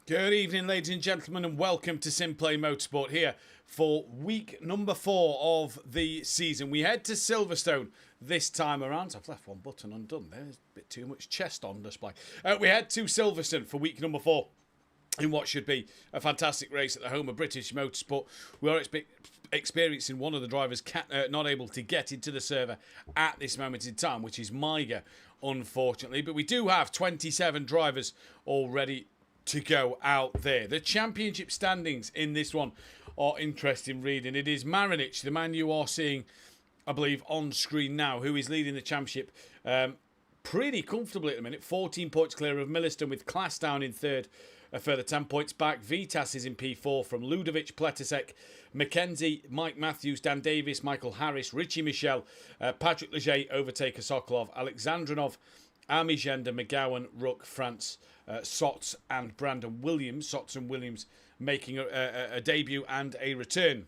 Good evening, ladies and gentlemen, and welcome to SimPlay Motorsport here for week number 4 of the season. We head to Silverstone this time around. I've left one button undone there. There's a bit too much chest on display. We head to Silverstone for week number 4 in what should be a fantastic race at the home of British Motorsport. We are experiencing one of the drivers not able to get into the server at this moment in time, which is Maiga, unfortunately. But we do have 27 drivers already to go out there. The championship standings in this one are interesting reading. It is Marinich, the man you are seeing, I believe, on screen now, who is leading the championship pretty comfortably at the minute. 14 points clear of Milliston, with Class down in third, a further 10 points back. Vitas is in P4 from Ludovic, Pletisek, Mackenzie, Mike Matthews, Dan Davis, Michael Harris, Richie Michel, Patrick Leger, Overtaker Sokolov, Alexandrinov, Ami Gender, McGowan, Rook, France, Sots and Brandon Williams. Sots and Williams making a debut and a return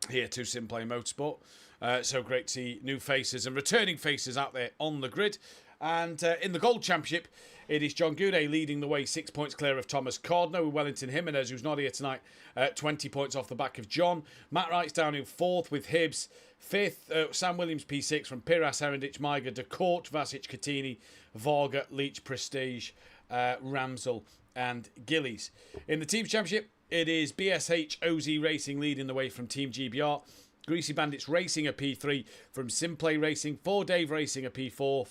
here to SimPlay Motorsport. So great to see new faces and returning faces out there on the grid. And in the Gold Championship, it is John Goudet leading the way, 6 points clear of Thomas Cardno, with Wellington Jimenez, who's not here tonight, 20 points off the back of John. Matt Wright's down in 4th with Hibbs. 5th, Sam Williams P6 from Piras, Herendich, Maiga, DeCourt, Vasic, Catini, Varga, Leach, Prestige, Ramsel and Gillies. In the Team Championship, it is BSH OZ Racing leading the way from Team GBR. Greasy Bandits Racing a P3 from SimPlay Racing. 4Dave Racing a P5,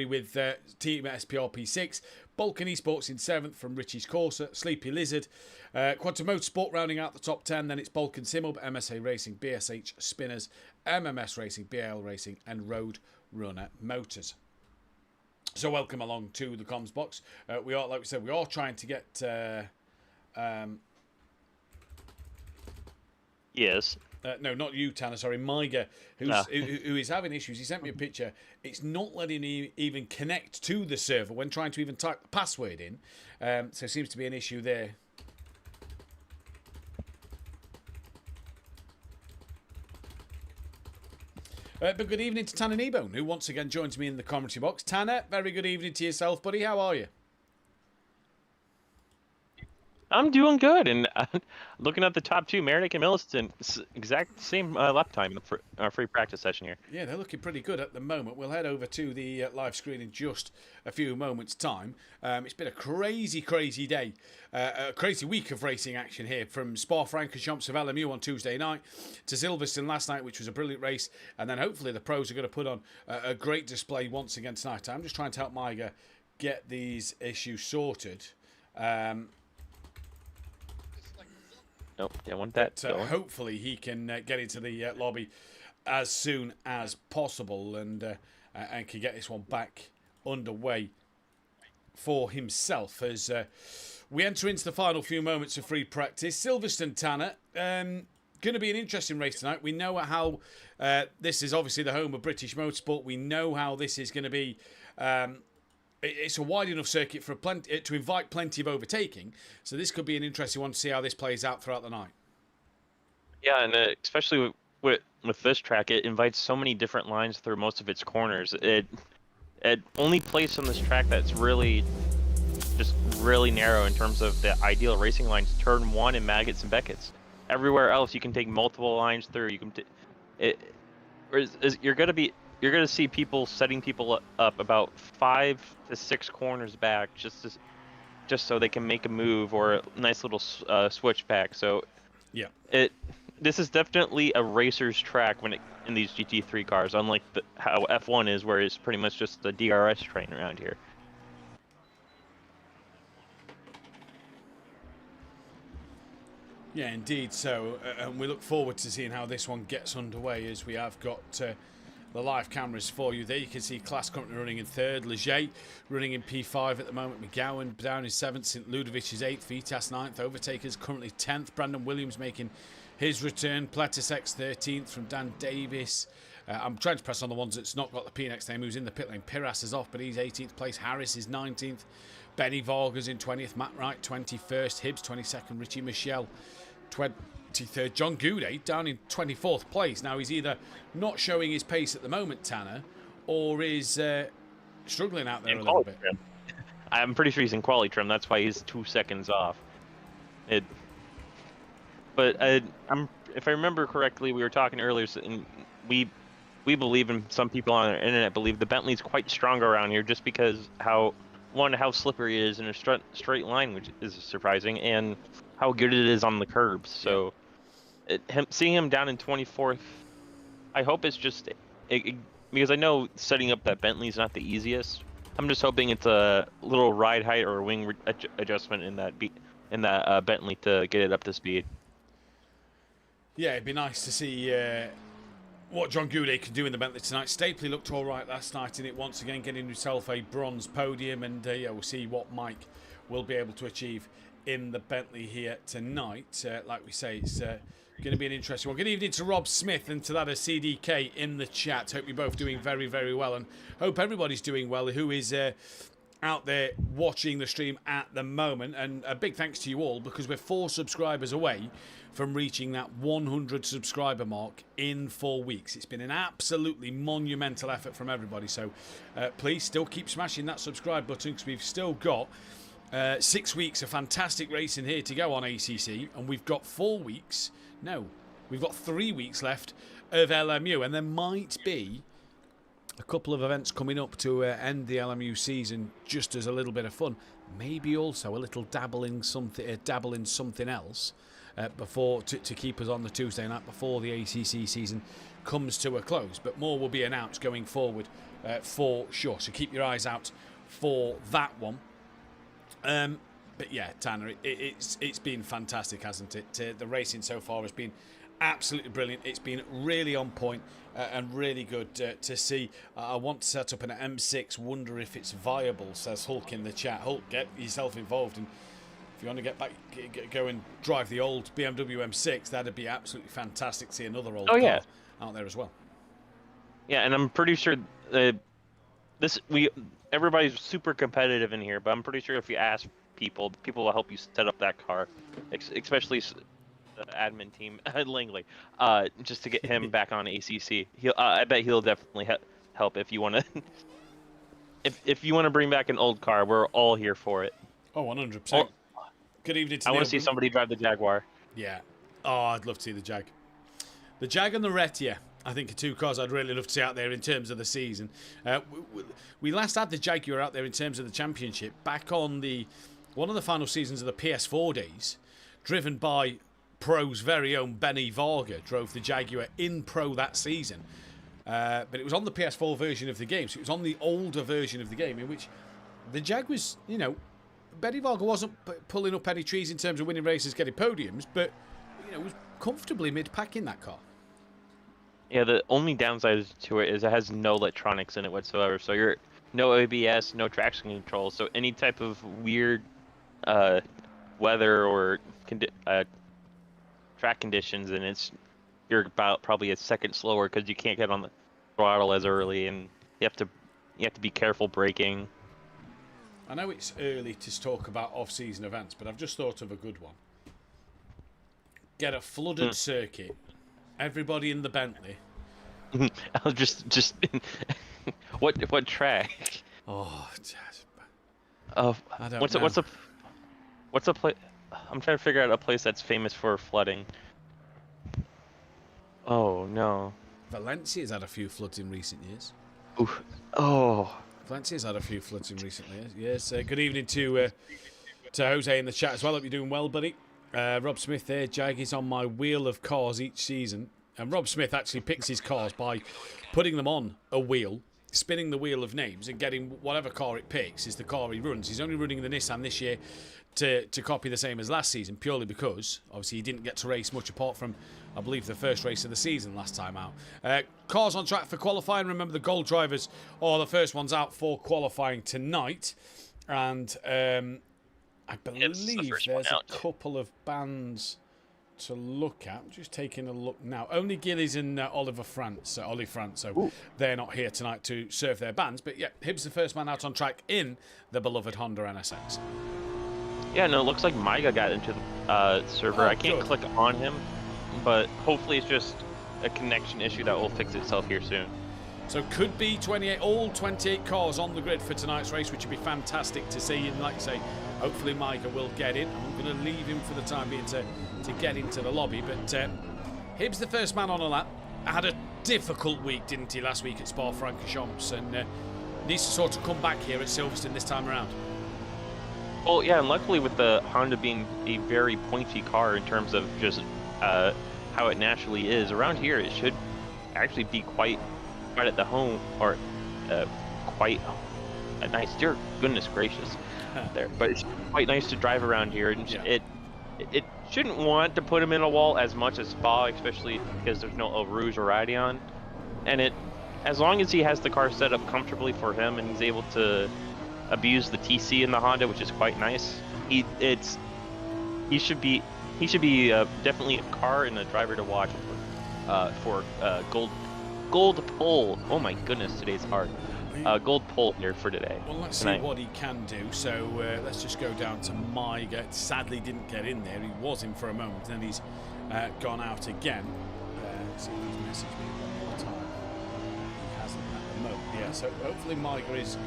with Team SPR P6. Balkan Esports in 7th from Richie's Corsa. Sleepy Lizard. Quantum Motorsport rounding out the top 10. Then it's Balkan Simub, MSA Racing, BSH Spinners, MMS Racing, BL Racing and Road Runner Motors. So welcome along to the comms box. We are, like we said, we are trying to get... Yes. No, not you, Tanner. Sorry, Maiga, who is having issues. He sent me a picture. It's not letting him even connect to the server when trying to even type the password in. So it seems to be an issue there. But good evening to Tanner Kneebone, who once again joins me in the commentary box. Tanner, very good evening to yourself, buddy. How are you? I'm doing good, and looking at the top two, Meredith and Milliston, exact same lap time in the free practice session here. Yeah, they're looking pretty good at the moment. We'll head over to the live screen in just a few moments' time. It's been a crazy, crazy day, a crazy week of racing action here, from Spa-Francorchamps of LMU on Tuesday night to Silverstone last night, which was a brilliant race, and then hopefully the pros are going to put on a great display once again tonight. I'm just trying to help Maiga get these issues sorted. Nope, don't want that. Hopefully he can get into the lobby as soon as possible and can get this one back underway for himself as we enter into the final few moments of free practice. Silverstone, Tanner, going to be an interesting race tonight. We know how this is obviously the home of British Motorsport. We know how this is going to be. It's a wide enough circuit for to invite plenty of overtaking. So this could be an interesting one to see how this plays out throughout the night. Yeah, and especially with this track, it invites so many different lines through most of its corners. It only place on this track that's really just really narrow in terms of the ideal racing lines. Turn 1 and Maggots and Beckett's. Everywhere else, you can take multiple lines through. You can you're gonna see people setting people up about 5 to 6 corners back just so they can make a move or a nice little switch back. So yeah, this is definitely a racer's track in these GT3 cars, unlike how F1 is, where it's pretty much just a DRS train around here. Yeah, indeed. So and we look forward to seeing how this one gets underway, as we have got the live cameras for you there. You can see Class currently running in 3rd, Leger running in P5 at the moment, McGowan down in 7th, St. Ludovic is 8th, Vitas 9th, Overtakers currently 10th, Brandon Williams making his return, Pletisek 13th from Dan Davis. I'm trying to press on the ones that's not got the P next name, who's in the pit lane. Piras is off, but he's 18th place. Harris is 19th. Benny Vargas in 20th. Matt Wright 21st. Hibbs 22nd. Richie Michel 23rd. John Goudet down in 24th place. Now he's either not showing his pace at the moment, Tanner, or is struggling out there a little bit. I'm pretty sure he's in quali trim. That's why he's 2 seconds off. But if I remember correctly, we were talking earlier, and we believe, and some people on the internet believe, the Bentley's quite strong around here, just because how slippery it is in a straight line, which is surprising, and how good it is on the curbs. So, seeing him down in 24th, I hope it's just because I know setting up that Bentley's not the easiest. I'm just hoping it's a little ride height or wing adjustment in that Bentley to get it up to speed. Yeah, it'd be nice to see what John Goudet can do in the Bentley tonight. Stapley looked all right last night in it once again, getting himself a bronze podium, and we'll see what Mike will be able to achieve in the Bentley here tonight. Like we say, it's going to be an interesting one. Good evening to Rob Smith and to that of CDK in the chat. Hope you're both doing very, very well, and hope everybody's doing well who is out there watching the stream at the moment. And a big thanks to you all, because we're 4 subscribers away from reaching that 100 subscriber mark in 4 weeks. It's been an absolutely monumental effort from everybody, so please still keep smashing that subscribe button, because we've still got 6 weeks of fantastic racing here to go on ACC, and we've got 3 weeks left of LMU, and there might be a couple of events coming up to end the LMU season just as a little bit of fun. Maybe also a little dabble in something else before to keep us on the Tuesday night before the ACC season comes to a close. But more will be announced going forward for sure. So keep your eyes out for that one. But yeah, Tanner, it's been fantastic, hasn't it? The racing so far has been absolutely brilliant. It's been really on point and really good to see. I want to set up an M6. Wonder if it's viable, says Hulk in the chat. Hulk, get yourself involved, and if you want to get back, go and drive the old BMW M6, that'd be absolutely fantastic to see another old car out there as well. Yeah, and I'm pretty sure everybody's super competitive in here, but I'm pretty sure if you ask people will help you set up that car, especially the admin team at Langley, just to get him back on ACC. I bet he'll definitely help if you want to. if you want to bring back an old car, we're all here for it. Oh, 100%. Good evening to I want to see somebody drive the Jaguar. Yeah. Oh, I'd love to see the Jag. The Jag and the Retia, I think, are 2 cars I'd really love to see out there in terms of the season. We last had the Jaguar out there in terms of the championship back on one of the final seasons of the PS4 days, driven by Pro's very own Benny Varga, drove the Jaguar in Pro that season. But it was on the PS4 version of the game, so it was on the older version of the game, in which the Jag was, Benny Varga wasn't pulling up any trees in terms of winning races, getting podiums, but was comfortably mid-pack in that car. Yeah, the only downside to it is it has no electronics in it whatsoever. So you're no ABS, no traction control. So any type of weird weather or track conditions, and you're about probably a second slower because you can't get on the throttle as early, and you have to be careful braking. I know it's early to talk about off-season events, but I've just thought of a good one. Get a flooded circuit. Everybody in the Bentley. I'll just what track? Oh, I don't know. What's a place? I'm trying to figure out a place that's famous for flooding. Oh no. Valencia's had a few floods in recent years. Oof. Oh. Valencia's had a few floods in recent years. Yes. Good evening to Jose in the chat as well. Hope you're doing well, buddy. Rob Smith there. Jag is on my wheel of cars each season. And Rob Smith actually picks his cars by putting them on a wheel, spinning the wheel of names, and getting whatever car it picks is the car he runs. He's only running the Nissan this year to copy the same as last season, purely because, obviously, he didn't get to race much apart from, I believe, the first race of the season last time out. Cars on track for qualifying. Remember, the Gold drivers are the first ones out for qualifying tonight. And I believe there's a couple of bands to look at. I'm just taking a look now. Only Gillies and Ollie France, so they're not here tonight to serve their bands. But yeah, Hibbs the first man out on track in the beloved Honda NSX. Yeah, no, it looks like Maiga got into the server. I can't click on him, but hopefully it's just a connection issue that will fix itself here soon. So could be all 28 cars on the grid for tonight's race, which would be fantastic to see. And like I say, hopefully Micah will get in. I'm going to leave him for the time being to get into the lobby. But Hibbs, the first man on a lap, had a difficult week, didn't he, last week at Spa-Francorchamps, and needs to sort of come back here at Silverstone this time around. Well, yeah, and luckily with the Honda being a very pointy car in terms of just how it naturally is, around here it should actually be quite at the home, or quite nice. Dear goodness gracious, there. But it's quite nice to drive around here, and yeah. it shouldn't want to put him in a wall as much as Spa, especially because there's no Eau Rouge or Radeon, and as long as he has the car set up comfortably for him and he's able to abuse the TC in the Honda, which is quite nice. He should be definitely a car and a driver to watch for gold pole. Oh my goodness, today's hard. Gold pole here for today. Well, let's see what he can do. So let's just go down to Maiga. Sadly, didn't get in there. He was in for a moment, then he's gone out again. Let's see if he's messaged me one more time. He hasn't at the moment. Yeah, so hopefully Maiga is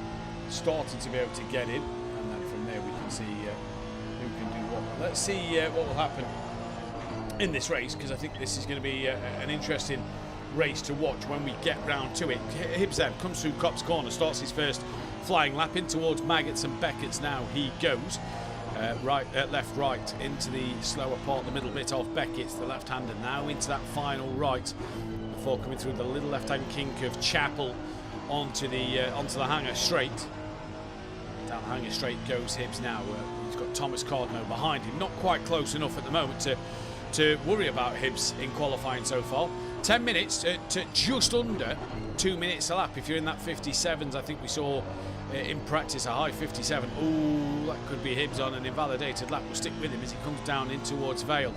starting to be able to get in, and then from there we can see who can do what. Let's see what will happen in this race, because I think this is going to be an interesting race to watch when we get round to it. Hibbs then comes through Copse Corner, starts his first flying lap in towards Maggots and Beckett's. Now he goes left, right into the slower part, the middle bit of Beckett's, the left-hander, now into that final right before coming through the little left-hand kink of Chapel onto the hanger straight. Down the hanger straight goes Hibbs now. He's got Thomas Cardno behind him, not quite close enough at the moment to worry about Hibbs in qualifying so far. 10 minutes to just under 2 minutes a lap. If you're in that 57s, I think we saw in practice a high 57. Ooh, that could be Hibbs on an invalidated lap. We'll stick with him as he comes down in towards Vale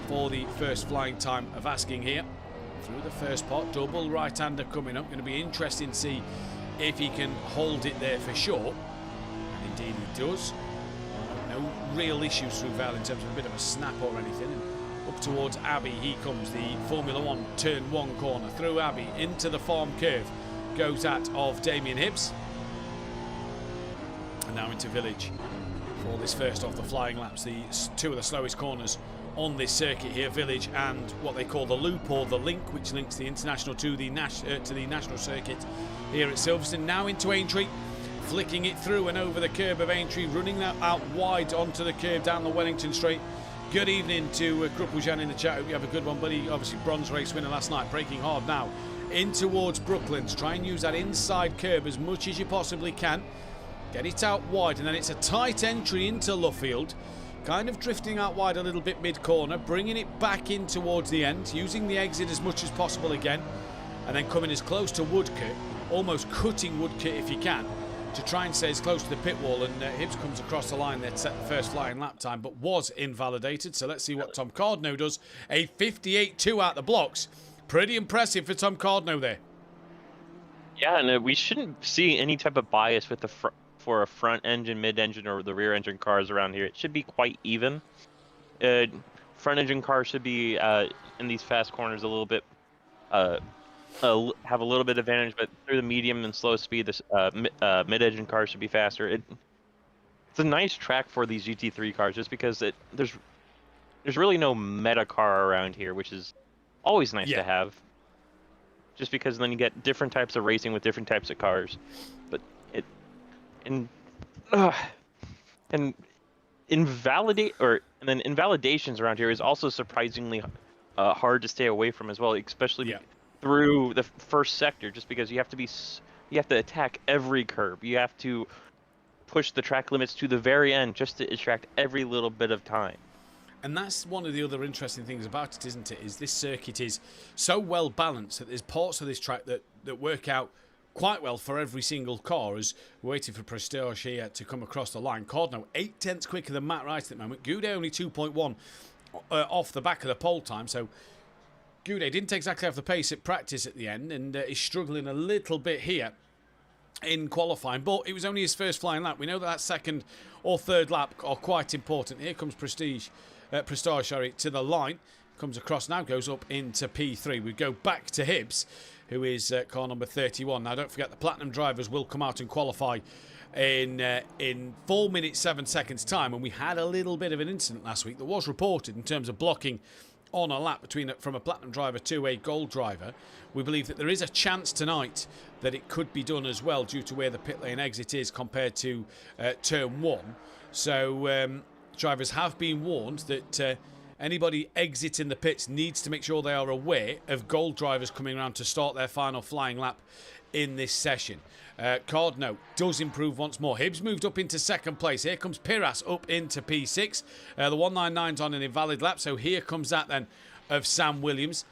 for the first flying time of asking here. Through the first pot, double right-hander coming up. Going to be interesting to see if he can hold it there for sure. And indeed he does. No real issues through Vale in terms of a bit of a snap or anything. And up towards Abbey he comes, the Formula 1 turn 1 corner. Through Abbey into the farm curve goes that of Damien Hibbs. And now into Village for this first of the flying laps. The two of the slowest corners on this circuit here, Village and what they call the loop, or the link, which links the international to the national circuit here at Silverstone. Now into Aintree, flicking it through and over the curb of Aintree, running that out wide onto the curb down the Wellington Straight. Good evening to Kruppeljan in the chat. Hope you have a good one, buddy. Obviously bronze race winner last night, braking hard now in towards Brooklands. Try and use that inside curb as much as you possibly can. Get it out wide, and then it's a tight entry into Luffield. Kind of drifting out wide a little bit mid-corner, bringing it back in towards the end, using the exit as much as possible again, and then coming as close to Woodcote, almost cutting Woodcote if you can, to try and stay as close to the pit wall. And Hibbs comes across the line there to set the first flying lap time, but was invalidated. So let's see what Tom Cardno does. A 58.2 out the blocks. Pretty impressive for Tom Cardno there. Yeah, and we shouldn't see any type of bias with the for a front engine, mid engine, or the rear engine cars around here. It should be quite even. Front engine cars should be in these fast corners a little bit have a little bit advantage, but through the medium and slow speed, this mid engine cars should be faster. It's a nice track for these GT3 cars, just because there's really no meta car around here, which is always nice to have. Just because then you get different types of racing with different types of cars, but invalidations around here is also surprisingly hard to stay away from as well, especially through the first sector, just because you have to attack every curb. You have to push the track limits to the very end just to extract every little bit of time. And that's one of the other interesting things about it, isn't it? Is this circuit is so well balanced that there's parts of this track that work out quite well for every single car. As we're waiting for Prestige here to come across the line. Cardno 0.8 quicker than Matt Wright at the moment. Goudet only 2.1 off the back of the pole time. So Goudet didn't exactly have the pace at practice at the end, and is struggling a little bit here in qualifying, but it was only his first flying lap. We know that second or third lap are quite important. Here comes Prestige to the line, comes across now, goes up into P3. We go back to Hibbs. who is car number 31. Now, don't forget, the Platinum drivers will come out and qualify in 4 minutes 7 seconds time, and we had a little bit of an incident last week that was reported in terms of blocking on a lap from a Platinum driver to a Gold driver. We believe that there is a chance tonight that it could be done as well due to where the pit lane exit is compared to turn 1. So drivers have been warned that anybody exiting the pits needs to make sure they are aware of Gold drivers coming around to start their final flying lap in this session. Cardno does improve once more. Hibbs moved up into second place. Here comes Piras up into P6. The 199's on an invalid lap, so here comes that then of Sam Williams.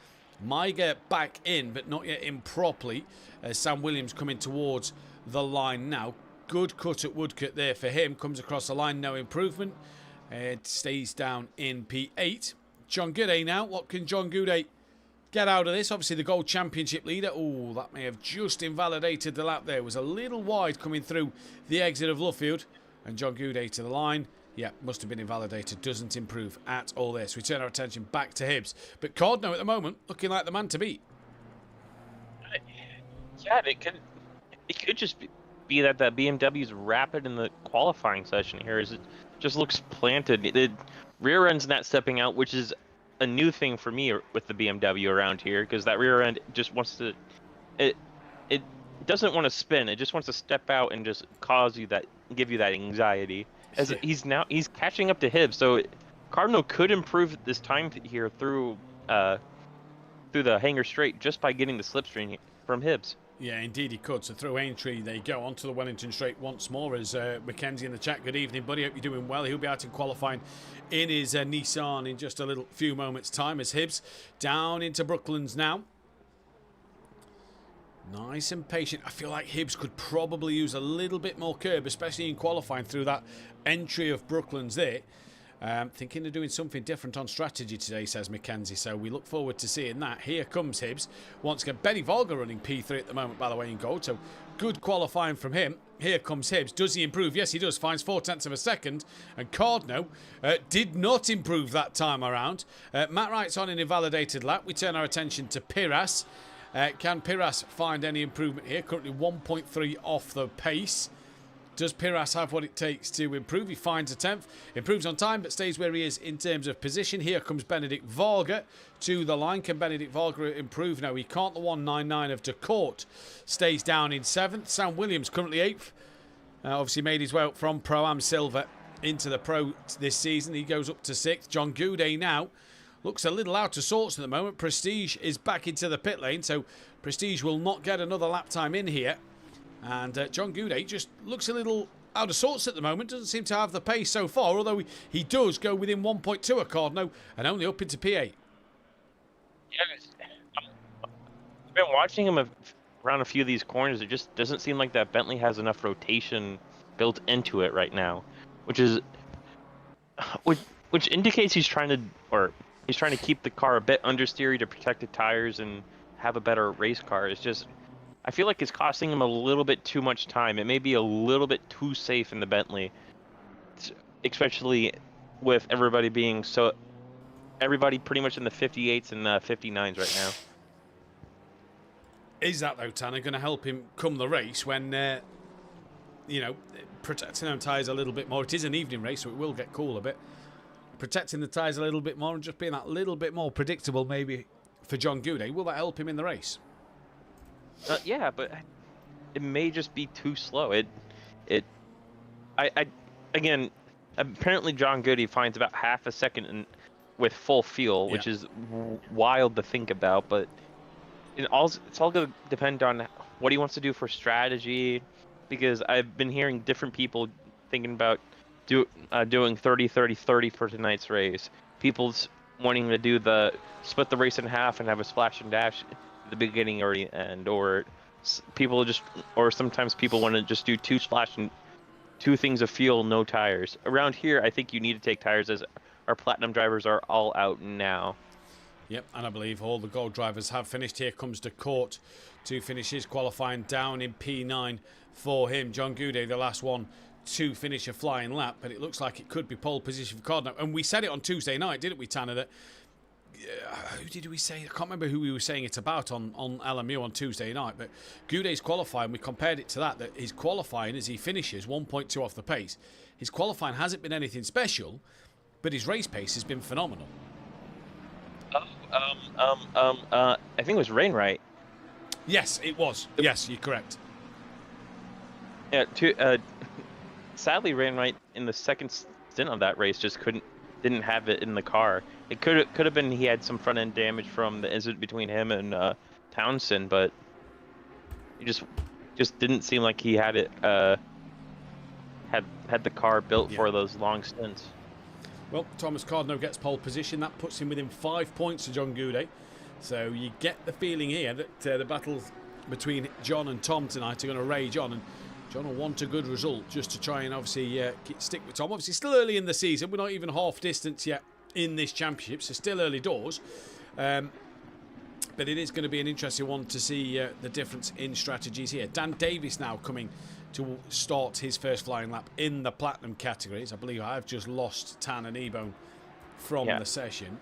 Maiger back in, but not yet in properly. Sam Williams coming towards the line now. Good cut at Woodcote there for him. Comes across the line, no improvement. It stays down in P8. John Gooday now. What can John Gooday get out of this? Obviously the Gold Championship leader. Oh, that may have just invalidated the lap there. It was a little wide coming through the exit of Luffield. And John Gooday to the line. Yeah, must have been invalidated. Doesn't improve at all this. We turn our attention back to Hibbs. But Cardno at the moment looking like the man to beat. Yeah, it could just be that the BMW's rapid in the qualifying session here. Is it just looks planted. The rear end's not stepping out, which is a new thing for me with the BMW around here, because that rear end just wants to, it doesn't want to spin. It just wants to step out and just give you that anxiety. As he's catching up to Hibbs, so Cardinal could improve this time here through the Hanger Straight just by getting the slipstream from Hibbs. Yeah, indeed he could. So through Aintree they go onto the Wellington Straight once more. As Mackenzie in the chat, good evening, buddy. Hope you're doing well. He'll be out in qualifying in his Nissan in just a few moments' time. As Hibbs down into Brooklands now. Nice and patient. I feel like Hibbs could probably use a little bit more curb, especially in qualifying through that entry of Brooklands there. Thinking of doing something different on strategy today, says Mackenzie. So we look forward to seeing that. Here comes Hibbs. Once again, Benny Volga running P3 at the moment, by the way, in gold. So good qualifying from him. Here comes Hibbs. Does he improve? Yes, he does. Finds 0.4 of a second. And Cardno did not improve that time around. Matt Wright's on an invalidated lap. We turn our attention to Piras. Can Piras find any improvement here? Currently 1.3 off the pace. Does Piras have what it takes to improve? He finds a 10th, improves on time, but stays where he is in terms of position. Here comes Benedict Varga to the line. Can Benedict Varga improve? No, he can't. The 199 of DeCourt stays down in 7th. Sam Williams currently 8th. Obviously made his way up from Pro-Am Silver into the Pro this season. He goes up to 6th. John Gooday now looks a little out of sorts at the moment. Prestige is back into the pit lane, so Prestige will not get another lap time in here. And John Gooday just looks a little out of sorts at the moment. Doesn't seem to have the pace so far, although he does go within 1.2 of Cardno and only up into P8. Yeah, I've been watching him around a few of these corners. It just doesn't seem like that Bentley has enough rotation built into it right now, which indicates he's trying to keep the car a bit understeery to protect the tires and have a better race car. It's just, I feel like it's costing him a little bit too much time. It may be a little bit too safe in the Bentley, especially with everybody pretty much in the 58s and 59s right now. Is that, though, Tanner, going to help him come the race when, protecting them tyres a little bit more? It is an evening race, so it will get cool a bit. Protecting the tyres a little bit more and just being that little bit more predictable maybe for John Gooday, will that help him in the race? Yeah, but it may just be too slow. Again, apparently John Goody finds about half a second with full fuel, which is wild to think about. But it's all going to depend on what he wants to do for strategy, because I've been hearing different people thinking about doing 30-30-30 for tonight's race. People's wanting to do split the race in half and have a splash and dash the beginning or the end, or sometimes people want to just do 2 splash and 2 things of fuel, no tires. Around here, I think you need to take tires, as our platinum drivers are all out now. Yep, and I believe all the gold drivers have finished. Here comes DeCourt to finish his qualifying down in P9 for him. John Gooday, the last one to finish a flying lap, but it looks like it could be pole position for Cardno. And we said it on Tuesday night, didn't we, Tanner, that who did we say? I can't remember who we were saying it about on LMU on Tuesday night, but Goudet's qualifying, we compared it to that his qualifying, as he finishes 1.2 off the pace, his qualifying hasn't been anything special, but his race pace has been phenomenal. I think it was Rainwright. Yes, it was. Yes, you're correct. Yeah, sadly, Rainwright in the second stint of that race just didn't have it in the car. It could have been he had some front end damage from the incident between him and Townsend, but he just didn't seem like he had it had the car built for those long stints. Well, Thomas Cardno gets pole position. That puts him within 5 points to John Goudet. So you get the feeling here that the battles between John and Tom tonight are going to rage on, and John will want a good result just to try and obviously stick with Tom. Obviously, still early in the season. We're not even half distance yet in this championship, so still early doors. But it is going to be an interesting one to see the difference in strategies here. Dan Davis now coming to start his first flying lap in the Platinum categories. I believe I've just lost Tanner Kneebone from the session.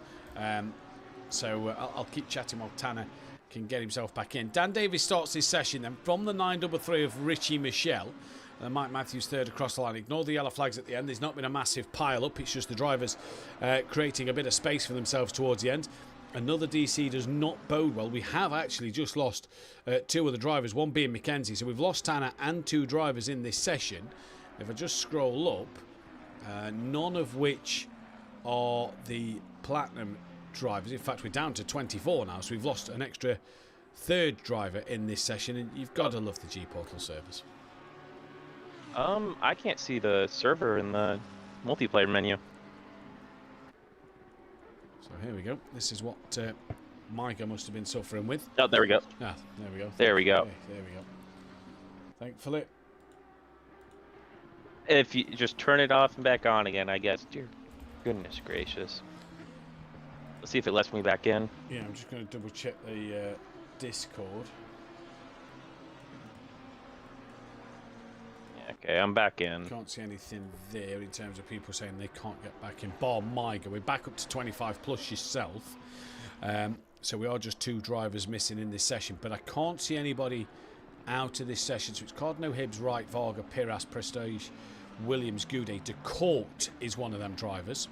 So I'll keep chatting while Tanner can get himself back in. Dan Davis starts his session then from the 933 of Richie Michelle. Mike Matthews third across the line. Ignore the yellow flags at the end. There's not been a massive pile up. It's just the drivers creating a bit of space for themselves towards the end. Another DC does not bode well. We have actually just lost 2 of the drivers, one being Mackenzie. So we've lost Tanner and 2 drivers in this session. If I just scroll up, none of which are the Platinum drivers. In fact, we're down to 24 now, so we've lost an extra 3rd driver in this session, and you've got to love the G-Portal servers. I can't see the server in the multiplayer menu. So here we go. This is what Micah must have been suffering with. Oh, there we go. Ah, there we go. There we go. Okay, there we go. Thankfully. If you just turn it off and back on again, I guess. Dear goodness gracious. Let's see if it lets me back in. Yeah, I'm just going to double check the Discord. Okay, I'm back in. Can't see anything there in terms of people saying they can't get back in. Bar Micah, we're back up to 25 plus yourself. So we are just 2 drivers missing in this session. But I can't see anybody out of this session. So it's Cardno, Hibbs, Wright, Varga, Piras, Prestige, Williams, Goudet. DeCourt is one of them drivers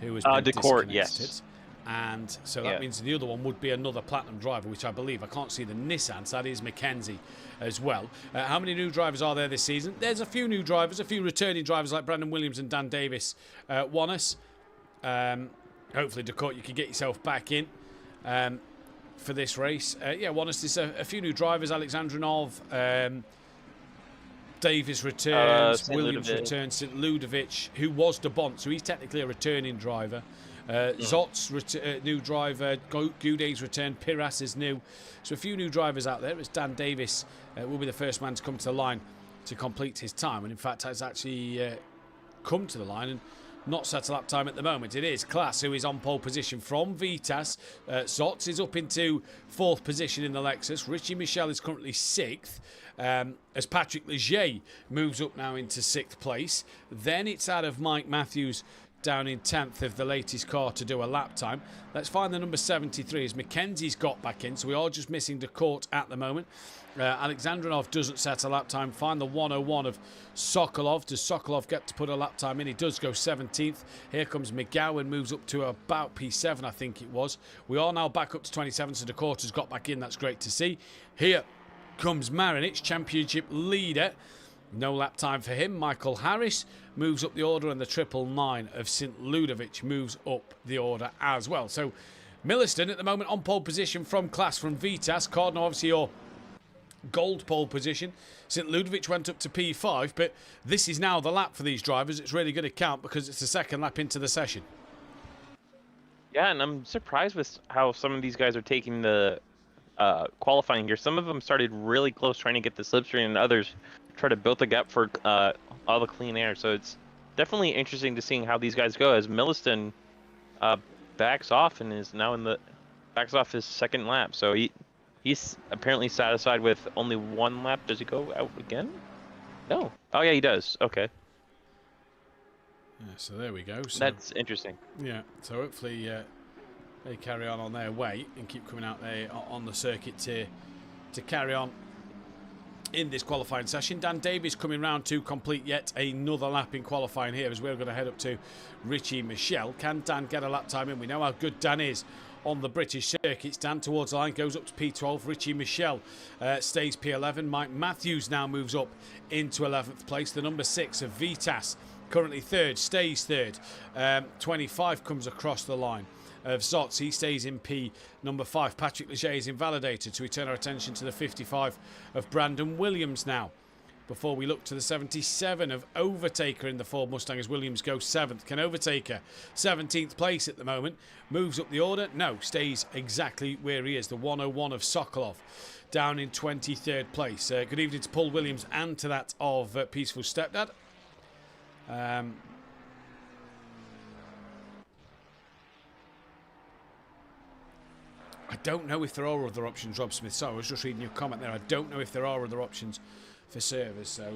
who has been DeCourt, disconnected. yes. And so that means the other one would be another Platinum driver, which I believe, I can't see the Nissan, so that is Mackenzie as well. How many new drivers are there this season? There's a few new drivers, a few returning drivers like Brandon Williams and Dan Davis won us. Hopefully, DeCourt, you can get yourself back in for this race. Won us. There's a few new drivers, Alexandrinov, Davis returns, Williams returns, St. Ludovic, who was De Bont, so he's technically a returning driver. Zot's new driver, Goudet's returned, Piras is new. So a few new drivers out there as Dan Davis will be the first man to come to the line to complete his time. And in fact, has actually come to the line and not set a lap time at the moment. It is Klaas who is on pole position from Vitas. Zotz is up into 4th position in the Lexus. Richie Michelle is currently 6th. As Patrick Leger moves up now into 6th place. Then it's out of Mike Matthews down in 10th of the latest car to do a lap time. Let's find the number 73 as Mackenzie's got back in, so we are just missing DeCourt at the moment. Alexandrinov doesn't set a lap time. Find the 101 of Sokolov. Does Sokolov get to put a lap time in? He does go 17th. Here comes McGowan, moves up to about P7, I think it was. We are now back up to 27, so DeCourt has got back in. That's great to see. Here comes Marinich, championship leader. No lap time for him. Michael Harris moves up the order, and the 999 of St. Ludovic moves up the order as well. So Milliston at the moment on pole position from Klaas from Vitas. Cardno obviously your gold pole position. St. Ludovic went up to P5, but this is now the lap for these drivers. It's really going to count because it's the 2nd lap into the session. Yeah, and I'm surprised with how some of these guys are taking the qualifying here. Some of them started really close trying to get the slipstream, and others try to build the gap for all the clean air. So it's definitely interesting to seeing how these guys go as Milliston backs off and is now backs off his 2nd lap. So he's apparently satisfied with only 1 lap. Does he go out again? No. Oh yeah, he does. Okay. Yeah, so there we go. So, that's interesting. Yeah. So hopefully They carry on their way and keep coming out there on the circuit to carry on in this qualifying session. Dan Davies coming round to complete yet another lap in qualifying here as we're going to head up to Richie Michelle. Can Dan get a lap time in? We know how good Dan is on the British circuits. Dan towards the line, goes up to P12. Richie Michelle stays P11. Mike Matthews now moves up into 11th place. The number 6 of Vitas, currently third, stays third. 25 comes across the line of Zotz. He stays in P number 5. Patrick Leger is invalidated, so we turn our attention to the 55 of Brandon Williams now, before we look to the 77 of Overtaker in the Ford Mustang as Williams goes 7th. Can Overtaker, 17th place at the moment, moves up the order? No, stays exactly where he is. The 101 of Sokolov down in 23rd place. Good evening to Paul Williams and to that of Peaceful Stepdad. I don't know if there are other options, Rob Smith. So I was just reading your comment there. I don't know if there are other options for servers. So,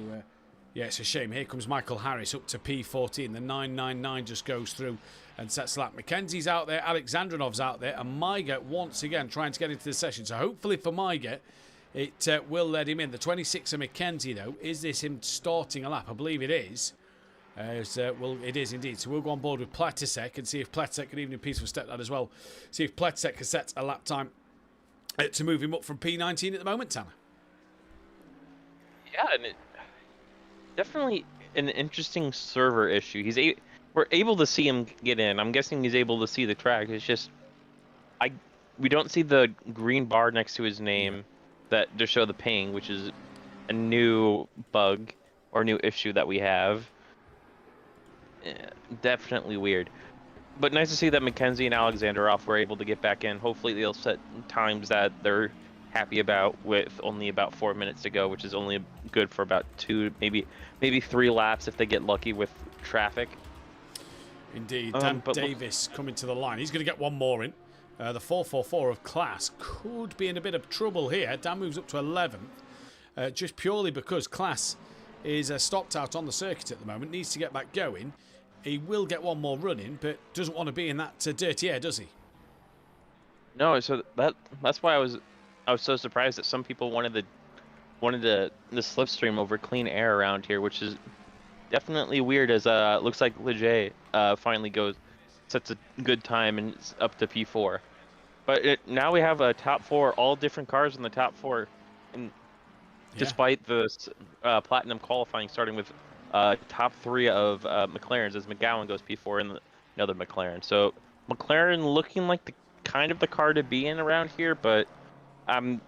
yeah, it's a shame. Here comes Michael Harris up to P14. The 999 just goes through and sets lap. Mackenzie's out there. Alexandrinov's out there. And Maiga, once again, trying to get into the session. So hopefully for Maiga, it will let him in. The 26 of Mackenzie, though, is this him starting a lap? I believe it is. Well, it is indeed. So we'll go on board with Pletisek and see if Pletisek, good evening, Peaceful Stepdad as well, see if Pletisek can set a lap time to move him up from P19 at the moment, Tanner. Yeah, and definitely an interesting server issue. We're able to see him get in. I'm guessing he's able to see the track. It's just we don't see the green bar next to his name that to show the ping, which is a new bug or new issue that we have. Yeah, definitely weird, but nice to see that Mackenzie and Alexandrov were able to get back in. Hopefully they'll set times that they're happy about with only about 4 minutes to go, which is only good for about 2, maybe 3 laps if they get lucky with traffic. Indeed. Dan Davis coming to the line. He's going to get one more in. The 444 of Class could be in a bit of trouble here. Dan moves up to 11th, just purely because Class is stopped out on the circuit at the moment, needs to get back going. He will get one more run in, but doesn't want to be in that dirty air, does he? No, so that's why I was so surprised that some people wanted the slipstream over clean air around here, which is definitely weird. As looks like Leger finally sets a good time and it's up to P4. But now we have a top 4, all different cars in the top 4, and despite the platinum qualifying starting with top 3 of McLarens, as McGowan goes P4 and another McLaren. So McLaren looking like the kind of the car to be in around here, but I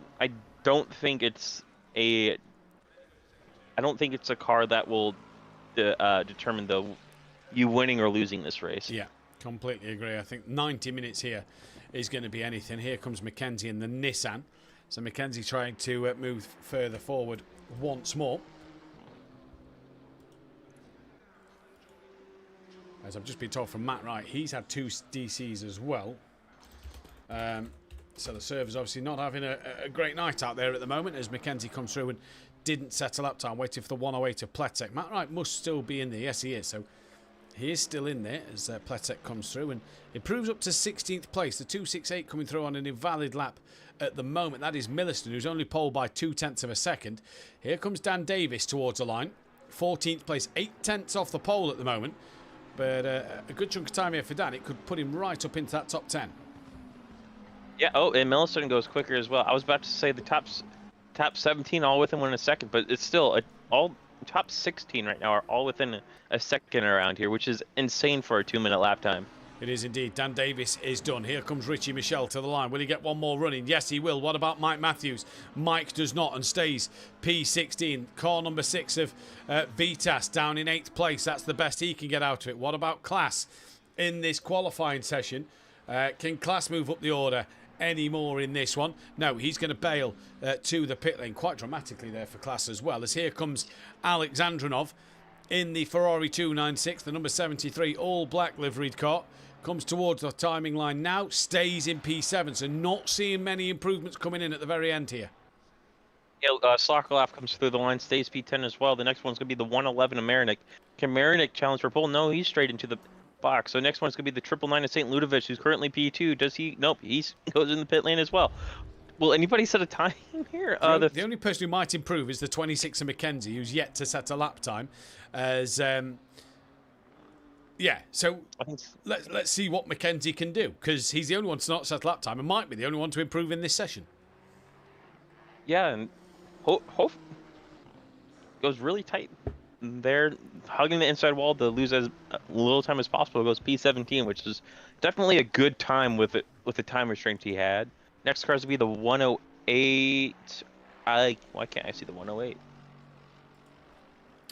don't think it's a car that will determine you winning or losing this race. Yeah, completely agree. I think 90 minutes here is going to be anything. Here comes Mackenzie in the Nissan. So Mackenzie trying to move further forward once more. As I've just been told from Matt Wright, he's had 2 DCs as well. So the server's obviously not having a great night out there at the moment as Mackenzie comes through and didn't set a lap time, waiting for the 108 of Pletek. Matt Wright must still be in there. Yes, he is. So he is still in there as Pletek comes through and improves up to 16th place. The 268 coming through on an invalid lap at the moment. That is Milliston, who's only poled by 0.2 of a second. Here comes Dan Davis towards the line. 14th place, 0.8 off the pole at the moment. But a good chunk of time here for Dan. It could put him right up into that top 10. Yeah, oh, and Milliston goes quicker as well. I was about to say the top 17 all within 1 second, but it's still all top 16 right now are all within a second around here, which is insane for a 2-minute lap time. It is indeed. Dan Davis is done. Here comes Richie Michelle to the line. Will he get one more running? Yes, he will. What about Mike Matthews? Mike does not and stays P16. Car number 6 of Vitas down in 8th place. That's the best he can get out of it. What about Class in this qualifying session? Can Class move up the order any more in this one? No, he's going to bail to the pit lane quite dramatically there for Class as well. As here comes Alexandrinov in the Ferrari 296, the number 73 all black liveried car. Comes towards the timing line now, stays in P7, so not seeing many improvements coming in at the very end here. Yeah, Slockerlaff comes through the line, stays P10 as well. The next one's going to be the 111 of Marinik. Can Marinik challenge for pole? No, he's straight into the box. So next one's going to be the 999 of St. Ludovic, who's currently P2. Does he? Nope, he goes in the pit lane as well. Will anybody set a time here? The only person who might improve is the 26 of Mackenzie, who's yet to set a lap time. As yeah, so let's see what Mackenzie can do, because he's the only one to not set a lap time and might be the only one to improve in this session. Yeah, and Hope goes really tight. They're hugging the inside wall to lose as little time as possible. It goes P17, which is definitely a good time with the time restraints he had. Next cars would be the 108. Why can't I see the 108?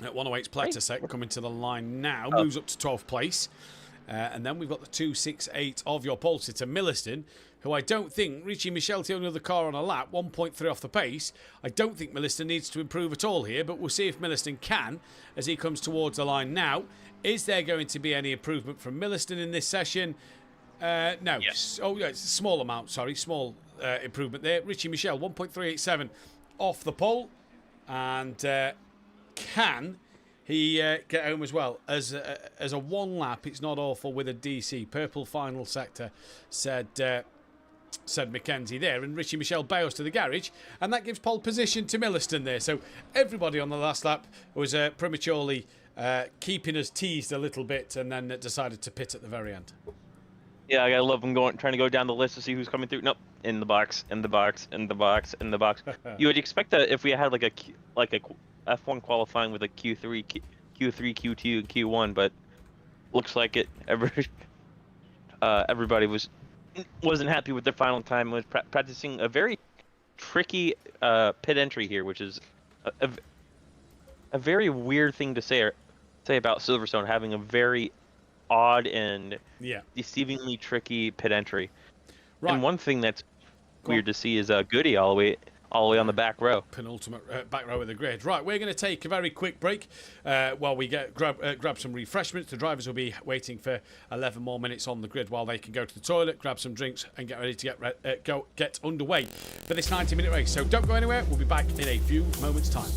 At 108's Pletasek coming to the line now, moves up to 12th place. And then we've got the 268 of your pole sitter, Milliston, who I don't think, reaching Michel the only other car on a lap, 1.3 off the pace. I don't think Milliston needs to improve at all here, but we'll see if Milliston can as he comes towards the line now. Is there going to be any improvement from Milliston in this session? No. Yes. Oh, yeah, it's a small amount, sorry. Small improvement there. Richie Michel, 1.387 off the pole. And can he get home as well? As a one lap, it's not awful with a DC. Purple final sector, said Mackenzie there. And Richie Michel bails to the garage. And that gives pole position to Milliston there. So everybody on the last lap was prematurely keeping us teased a little bit and then decided to pit at the very end. Yeah, I love them trying to go down the list to see who's coming through. Nope, in the box, in the box, in the box, in the box. You would expect that if we had like a F1 qualifying with a Q3, Q2, and Q1, but looks like it. Everybody wasn't happy with their final time. Was practicing a very tricky pit entry here, which is a very weird thing to say about Silverstone, having a very odd and deceivingly tricky pit entry. Right. And one thing that's weird to see is Goody all the way on the back row. Penultimate back row of the grid. Right, we're going to take a very quick break while we grab some refreshments. The drivers will be waiting for 11 more minutes on the grid while they can go to the toilet, grab some drinks, and get ready to get underway for this 90-minute race. So don't go anywhere. We'll be back in a few moments' time.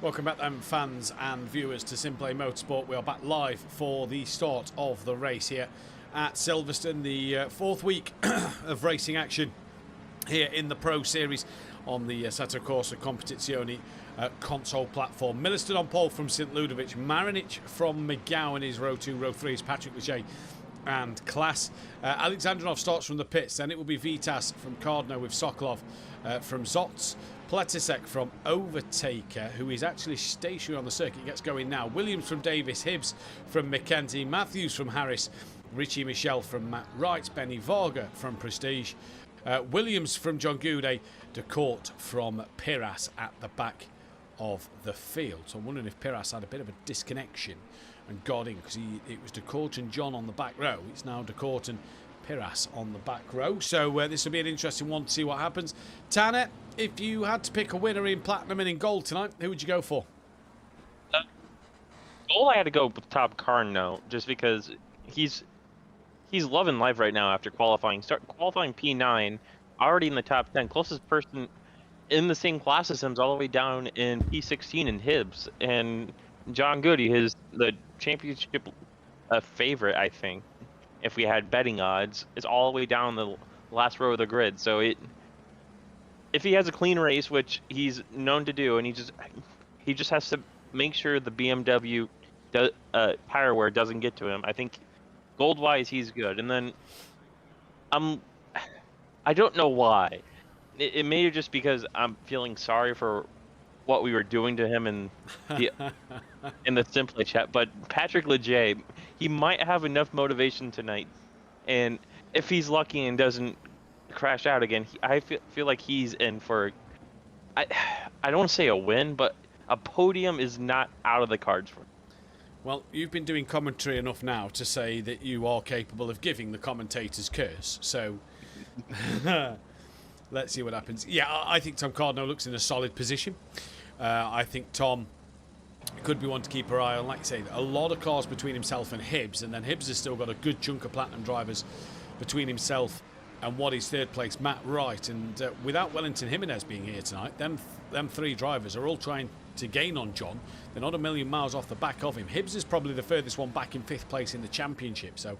Welcome back then, fans and viewers, to SimPlay Motorsport. We are back live for the start of the race here at Silverstone, the fourth week of racing action here in the Pro Series on the Assetto Corsa Competizione console platform. Milliston on pole from St. Ludovic, Marinic from McGowan is row 2, row 3 is Patrick Leger and Class. Alexandrinov starts from the pits, then it will be Vitas from Cardno with Sokolov from Zotz. Pletisek from Overtaker, who is actually stationary on the circuit, gets going now. Williams from Davis, Hibbs from Mackenzie, Matthews from Harris, Richie Michel from Matt Wright, Benny Varga from Prestige, Williams from John Goudet, De Court from Piras at the back of the field. So I'm wondering if Piras had a bit of a disconnection and got in, because it was De Court and John on the back row. It's now De Court and Piras on the back row. So this will be an interesting one to see what happens. Tanner, if you had to pick a winner in Platinum and in Gold tonight, who would you go for? Gold, I had to go with Top Carno, just because he's loving life right now after qualifying. Qualifying P9, already in the top 10. Closest person in the same class as him is all the way down in P16 in Hibbs. And John Goody, the championship favorite, I think, if we had betting odds, is all the way down the last row of the grid. So if he has a clean race, which he's known to do, and he just has to make sure the BMW tire wear doesn't get to him, I think gold-wise he's good. And then I don't know why. It may just because I'm feeling sorry for what we were doing to him in the SimPlay chat, but Patrick Leger, he might have enough motivation tonight, and if he's lucky and doesn't crash out again, I feel like he's in for, I don't want to say a win, but a podium is not out of the cards for him. Well, you've been doing commentary enough now to say that you are capable of giving the commentator's curse, so let's see what happens. Yeah, I think Tom Cardno looks in a solid position. I think Tom could be one to keep her eye on. Like you say, a lot of cars between himself and Hibbs, and then Hibbs has still got a good chunk of Platinum drivers between himself and what is third place, Matt Wright. And without Wellington Jimenez being here tonight, them three drivers are all trying to gain on John. They're not a million miles off the back of him. Hibbs is probably the furthest one back in 5th place in the championship, so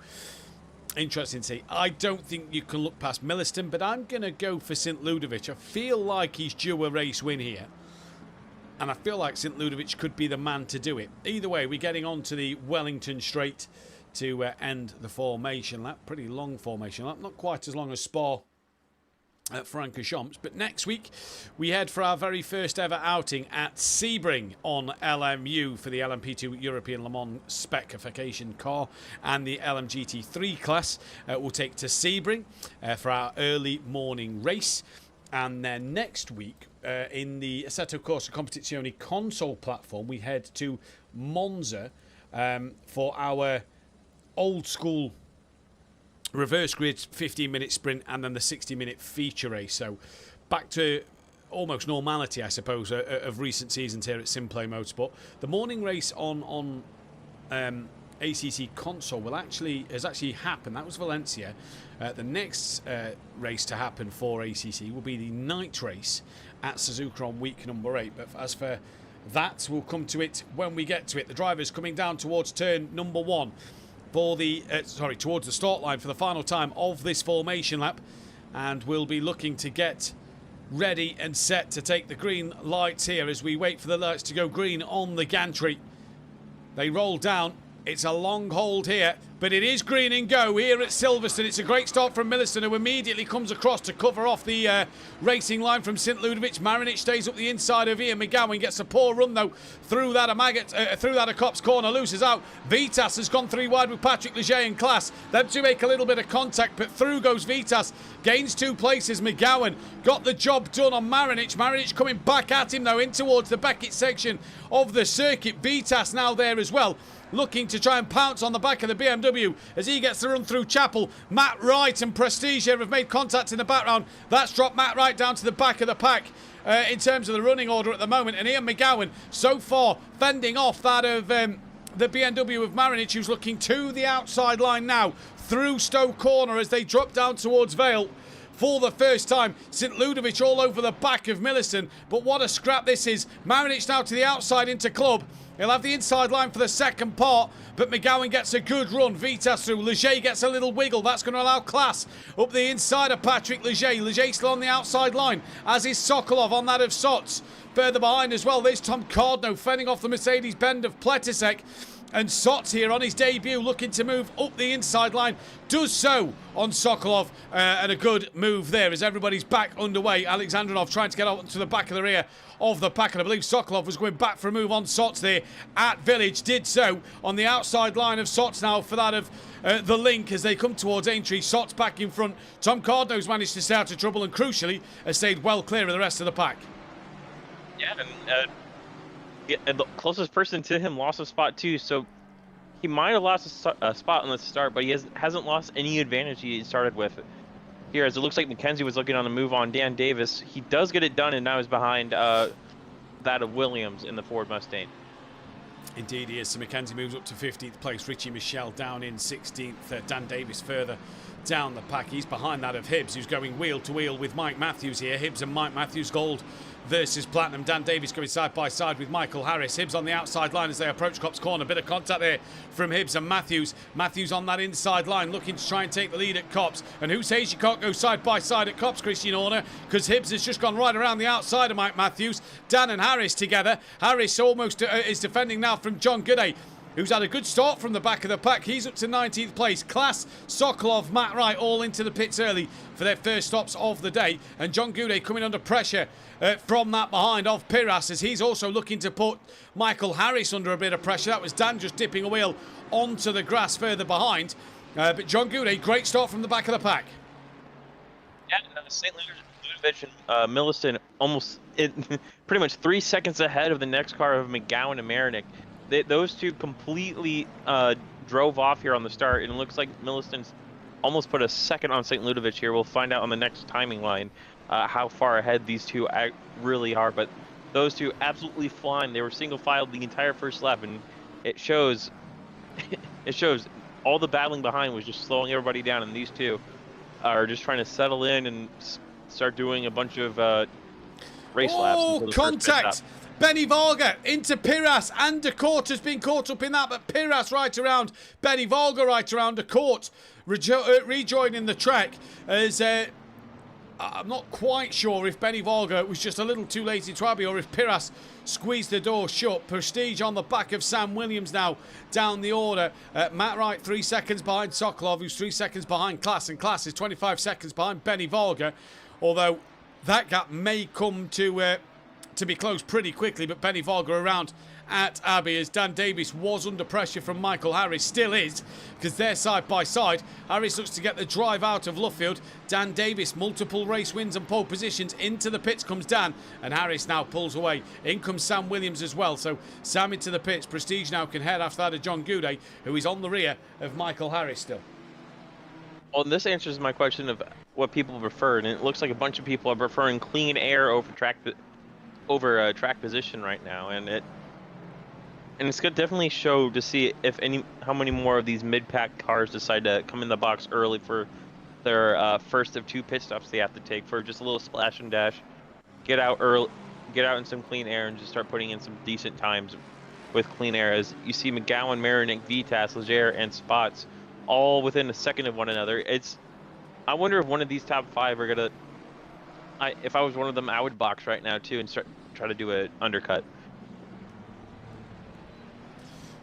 interesting to see. I don't think you can look past Milliston, but I'm going to go for St. Ludovic. I feel like he's due a race win here, and I feel like St. Ludovic could be the man to do it. Either way, we're getting on to the Wellington straight to end the formation lap. Pretty long formation lap, not quite as long as Spa at Francorchamps, but next week we head for our very first ever outing at Sebring on LMU for the LMP2 European Le Mans specification car, and the LMGT3 class will take to Sebring for our early morning race. And then next week in the Assetto Corsa Competizione console platform, we head to Monza for our old school reverse grid 15-minute sprint, and then the 60-minute feature race. So back to almost normality, I suppose, of recent seasons here at SimPlay Motorsport. The morning race on ACC console has actually happened. That was Valencia. The next race to happen for ACC will be the night race at Suzuka on week number 8. But as for that, we'll come to it when we get to it. The drivers coming down towards turn number 1 for the towards the start line for the final time of this formation lap, and we'll be looking to get ready and set to take the green lights here as we wait for the lights to go green on the gantry. They roll down. It's a long hold here, but it is green and go here at Silverstone. It's a great start from Milliston, who immediately comes across to cover off the racing line from St. Ludovic. Marinic stays up the inside of Ian McGowan, gets a poor run though through that a Copse corner, loses out. Vitas has gone 3 wide with Patrick Leger and Class. Them two make a little bit of contact, but through goes Vitas, gains 2 places. McGowan got the job done on Marinic. Marinic coming back at him though in towards the Beckett section of the circuit. Vitas now there as well, looking to try and pounce on the back of the BMW as he gets the run through Chapel. Matt Wright and Prestige here have made contact in the background. That's dropped Matt Wright down to the back of the pack in terms of the running order at the moment. And Ian McGowan so far fending off that of the BMW of Marinic, who's looking to the outside line now through Stowe Corner as they drop down towards Vale. for the first time. St. Ludovic all over the back of Milliston, but what a scrap this is. Marinic now to the outside into Club. He'll have the inside line for the second part, but McGowan gets a good run. Vitas through. Leger gets a little wiggle. That's going to allow Class up the inside of Patrick Leger. Leger still on the outside line, as is Sokolov on that of Sots. Further behind as well, there's Tom Cardno fending off the Mercedes-Benz of Pletisek. And Sots here on his debut looking to move up the inside line. Does so on Sokolov. And a good move there as everybody's back underway. Alexandrinov trying to get out to the back of the rear of the pack. And I believe Sokolov was going back for a move on Sots there at Village. Did so on the outside line of Sots now for that of the link as they come towards Aintree. Sots back in front. Tom Cardno's managed to stay out of trouble and crucially has stayed well clear of the rest of the pack. Yeah, and the closest person to him lost a spot too, so he might have lost a spot on the start, but he hasn't lost any advantage he started with. Here, as it looks like McKenzie was looking on the move on Dan Davis, he does get it done, and now he's behind that of Williams in the Ford Mustang. Indeed he is. So McKenzie moves up to 15th place. Richie Michelle down in 16th. Dan Davis further down the pack. He's behind that of Hibbs, who's going wheel to wheel with Mike Matthews here. Hibbs and Mike Matthews, gold versus platinum. Dan Davis going side by side with Michael Harris. Hibbs on the outside line as they approach Copse Corner. Bit of contact there from Hibbs and Matthews. Matthews on that inside line looking to try and take the lead at Copse. And who says you can't go side by side at Copse, Christian Horner? Because Hibbs has just gone right around the outside of Mike Matthews. Dan and Harris together. Harris almost is defending now from John Gooday, who's had a good start from the back of the pack. He's up to 19th place. Class, Sokolov, Matt Wright all into the pits early for their first stops of the day. And John Gooday coming under pressure from that behind of Piras as he's also looking to put Michael Harris under a bit of pressure. That was Dan just dipping a wheel onto the grass further behind. But John Gooday, great start from the back of the pack. Yeah, St. Ludovic and Milliston almost pretty much 3 seconds ahead of the next car of McGowan and Marinic. Those two completely drove off here on the start, and it looks like Milliston's almost put a second on St. Ludovic here. We'll find out on the next timing line how far ahead these two really are, but those two absolutely flying. They were single filed the entire first lap, and it shows all the battling behind was just slowing everybody down, and these two are just trying to settle in and start doing a bunch of race laps. Oh, contact! Benny Varga into Piras, and De Court has been caught up in that, but Piras right around Benny Varga, right around De Court, rejoining the track as I'm not quite sure if Benny Varga was just a little too late in Trabi or if Piras squeezed the door shut. Prestige on the back of Sam Williams now down the order. Matt Wright 3 seconds behind Sokolov, who's 3 seconds behind Class, and Class is 25 seconds behind Benny Varga, although that gap may come to be closed pretty quickly. But Benny Varga around at Abbey as Dan Davis was under pressure from Michael Harris, still is, because they're side by side. Harris looks to get the drive out of Luffield. Dan Davis, multiple race wins and pole positions. Into the pits comes Dan, and Harris now pulls away. In comes Sam Williams as well, so Sam into the pits. Prestige now can head after that of John Gooday, who is on the rear of Michael Harris still. Well, this answers my question of what people prefer, and it looks like a bunch of people are preferring clean air over track position right now, and it's gonna definitely show to see how many more of these mid-pack cars decide to come in the box early for their first of 2 pit stops they have to take for just a little splash and dash, get out early, get out in some clean air, and just start putting in some decent times with clean air. As you see, McGowan, Marinic, Vitas, Leger, and Spots all within a second of one another. I wonder if one of these top 5 are gonna. If I was one of them, I would box right now too and try to do an undercut.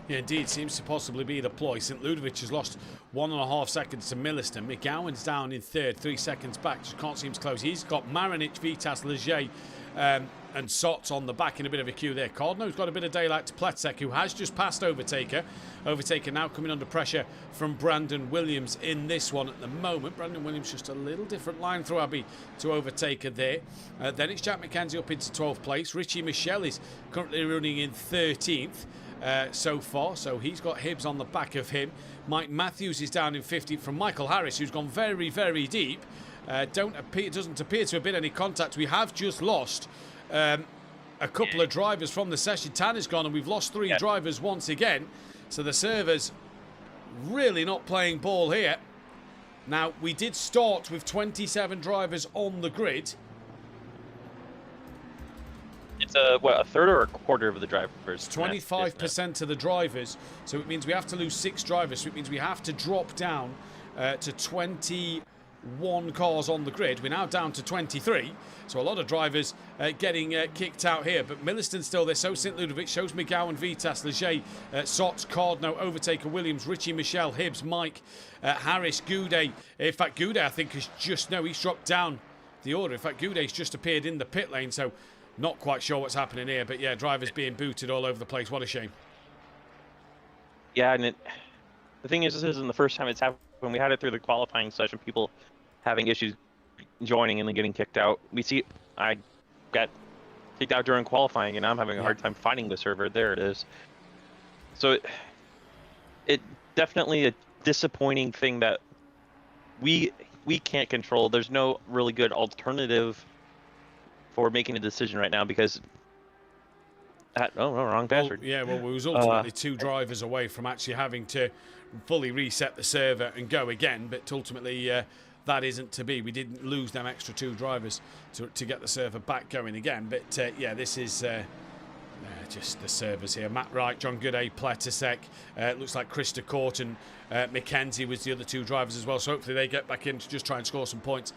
Yeah, indeed, seems to possibly be the ploy. St. Ludovic has lost 1.5 seconds to Milliston. McGowan's down in third, 3 seconds back. Just can't seem to close. He's got Marinic, Vitas, Leger, and Sots on the back in a bit of a queue there. Cardno's got a bit of daylight to Pletzek, who has just passed Overtaker. Overtaker now coming under pressure from Brandon Williams in this one at the moment. Brandon Williams just a little different line through Abbey to Overtaker there. Then it's Jack McKenzie up into 12th place. Richie Michelle is currently running in 13th. So far, so he's got Hibbs on the back of him. Mike Matthews is down in 50th from Michael Harris, who's gone very, very deep. Doesn't appear to have been any contact. We have just lost a couple of drivers from the session. Tanner's gone, and we've lost 3 drivers once again. So the servers really not playing ball here. Now, we did start with 27 drivers on the grid. It's a third or a quarter of the drivers? It's 25% of the drivers, so it means we have to lose 6 drivers. So it means we have to drop down to 21 cars on the grid. We're now down to 23, so a lot of drivers getting kicked out here. But Milliston's still there, so St. Ludovic, shows McGowan, Vitas, Leger, Sots, Cardno, Overtaker, Williams, Richie, Michelle, Hibbs, Mike, Harris, Goudet. In fact, Goudet, I think, is just... No, he's dropped down the order. In fact, Goudet's just appeared in the pit lane, so not quite sure what's happening here. But yeah, drivers being booted all over the place. What a shame. Yeah, and the thing is, this isn't the first time it's happened. When we had it through the qualifying session, people having issues joining and then getting kicked out. We see I got kicked out during qualifying, and I'm having a hard time finding the server. There it is. So it definitely a disappointing thing that we can't control. There's no really good alternative for making a decision right now because wrong password. Well, yeah, well, we was ultimately 2 drivers away from actually having to fully reset the server and go again, but ultimately that isn't to be. We didn't lose them extra 2 drivers to get the server back going again, but yeah, this is just the servers here. Matt Wright, John Gooday, Pletasek, looks like Krista Court and Mackenzie was the other 2 drivers as well, so hopefully they get back in to just try and score some points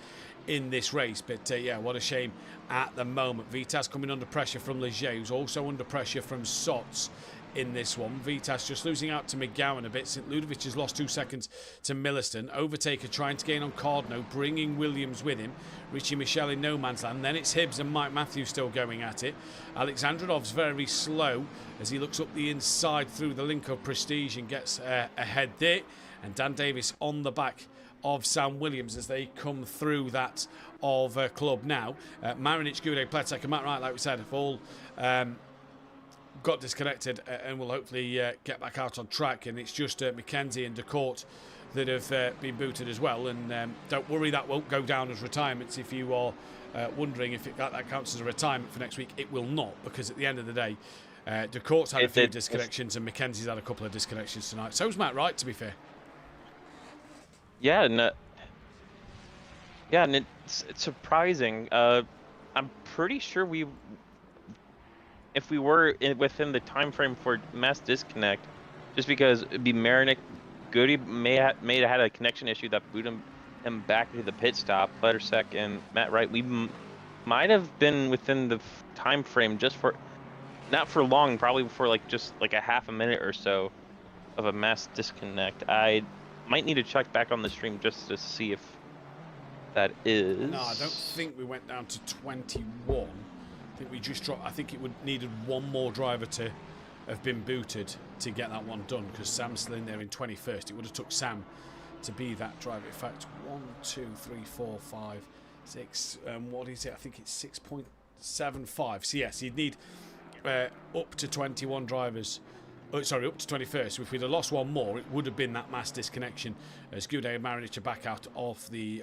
in this race. But yeah, what a shame at the moment. Vitas coming under pressure from Leger, who's also under pressure from Sots in this one. Vitas just losing out to McGowan a bit. St. Ludovic has lost 2 seconds to Milliston. Overtaker trying to gain on Cardno, bringing Williams with him. Richie Michelle in no man's land. Then it's Hibbs and Mike Mathew still going at it. Alexandrov's very slow as he looks up the inside through the link of Prestige and gets ahead there. And Dan Davis on the back of Sam Williams as they come through that of Club now. Marinic, Goudet, Pletek and Matt Wright, like we said, have all got disconnected and will hopefully get back out on track. And it's just Mackenzie and DeCourt that have been booted as well. And don't worry, that won't go down as retirements. If you are wondering if that counts as a retirement for next week, it will not, because at the end of the day, DeCourt's had a few disconnections and Mackenzie's had a couple of disconnections tonight. So's Matt Wright, to be fair. Yeah, and it's surprising. I'm pretty sure if we were within the time frame for mass disconnect, just because it'd be Marinic, Goody may have had a connection issue that booted him back to the pit stop. Pletasek and Matt Wright, we might have been within the time frame just for, not for long, probably for just a half a minute or so of a mass disconnect. I might need to check back on the stream just to see if that is. No, I don't think we went down to 21. I think we just dropped. I think it would needed one more driver to have been booted to get that one done, because Sam's still in there in 21st. It would have took Sam to be that driver. In fact, 1, 2, 3, 4, 5, 6. What is it? I think it's 6.75. So yes, you'd need up to 21 drivers. Sorry, up to 21st. So if we'd have lost one more, it would have been that mass disconnection as Goudet and Marinic are back out of the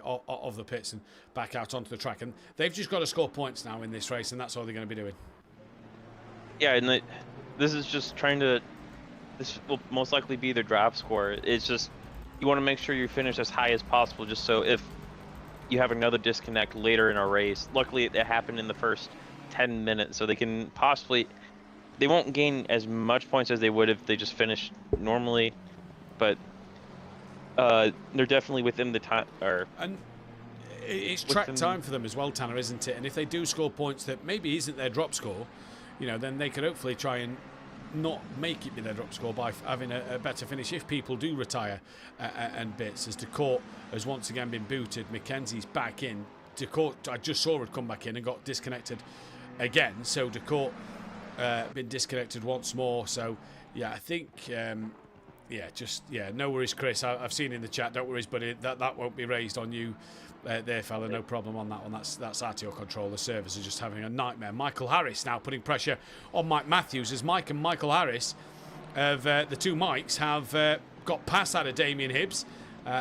pits and back out onto the track. And they've just got to score points now in this race, and that's all they're going to be doing. Yeah, and this is just this will most likely be their draft score. It's just, you want to make sure you finish as high as possible, just so if you have another disconnect later in a race. Luckily, it happened in the first 10 minutes, so they can possibly... They won't gain as much points as they would if they just finished normally, but they're definitely within the time. And it's track time for them as well, Tanner, isn't it? And if they do score points that maybe isn't their drop score, then they could hopefully try and not make it be their drop score by having a better finish if people do retire and bits. As DeCourt has once again been booted, Mackenzie's back in. DeCourt, I just saw it come back in and got disconnected again. So DeCourt been disconnected once more. So yeah, I think no worries, Chris. I've seen in the chat, don't worry, buddy, that won't be raised on you there, fella. No problem on that one. That's out of your control. The servers are just having a nightmare. Michael Harris now putting pressure on Mike Matthews, as Mike and Michael Harris of the two Mikes have got past out of Damien Hibbs,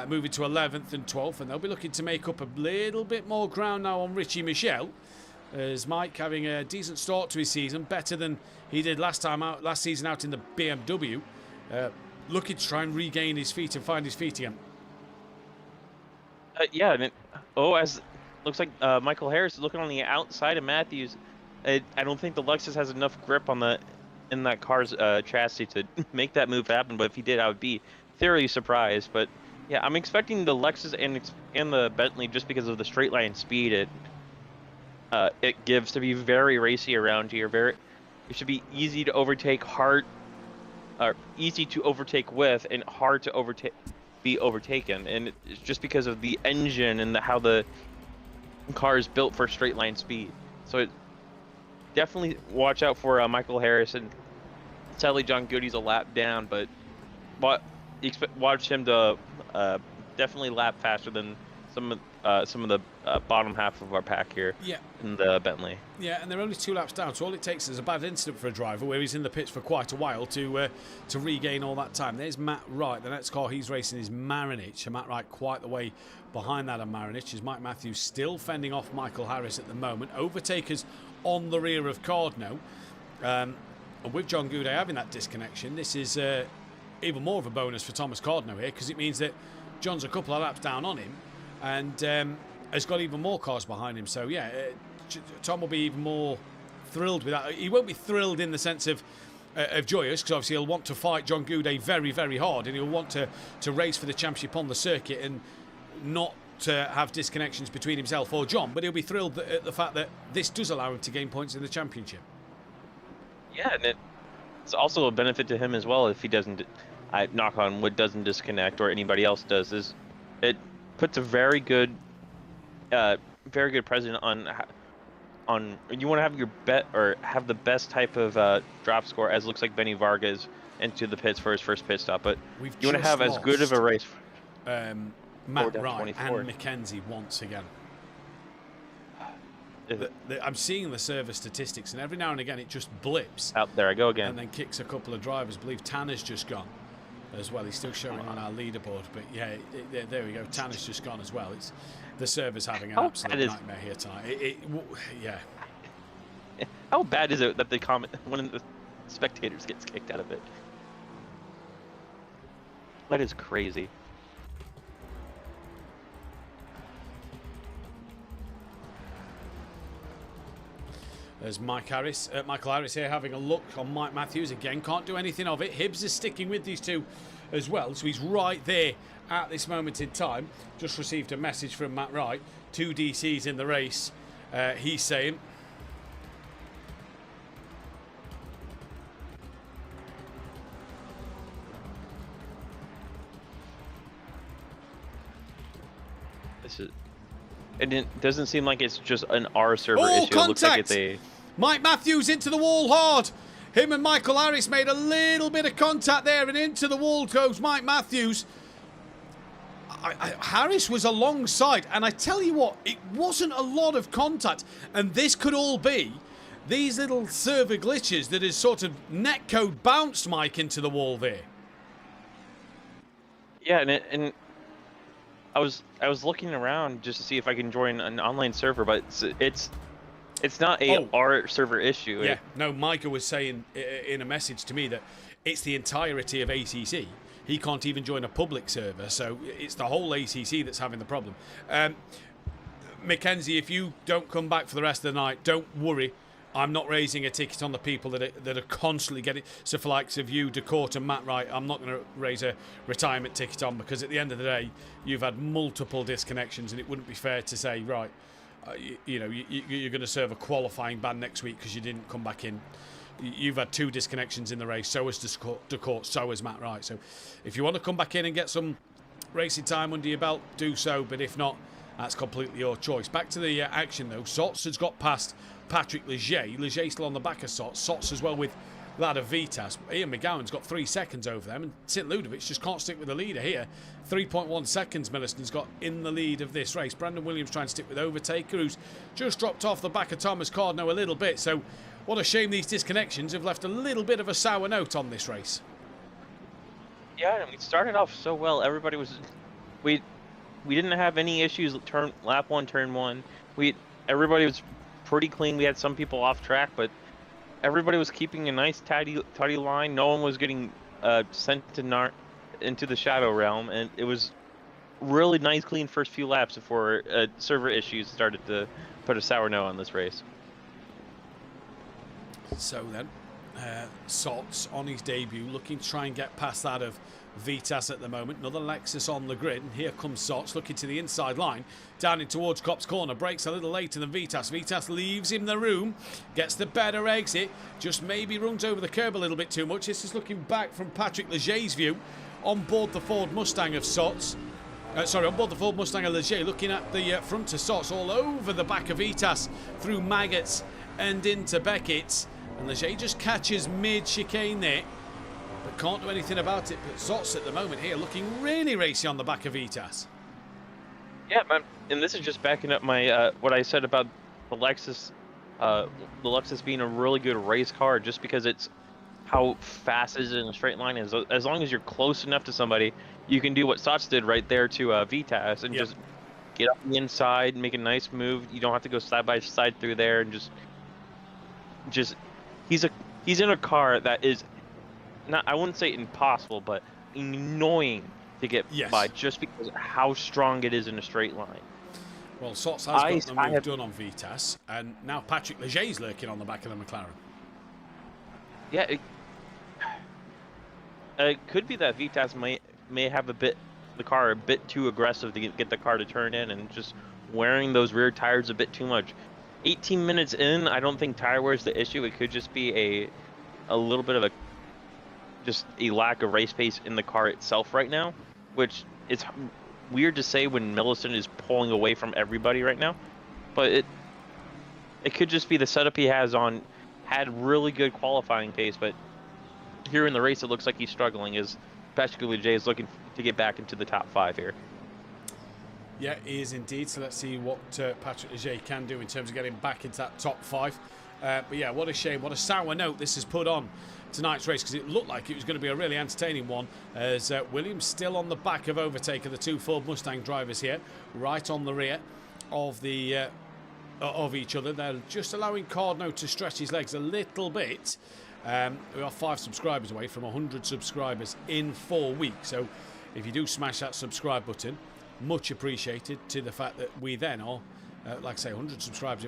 moving to 11th and 12th, and they'll be looking to make up a little bit more ground now on Richie Michelle, as Mike having a decent start to his season, better than he did last season out in the BMW, looking to try and regain his feet and find his feet again. Yeah, and as looks like Michael Harris is looking on the outside of Matthews. I don't think the Lexus has enough grip on in that car's chassis to make that move happen. But if he did, I would be thoroughly surprised. But yeah, I'm expecting the Lexus and the Bentley, just because of the straight line speed it gives, to be very racy around here. It should be easy to overtake, easy to overtake with, and hard to be overtaken. And it's just because of the engine and how the car is built for straight line speed. So definitely watch out for Michael Harris. And sadly, John Goody's a lap down, but watch him to definitely lap faster than some of the bottom half of our pack here. Yeah. In the Bentley. Yeah, and they're only 2 laps down, so all it takes is a bad incident for a driver where he's in the pits for quite a while to regain all that time. There's Matt Wright. The next car he's racing is Marinich, and Matt Wright quite the way behind that on Marinich. Is Mike Matthews still fending off Michael Harris at the moment. Overtakers on the rear of Cardno. And with John Goudet having that disconnection, this is even more of a bonus for Thomas Cardno here, because it means that John's a couple of laps down on him and has got even more cars behind him. So yeah, Tom will be even more thrilled with that. He won't be thrilled in the sense of joyous, because obviously he'll want to fight John Goudet very, very hard, and he'll want to race for the championship on the circuit and not to have disconnections between himself or John. But he'll be thrilled at the fact that this does allow him to gain points in the championship. Yeah, and it's also a benefit to him as well if he doesn't, knock on wood, doesn't disconnect, or anybody else does. It puts a very good precedent on you want to have your have the best type of drop score, as looks like Benny Vargas into the pits for his first pit stop. But you want to have as good of a race. Matt Wright and Mackenzie once again. I'm seeing the server statistics, and every now and again it just blips. Out there I go again. And then kicks a couple of drivers. I believe Tanner's just gone as well. He's still showing on our leaderboard, but yeah, there we go. Tanner's just gone as well. It's the server's having an absolute nightmare here tonight. Yeah. How bad is it that one of the spectators gets kicked out of it? That is crazy. There's Michael Harris here having a look on Mike Matthews. Again, can't do anything of it. Hibbs is sticking with these two as well, so he's right there at this moment in time. Just received a message from Matt Wright. 2 DCs in the race, he's saying. It doesn't seem like it's just an R server issue. Contact! It looks like it's Mike Matthews into the wall hard. Him and Michael Harris made a little bit of contact there, and into the wall goes Mike Matthews. Harris was alongside, and I tell you what, it wasn't a lot of contact, and this could all be these little server glitches that has sort of netcode bounced Mike into the wall there. Yeah, and I was looking around just to see if I can join an online server, but it's not a R server issue. Yeah, no, Micah was saying in a message to me that it's the entirety of ACC. He can't even join a public server, so it's the whole ACC that's having the problem. Mackenzie, if you don't come back for the rest of the night, don't worry. I'm not raising a ticket on the people that are constantly getting. So for likes of you, DeCourt and Matt Wright, I'm not going to raise a retirement ticket on, because at the end of the day, you've had multiple disconnections, and it wouldn't be fair to say, right, you're going to serve a qualifying ban next week because you didn't come back in. You've had 2 disconnections in the race, so has DeCourt, so has Matt Wright. So if you want to come back in and get some racing time under your belt, do so, but if not, that's completely your choice. Back to the action though. Sots has got past Patrick Leger. Leger still on the back of Sots. Sots as well with that of Vitas. Ian McGowan's got 3 seconds over them, and St. Ludovic just can't stick with the leader here. 3.1 seconds Milliston's got in the lead of this race. Brandon Williams trying to stick with Overtaker, who's just dropped off the back of Thomas Cardno a little bit. So what a shame these disconnections have left a little bit of a sour note on this race. Yeah, and we started off so well. Everybody was... We didn't have any issues lap 1, turn 1. Everybody was pretty clean. We had some people off track, but everybody was keeping a nice tidy line. No one was getting sent into the shadow realm, and it was really nice, clean first few laps before server issues started to put a sour note on this race. So then, Sots on his debut, looking to try and get past that of Vitas at the moment. Another Lexus on the grid, and here comes Sots looking to the inside line, down in towards Copse Corner, breaks a little later than Vitas. Vitas leaves him the room, gets the better exit, just maybe runs over the curb a little bit too much. This is looking back from Patrick Leger's view on board the Ford Mustang of Sots. On board the Ford Mustang of Leger, looking at the front of Sots, all over the back of Vitas, through Maggots and into Beckett. And Leger just catches mid-chicane there, but can't do anything about it. But Sots at the moment here looking really racy on the back of Vitas. Yeah, man. And this is just backing up my what I said about the Lexus being a really good race car, just because it's how fast it is in a straight line. As long as you're close enough to somebody, you can do what Sots did right there to Vitas and just get up the inside, make a nice move. You don't have to go side by side through there, and just he's in a car that is not, I wouldn't say impossible, but annoying to get by, just because of how strong it is in a straight line. Well, Sots has got the move done on Vitas, and now Patrick Leger's lurking on the back of the McLaren. Yeah, it could be that Vitas may have the car a bit too aggressive to get the car to turn in, and just wearing those rear tires a bit too much. 18 minutes in, I don't think tire wear is the issue. It could just be a little bit of a lack of race pace in the car itself right now, which it's weird to say when Millicent is pulling away from everybody right now. But it could just be the setup he had really good qualifying pace, but here in the race it looks like he's struggling, as Patrick Leger is looking to get back into the top 5 here. Yeah, he is indeed. So let's see what Patrick Leger can do in terms of getting back into that top 5. But yeah, what a shame, what a sour note this has put on tonight's race, because it looked like it was going to be a really entertaining one, as Williams still on the back of overtaker, the two Ford Mustang drivers here, right on the rear of the of each other. They're just allowing Cardno to stretch his legs a little bit. We are 5 subscribers away from 100 subscribers in 4 weeks, so if you do smash that subscribe button, much appreciated, to the fact that we then are, like I say, 100 subscribers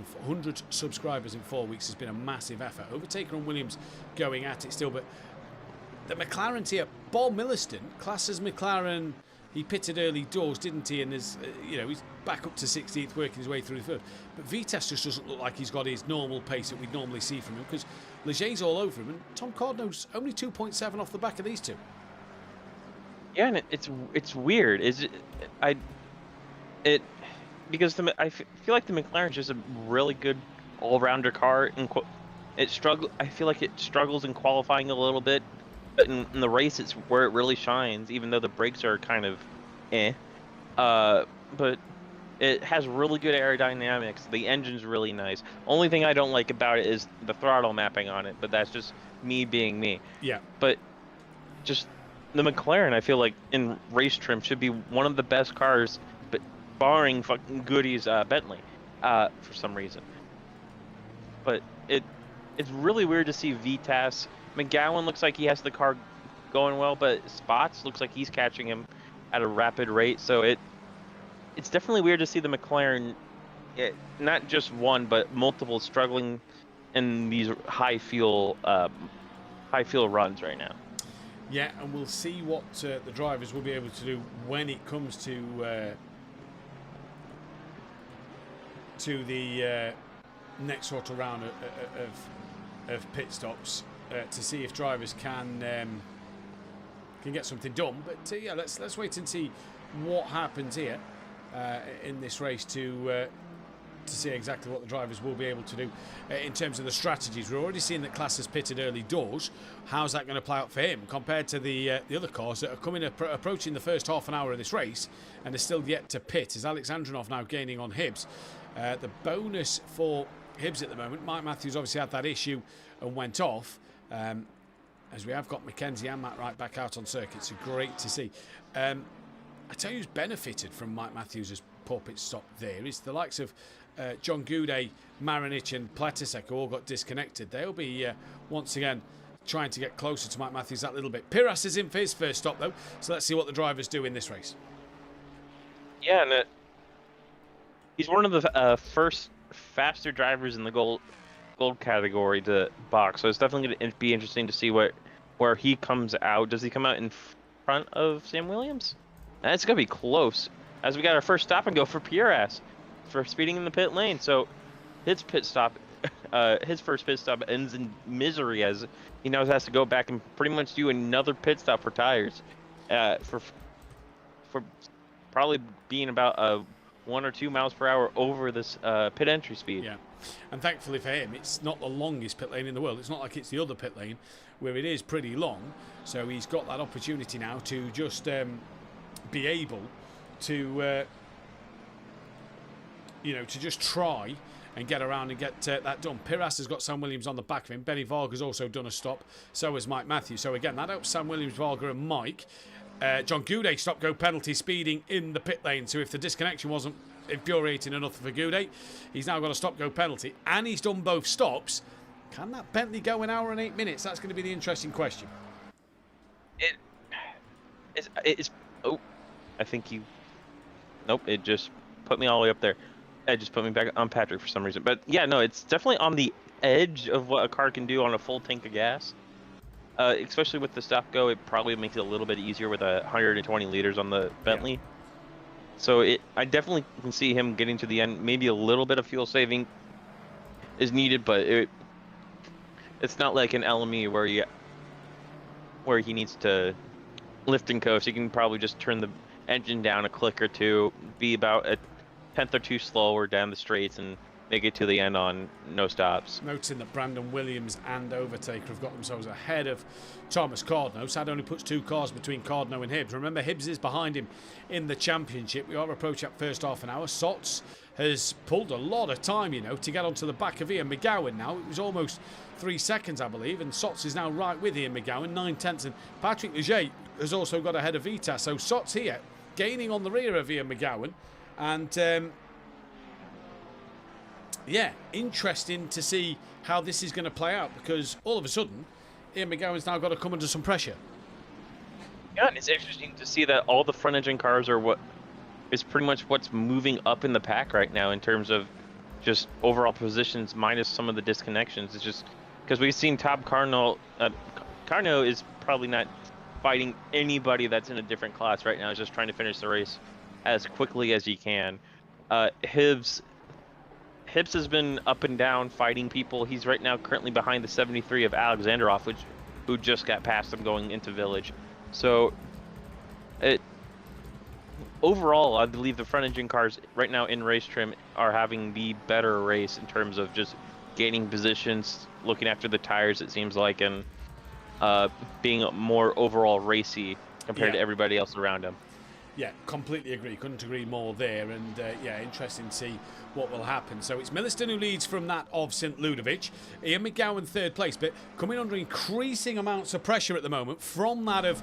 in 4 weeks has been a massive effort. Overtaker and Williams going at it still, but the McLaren's here. Bob Milliston, class as McLaren, he pitted early doors, didn't he? And he's back up to 16th, working his way through the third. But Vitas just doesn't look like he's got his normal pace that we'd normally see from him, because Leger's all over him, and Tom Cardno's only 2.7 off the back of these two. Yeah, and it's weird. Because I feel like the McLaren's just a really good all-rounder car, and I feel like it struggles in qualifying a little bit, but in the race it's where it really shines, even though the brakes are kind of but it has really good aerodynamics. The engine's really nice. Only thing I don't like about it is the throttle mapping on it, but that's just me being me. Yeah. But just the McLaren, I feel like in race trim should be one of the best cars, but barring fucking Goody's Bentley for some reason. But it's really weird to see Vitas. McGowan looks like he has the car going well, but Spots looks like he's catching him at a rapid rate. So it's definitely weird to see the McLaren, not just one but multiple, struggling in these high fuel runs right now. Yeah, and we'll see what the drivers will be able to do when it comes to the next sort of round of pit stops, to see if drivers can get something done. But yeah, let's wait and see what happens here in this race to see exactly what the drivers will be able to do in terms of the strategies. We're already seeing that Class has pitted early doors. How's that going to play out for him compared to the other cars that are approaching the first half an hour of this race and are still yet to pit? Is Alexandrinov now gaining on Hibbs? The bonus for Hibbs at the moment, Mike Matthews obviously had that issue and went off, as we have got Mackenzie and Matt Wright back out on circuit, so great to see. I tell you who's benefited from Mike Matthews' poor pit stop there is the likes of John Goudet, Marinich and Platisek, who all got disconnected. They'll be once again trying to get closer to Mike Matthews that little bit. Piras is in for his first stop though, so let's see what the drivers do in this race. Yeah, and he's one of the first faster drivers in the gold category to box. So it's definitely going to be interesting to see where he comes out. Does he come out in front of Sam Williams? And it's going to be close, as we got our first stop and go for Puras for speeding in the pit lane. So his pit stop, his first pit stop ends in misery as he now has to go back and pretty much do another pit stop for tires, for probably being about 1 or 2 miles per hour over this pit entry speed. Yeah, and thankfully for him, it's not the longest pit lane in the world. It's not like it's the other pit lane where it is pretty long. So he's got that opportunity now to just be able to, to just try and get around and get that done. Piras has got Sam Williams on the back of him. Benny Varga's also done a stop. So has Mike Mathew. So again, that helps Sam Williams, Varga and Mike. John Goudet stop-go penalty speeding in the pit lane. So if the disconnection wasn't infuriating enough for Goudet, he's now got a stop-go penalty. And he's done both stops. Can that Bentley go an hour and 8 minutes? That's going to be the interesting question. It's oh, I think you... Nope, it just put me all the way up there. It just put me back on Patrick for some reason. But yeah, no, it's definitely on the edge of what a car can do on a full tank of gas. Especially with the stop go, it probably makes it a little bit easier with 120 liters on the Bentley. Yeah. So I definitely can see him getting to the end. Maybe a little bit of fuel saving is needed, but it's not like an LME where he needs to lift and coast. He can probably just turn the engine down a click or two, be about a tenth or two slower down the straights, and make it to the end on no stops. Noting that Brandon Williams and Overtaker have got themselves ahead of Thomas Cardno. Sad only puts 2 cars between Cardno and Hibbs. Remember, Hibbs is behind him in the championship. We are approaching that first half an hour. Sots has pulled a lot of time, to get onto the back of Ian McGowan now. It was almost 3 seconds, I believe, and Sots is now right with Ian McGowan, 9/10. And Patrick Leger has also got ahead of Vitas. So Sots here, gaining on the rear of Ian McGowan. And yeah, interesting to see how this is going to play out, because all of a sudden, Ian McGowan's now got to come under some pressure. Yeah, and it's interesting to see that all the front engine cars are what is pretty much what's moving up in the pack right now in terms of just overall positions minus some of the disconnections. It's just because we've seen Top Carno is probably not fighting anybody that's in a different class right now. He's just trying to finish the race as quickly as he can. Hibbs has been up and down fighting people. He's right now currently behind the 73 of Alexandrov, who just got past him going into Village. So, overall, I believe the front engine cars right now in race trim are having the better race in terms of just gaining positions, looking after the tires, it seems like, and being more overall racy compared to everybody else around him. Yeah, completely agree. Couldn't agree more there. And yeah, interesting to see what will happen. So it's Milliston who leads from that of St. Ludovic. Ian McGowan 3rd place, but coming under increasing amounts of pressure at the moment from that of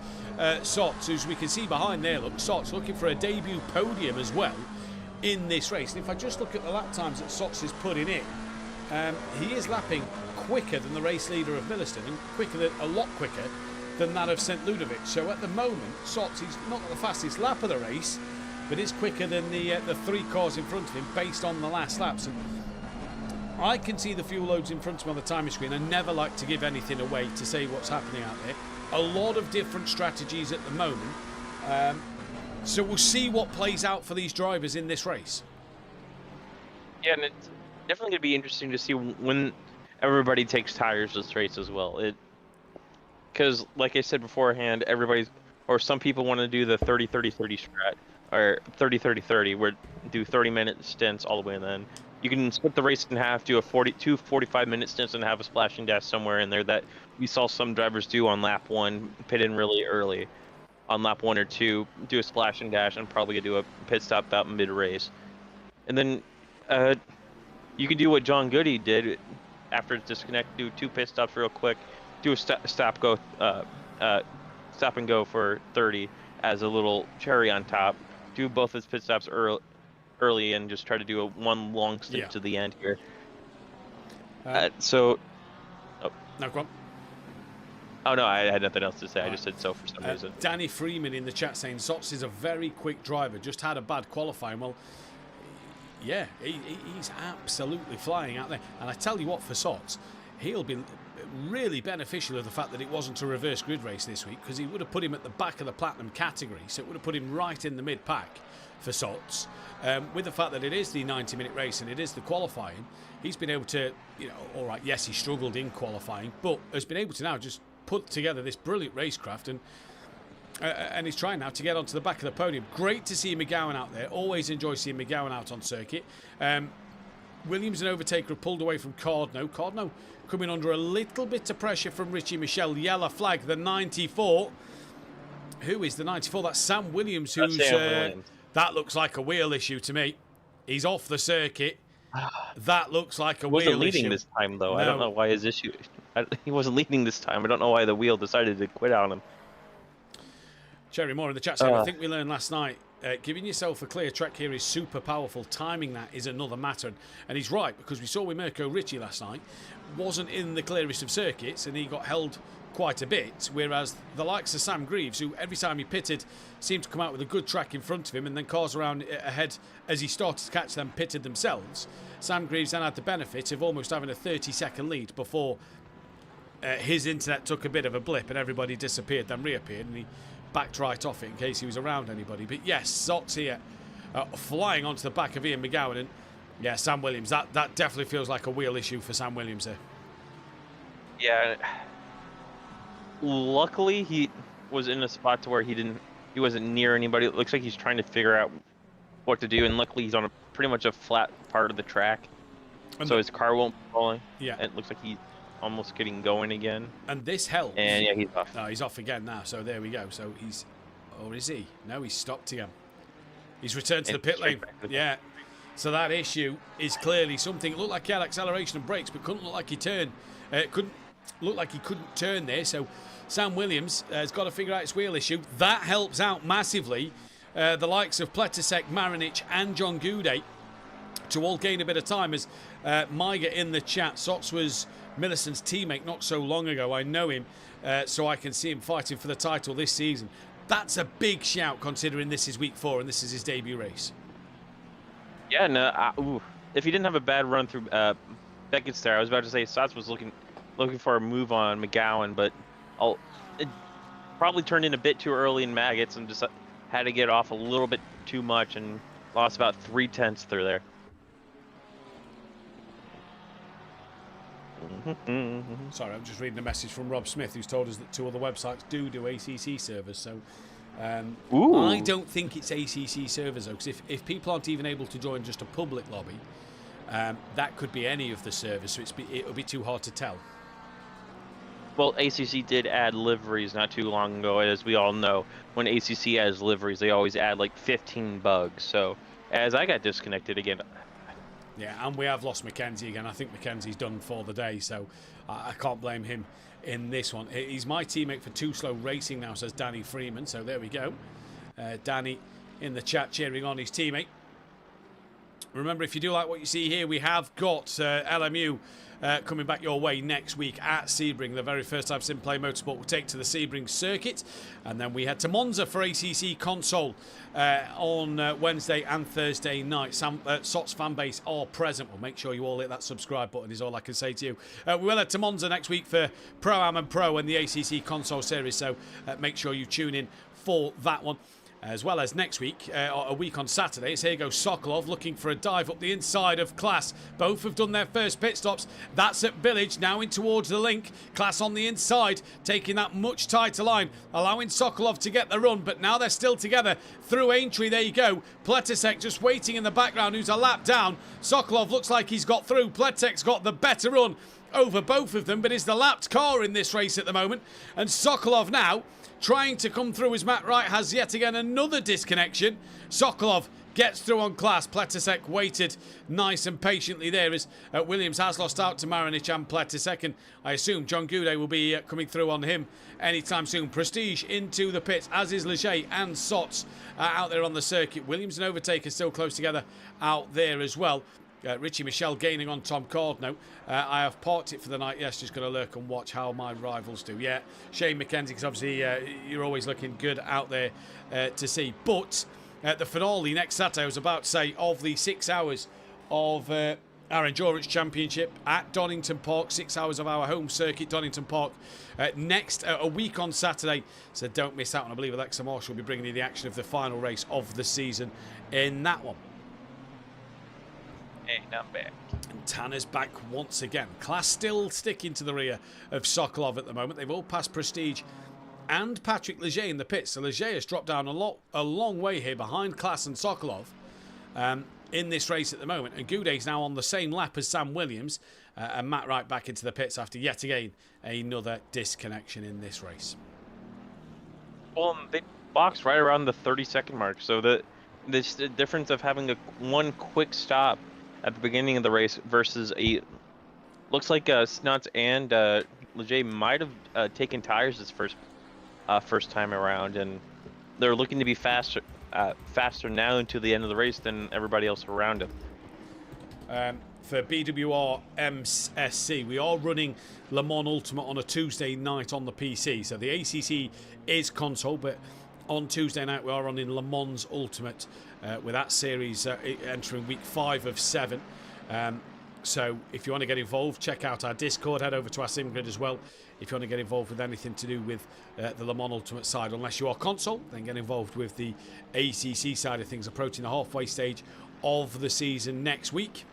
Sots, as we can see behind there. Look, Sots looking for a debut podium as well in this race. And if I just look at the lap times that Sots is putting in, he is lapping quicker than the race leader of Milliston, and a lot quicker than that of St. Ludovic. So at the moment, Sots, he's not got the fastest lap of the race, but is quicker than the 3 cars in front of him based on the last laps. And I can see the fuel loads in front of me on the timing screen. I never like to give anything away to say what's happening out there. A lot of different strategies at the moment. So we'll see what plays out for these drivers in this race. Yeah, and it's definitely going to be interesting to see when everybody takes tires this race as well. Because, like I said beforehand, some people want to do the 30-30-30 strat, or 30-30-30, where do 30-minute stints all the way, and then you can split the race in half, do a 45-minute stints, and have a splashing dash somewhere in there that we saw some drivers do on lap 1, pit in really early. On lap 1 or 2, do a splashing dash, and probably do a pit stop about mid-race. And then you can do what John Goody did after disconnect, do 2 pit stops real quick, do a stop and go for 30 as a little cherry on top. Do both his pit stops early and just try to do one long stint to the end here. No, go Oh no, I had nothing else to say. I just said so for some reason. Danny Freeman in the chat saying Sots is a very quick driver. Just had a bad qualifying. Well, yeah, he's absolutely flying out there. And I tell you what, for Sots, he'll be really beneficial of the fact that it wasn't a reverse grid race this week, because he would have put him at the back of the platinum category, so it would have put him right in the mid pack for Sots. With the fact that it is the 90-minute race and it is the qualifying, he's been able to, you know, all right, yes, he struggled in qualifying, but has been able to now just put together this brilliant racecraft, and he's trying now to get onto the back of the podium. Great to see McGowan out there. Always enjoy seeing McGowan out on circuit. Williams and Overtaker have pulled away from Cardno. Cardno coming under a little bit of pressure from Richie Michelle. Yellow flag, the 94. Who is the 94? That's Sam Williams, who's... that looks like a wheel issue to me. He's off the circuit. That looks like a wheel issue. He wasn't leading this time, though. No. I don't know why his issue... He wasn't leading this time. I don't know why the wheel decided to quit on him. Cherry Moore in the chat saying, I think we learned last night, giving yourself a clear track here is super powerful. Timing that is another matter. And he's right, because we saw with Mirko Ricci last night, wasn't in the clearest of circuits, and he got held quite a bit, whereas the likes of Sam Greaves, who every time he pitted seemed to come out with a good track in front of him, and then cars around ahead as he started to catch them pitted themselves. Sam Greaves then had the benefit of almost having a 30-second lead before his internet took a bit of a blip and everybody disappeared, then reappeared, and he backed right off it in case he was around anybody. But yes, Sots here flying onto the back of Ian McGowan, and yeah, Sam Williams, that definitely feels like a wheel issue for Sam Williams there. Yeah, luckily he was in a spot to where he wasn't near anybody. It looks like he's trying to figure out what to do, and luckily he's on pretty much a flat part of the track, and so his car won't be falling. Yeah, and it looks like he's almost getting going again. And this helps. And yeah, he's off. No, he's off again now, so there we go. So he's... Or is he? No, he's stopped again. He's returned to the pit lane. Yeah. So that issue is clearly something. It looked like he had acceleration and brakes, but couldn't look like he turned. Couldn't look like he couldn't turn there. So Sam Williams has got to figure out his wheel issue. That helps out massively the likes of Pletisek, Marinic and John Goudet to all gain a bit of time. As Maiga in the chat, Sots was Millicent's teammate not so long ago. I know him, so I can see him fighting for the title this season. That's a big shout, considering this is week 4 and this is his debut race. Yeah, no, if he didn't have a bad run through Beckett's there, I was about to say Sots was looking for a move on McGowan, but it probably turned in a bit too early in Maggots and just had to get off a little bit too much and lost about 3/10 through there. Sorry, I'm just reading a message from Rob Smith, who's told us that 2 other websites do ACC servers. So I don't think it's ACC servers, though, because if people aren't even able to join just a public lobby, that could be any of the servers, so it'll be too hard to tell. Well, ACC did add liveries not too long ago, as we all know. When ACC adds liveries, they always add like 15 bugs. So as I got disconnected again... Yeah, and we have lost Mackenzie again. I think Mackenzie's done for the day, so I can't blame him in this one. He's my teammate for Too Slow Racing now, says Danny Freeman. So there we go. Danny in the chat cheering on his teammate. Remember, if you do like what you see here, we have got LMU coming back your way next week at Sebring. The very first time SimPlay Motorsport will take to the Sebring circuit. And then we head to Monza for ACC console on Wednesday and Thursday night. Sots fan base are present. Well, make sure you all hit that subscribe button is all I can say to you. We will head to Monza next week for Pro-Am and Pro and the ACC console series. So make sure you tune in for that one. As well as next week, a week on Saturday, it's here goes Sokolov looking for a dive up the inside of Class. Both have done their first pit stops. That's at Village, now in towards the link. Class on the inside, taking that much tighter line, allowing Sokolov to get the run, but now they're still together through Aintree. There you go. Pletisek just waiting in the background, who's a lap down. Sokolov looks like he's got through. Pletisek's got the better run over both of them, but is the lapped car in this race at the moment. And Sokolov now trying to come through as Matt Wright has yet again another disconnection. Sokolov gets through on Class. Pletisek waited nice and patiently there as Williams has lost out to Marinic and Pletisek, and I assume John Goudet will be coming through on him anytime soon. Prestige into the pits, as is Leger and Sots out there on the circuit. Williams and Overtaker still close together out there as well. Richie Michelle gaining on Tom Cordno. I have parked it for the night. Yes, just going to lurk and watch how my rivals do. Yeah, Shane McKenzie, because obviously you're always looking good out there to see. But the finale next Saturday, I was about to say, of the 6 hours of our Endurance Championship at Donington Park, 6 hours of our home circuit, Donington Park, next a week on Saturday. So don't miss out. And I believe Alexa Marshall will be bringing you the action of the final race of the season in that one. Hey, I'm back. And Tanner's back once again. Class still sticking to the rear of Sokolov at the moment. They've all passed Prestige and Patrick Leger in the pits. So Leger has dropped down a long way here behind Class and Sokolov in this race at the moment. And Goudet's now on the same lap as Sam Williams. And Matt Wright back into the pits after yet again another disconnection in this race. Well, they boxed right around the 30-second mark. So the difference of having one quick stop at the beginning of the race versus looks like Snuts and Leger might have taken tires this first time around, and they're looking to be faster now into the end of the race than everybody else around them. For BWR MSC, we are running Le Mans Ultimate on a Tuesday night on the PC. So the ACC is console, but on Tuesday night we are running Le Mans Ultimate with that series entering week 5 of 7. So if you want to get involved, check out our Discord, head over to our SimGrid as well. If you want to get involved with anything to do with the Le Mans Ultimate side, unless you are console, then get involved with the ACC side of things, approaching the halfway stage of the season next week.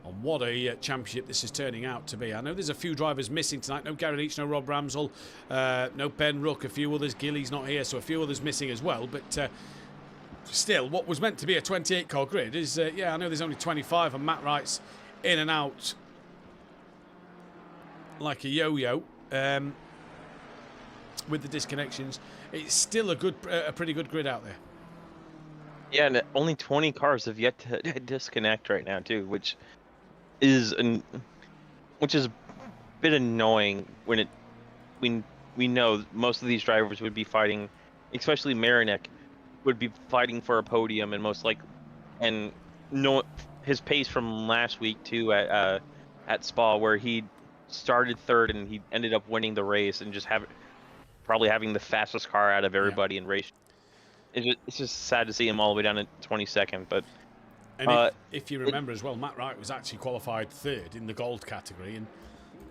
And what a championship this is turning out to be. I know there's a few drivers missing tonight. No Gary Leach, no Rob Ramsell, no Ben Rook, a few others. Gilly's not here, so a few others missing as well. But still, what was meant to be a 28-car grid is, yeah, I know there's only 25, and Matt Wright's in and out like a yo-yo with the disconnections. It's still a pretty good grid out there. Yeah, and only 20 cars have yet to disconnect right now too, which is a bit annoying when we know most of these drivers would be fighting, especially Marinek would be fighting for a podium, and and know his pace from last week too at Spa, where he started third and he ended up winning the race and just probably having the fastest car out of everybody in race. It's just sad to see him all the way down at 22nd, but. And if you remember as well, Matt Wright was actually qualified third in the gold category and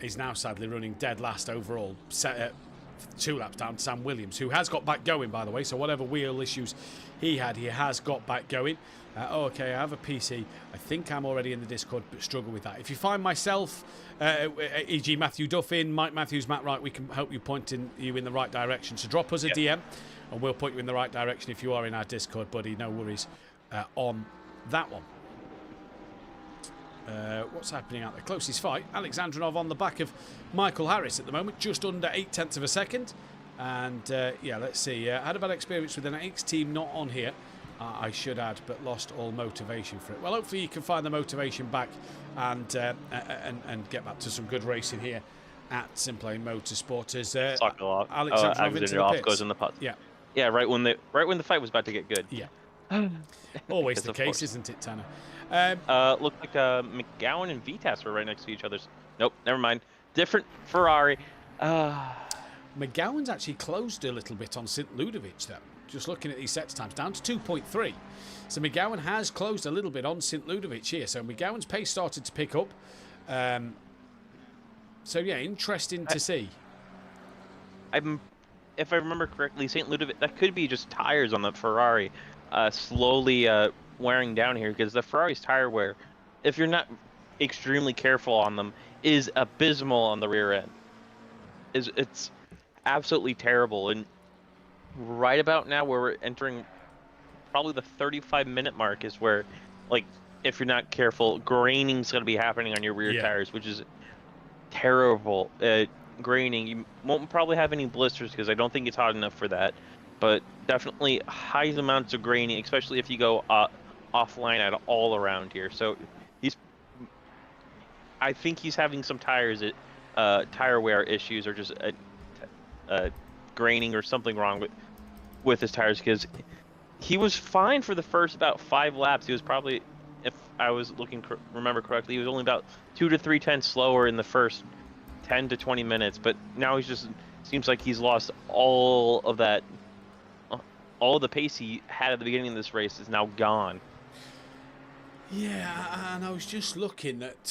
is now sadly running dead last overall, 2 laps down to Sam Williams, who has got back going, by the way. So whatever wheel issues he has got back going. Okay, I have a PC. I think I'm already in the Discord, but struggle with that. If you find myself, e.g. Mathew Duffin, Mike Matthews, Matt Wright, we can help you you in the right direction. So drop us a DM and we'll point you in the right direction if you are in our Discord, buddy. No worries on that one. What's happening out there? Closest fight. Alexandrinov on the back of Michael Harris at the moment, just under 0.8 of a second. And yeah, let's see. I had a bad experience with an X team not on here. I should add, but lost all motivation for it. Well, hopefully you can find the motivation back and get back to some good racing here at SimPlay Motorsport. As Alexandrinov into the pits. Goes in the pits. Yeah, right when the fight was about to get good. Yeah. Always the case, isn't it, Tanner? Looked like McGowan and Vitas were right next to each other. Nope, never mind. Different Ferrari. McGowan's actually closed a little bit on St. Ludovic, though. Just looking at these set times, down to 2.3. So McGowan has closed a little bit on St. Ludovic here. So McGowan's pace started to pick up. So yeah, interesting to see. If I remember correctly, St. Ludovic, that could be just tires on the Ferrari slowly wearing down here, because the Ferrari's tire wear, if you're not extremely careful on them, is abysmal on the rear end. It's absolutely terrible. And right about now, where we're entering probably the 35-minute mark, is where, like, if you're not careful, graining's going to be happening on your rear tires, which is terrible. Graining, you won't probably have any blisters because I don't think it's hot enough for that, but definitely high amounts of graining, especially if you go offline at all around here. So I think he's having some tire wear issues, or just graining or something wrong with his tires, because he was fine for the first about 5 laps. He was probably if I was remember correctly, he was only about 2 to 3 tenths slower in the first 10 to 20 minutes, but now he's just seems like he's lost all of that. All the pace he had at the beginning of this race is now gone. Yeah, and I was just looking at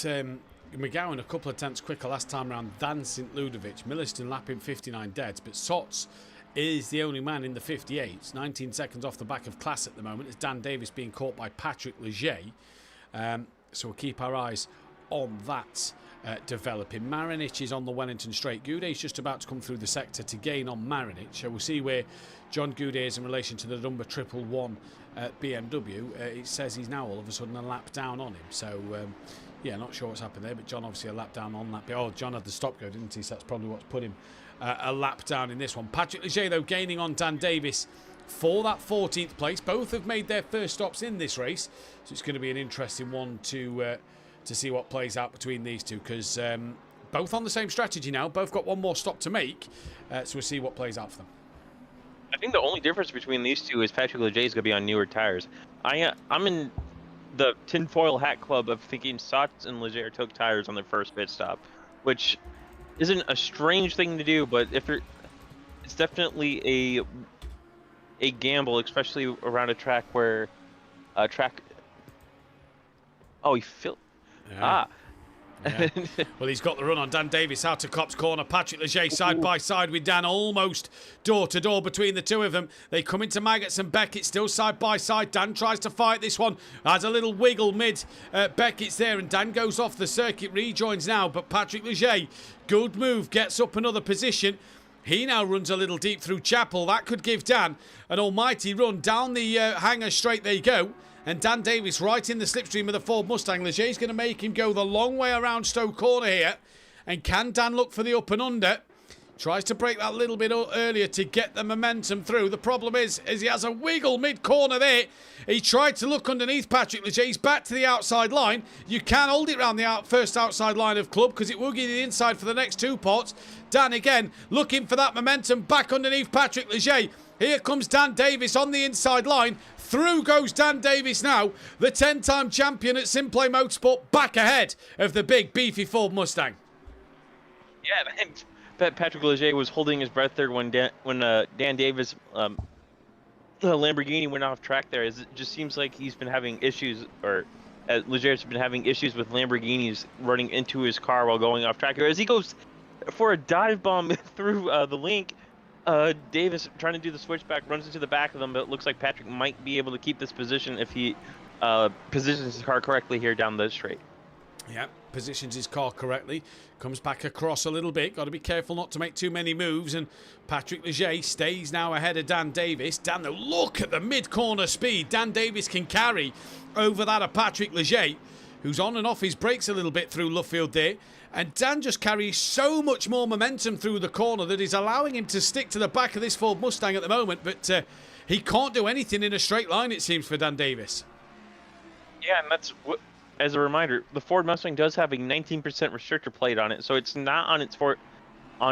McGowan a couple of tenths quicker last time around than St. Ludovic. Milliston lapping 59 deads, but Sots is the only man in the 58. 19 seconds off the back of class at the moment. It's Dan Davis being caught by Patrick Leger. So we'll keep our eyes on that developing. Marinich is on the Wellington straight. Goudet is just about to come through the sector to gain on Marinich. So we'll see where John Goudet is in relation to the number 111 BMW. It says he's now all of a sudden a lap down on him. So yeah, not sure what's happened there, but John obviously a lap down on that. Oh, John had the stop go, didn't he? So that's probably what's put him a lap down in this one. Patrick Leger, though, gaining on Dan Davis for that 14th place. Both have made their first stops in this race, so it's going to be an interesting one to see what plays out between these two, because both on the same strategy now, both got one more stop to make, so we'll see what plays out for them. I think the only difference between these two is Patrick Leger is going to be on newer tires. I'm in the tinfoil hat club of thinking Sots and Leger took tires on their first pit stop, which isn't a strange thing to do, but it's definitely a gamble, especially around a track where he filled. Yeah. Yeah. Well, he's got the run on Dan Davis out to Copse Corner. Patrick Leger side by side with Dan, almost door to door between the two of them. They come into Maggots and Beckett still side by side. Dan tries to fight this one, has a little wiggle mid Beckett's there, and Dan goes off the circuit, rejoins now, but Patrick Leger, good move, gets up another position. He now runs a little deep through Chapel. That could give Dan an almighty run down the hanger straight. There you go. And Dan Davis right in the slipstream of the Ford Mustang. Leger's going to make him go the long way around Stowe Corner here. And can Dan look for the up and under? Tries to break that a little bit earlier to get the momentum through. The problem is he has a wiggle mid-corner there. He tried to look underneath Patrick Leger. He's back to the outside line. You can hold it round the first outside line of club, because it will give you the inside for the next two pots. Dan again looking for that momentum back underneath Patrick Leger. Here comes Dan Davis on the inside line. Through goes Dan Davis now, the 10-time champion at SimPlay Motorsport, back ahead of the big beefy Ford Mustang. Yeah, and Patrick Leger was holding his breath there when Dan Davis, the Lamborghini, went off track there. It just seems like he's been having issues, or Leger's been having issues with Lamborghinis running into his car while going off track here. As he goes for a dive bomb through the link, Davis trying to do the switchback, runs into the back of them, but it looks like Patrick might be able to keep this position if he positions his car correctly here down the straight. Yeah, positions his car correctly, comes back across a little bit, got to be careful not to make too many moves, and Patrick Leger stays now ahead of Dan Davis. Dan, though, look at the mid-corner speed Dan Davis can carry over that of Patrick Leger, who's on and off his brakes a little bit through Luffield there. And Dan just carries so much more momentum through the corner that is allowing him to stick to the back of this Ford Mustang at the moment. But he can't do anything in a straight line, it seems, for Dan Davis. Yeah, and that's, as a reminder, the Ford Mustang does have a 19% restrictor plate on it, so it's not on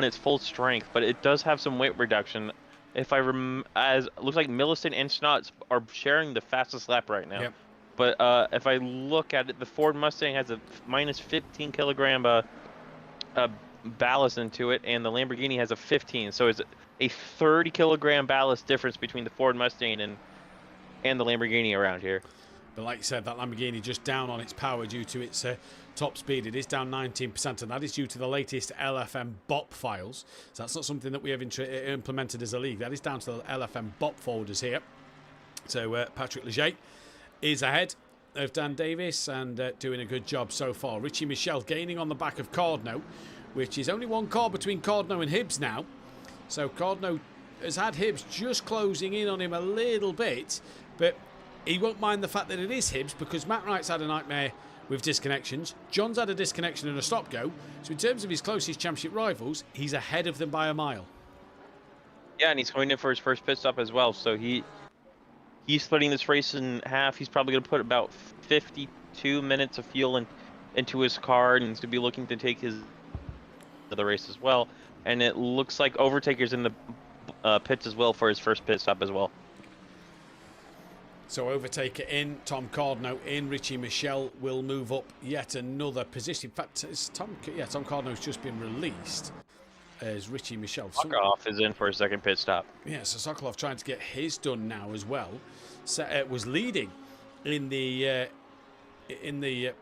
its full strength, but it does have some weight reduction. If I as it looks like Millicent and Schnotts are sharing the fastest lap right now. Yep. But if I look at it, the Ford Mustang has a minus 15 kilogram ballast into it, and the Lamborghini has a 15. So it's a 30 kilogram ballast difference between the Ford Mustang and the Lamborghini around here. But like you said, that Lamborghini just down on its power due to its top speed. It is down 19%, and that is due to the latest LFM BOP files. So that's not something that we have implemented as a league. That is down to the LFM BOP folders here. So Patrick Leger is ahead of Dan Davis and doing a good job so far. Richie Michel gaining on the back of Cardno, which is only one car between Cardno and Hibbs now. So Cardno has had Hibbs just closing in on him a little bit, but he won't mind the fact that it is Hibbs, because Matt Wright's had a nightmare with disconnections. John's had a disconnection and a stop-go. So in terms of his closest championship rivals, he's ahead of them by a mile. Yeah, and he's going in for his first pit stop as well. So he's splitting this race in half. He's probably going to put about 52 minutes of fuel into his car, and he's going to be looking to take his the race as well. And it looks like Overtaker's in the pits as well for his first pit stop as well. So Overtaker in, Tom Cardno in, Richie Michelle will move up yet another position. In fact, Tom Cardno's just been released as Richie Michelle. Sokolov is in for a second pit stop. Yeah, so Sokolov trying to get his done now as well. Was leading in the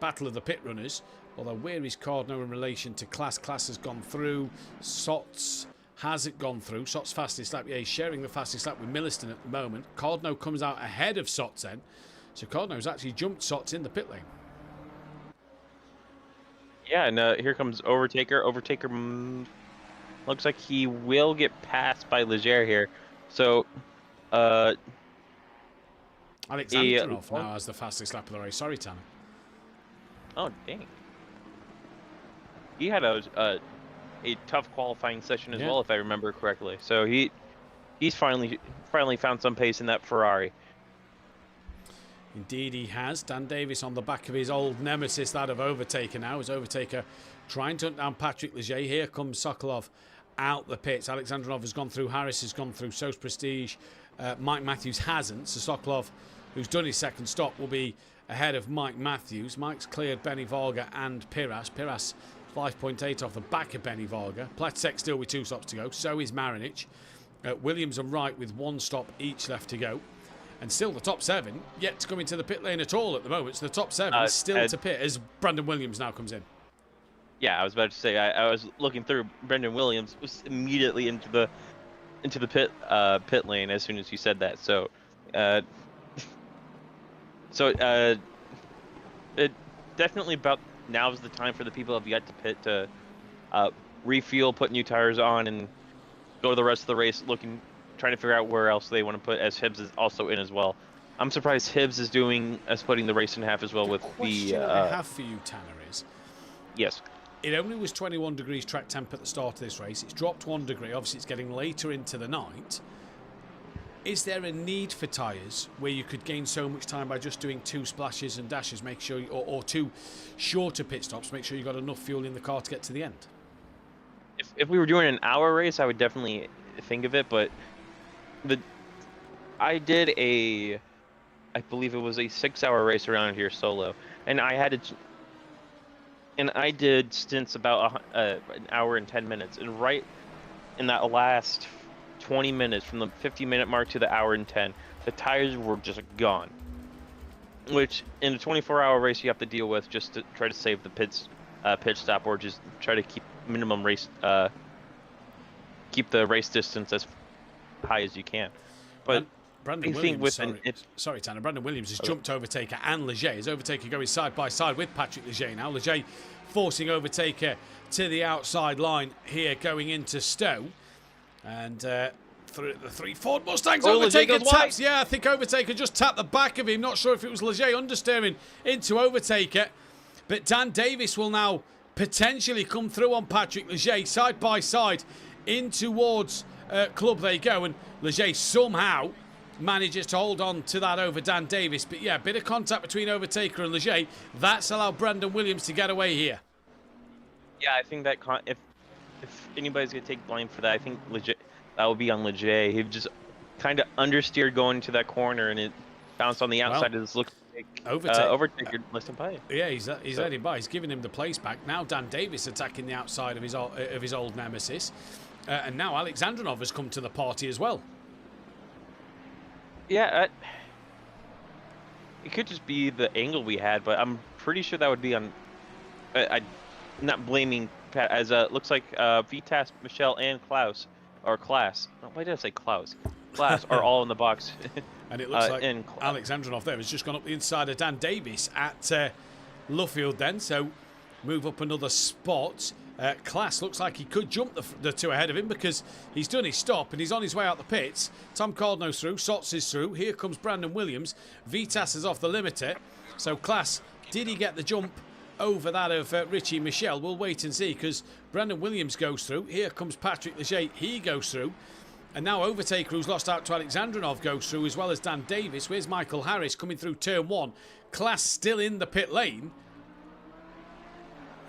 battle of the pit runners. Although where is Cardno in relation to Class? Class has gone through. Sots hasn't gone through. Sots fastest lap. Yeah, he's sharing the fastest lap with Milliston at the moment. Cardno comes out ahead of Sots then. So Cardno's actually jumped Sots in the pit lane. Yeah, and here comes Overtaker. Overtaker looks like he will get passed by Leger here. So, Alexandrov now has the fastest lap of the race. Sorry, Tanner. Oh, dang. He had a tough qualifying session as well, if I remember correctly. So he's finally found some pace in that Ferrari. Indeed he has. Dan Davis on the back of his old nemesis, that of Overtaker now. As Overtaker trying to hunt down Patrick Leger. Here comes Sokolov out the pits. Alexandrov has gone through. Harris has gone through. So's Prestige. Mike Matthews hasn't. So Sokolov, who's done his second stop, will be ahead of Mike Matthews. Mike's cleared Benny Varga and Piras. Piras 5.8 off the back of Benny Varga. Platsek still with 2 stops to go. So is Marinich. Williams and Wright with 1 stop each left to go. And still the top 7 yet to come into the pit lane at all at the moment. So the top 7 is still to pit as Brandon Williams now comes in. Yeah, I was about to say, I was looking through. Brendan Williams was immediately into the pit lane as soon as you said that. So it definitely about now is the time for the people who have yet to pit to refuel, put new tires on, and go the rest of the race trying to figure out where else they want to put, as Hibbs is also in as well. I'm surprised Hibbs is splitting the race in half as well with the... question I have for you, Tanner, is... Yes. It only was 21 degrees track temp at the start of this race. It's dropped 1 degree. Obviously, it's getting later into the night. Is there a need for tyres where you could gain so much time by just doing 2 splashes and dashes, make sure, or 2 shorter pit stops, make sure you got enough fuel in the car to get to the end? If we were doing an hour race, I would definitely think of it, but I did I believe it was a 6-hour race around here solo, and I did stints about an hour and 10 minutes, and right in that last 20 minutes, from the 50-minute mark to the hour and 10, the tires were just gone. Which, in a 24-hour race, you have to deal with just to try to save the pit stop, or just try to keep minimum race, keep the race distance as high as you can. But Brandon Williams, sorry, Tanner. Brandon Williams has jumped Overtaker and Leger. As Overtaker going side by side with Patrick Leger now. Leger forcing Overtaker to the outside line here, going into Stowe. And the 3 Ford Mustangs. Overtaker taps. Yeah, I think Overtaker just tapped the back of him. Not sure if it was Leger understeering into Overtaker. But Dan Davis will now potentially come through on Patrick Leger, side by side, in towards Club they go. And Leger somehow manages to hold on to that over Dan Davis. But yeah, bit of contact between Overtaker and Leger. That's allowed Brandon Williams to get away here. Yeah, I think that if anybody's going to take blame for that, I think that would be on Leger. He just kind of understeered going into that corner, and it bounced on the outside. It looks like Overtaker left him by. Yeah, he's let him by. He's giving him the place back. Now Dan Davis attacking the outside of his old nemesis. And now Alexandrov has come to the party as well. Yeah, it could just be the angle we had, but I'm pretty sure that would be on... I'm not blaming Pat, as looks like Vitas, Michelle, and Klaus, or Klaas. Why did I say Klaus? Klaas are all in the box. And it looks like Alexandrov there has just gone up the inside of Dan Davis at Luffield then, so move up another spot. Klaas looks like he could jump the 2 ahead of him, because he's done his stop and he's on his way out the pits. Tom Cardno's through, Sots is through. Here comes Brandon Williams. Vitas is off the limiter. So Klaas, did he get the jump over that of Richie Michelle? We'll wait and see, because Brandon Williams goes through. Here comes Patrick Leger. He goes through. And now Overtaker, who's lost out to Alexandrov, goes through, as well as Dan Davis. Where's Michael Harris coming through turn 1? Klaas still in the pit lane.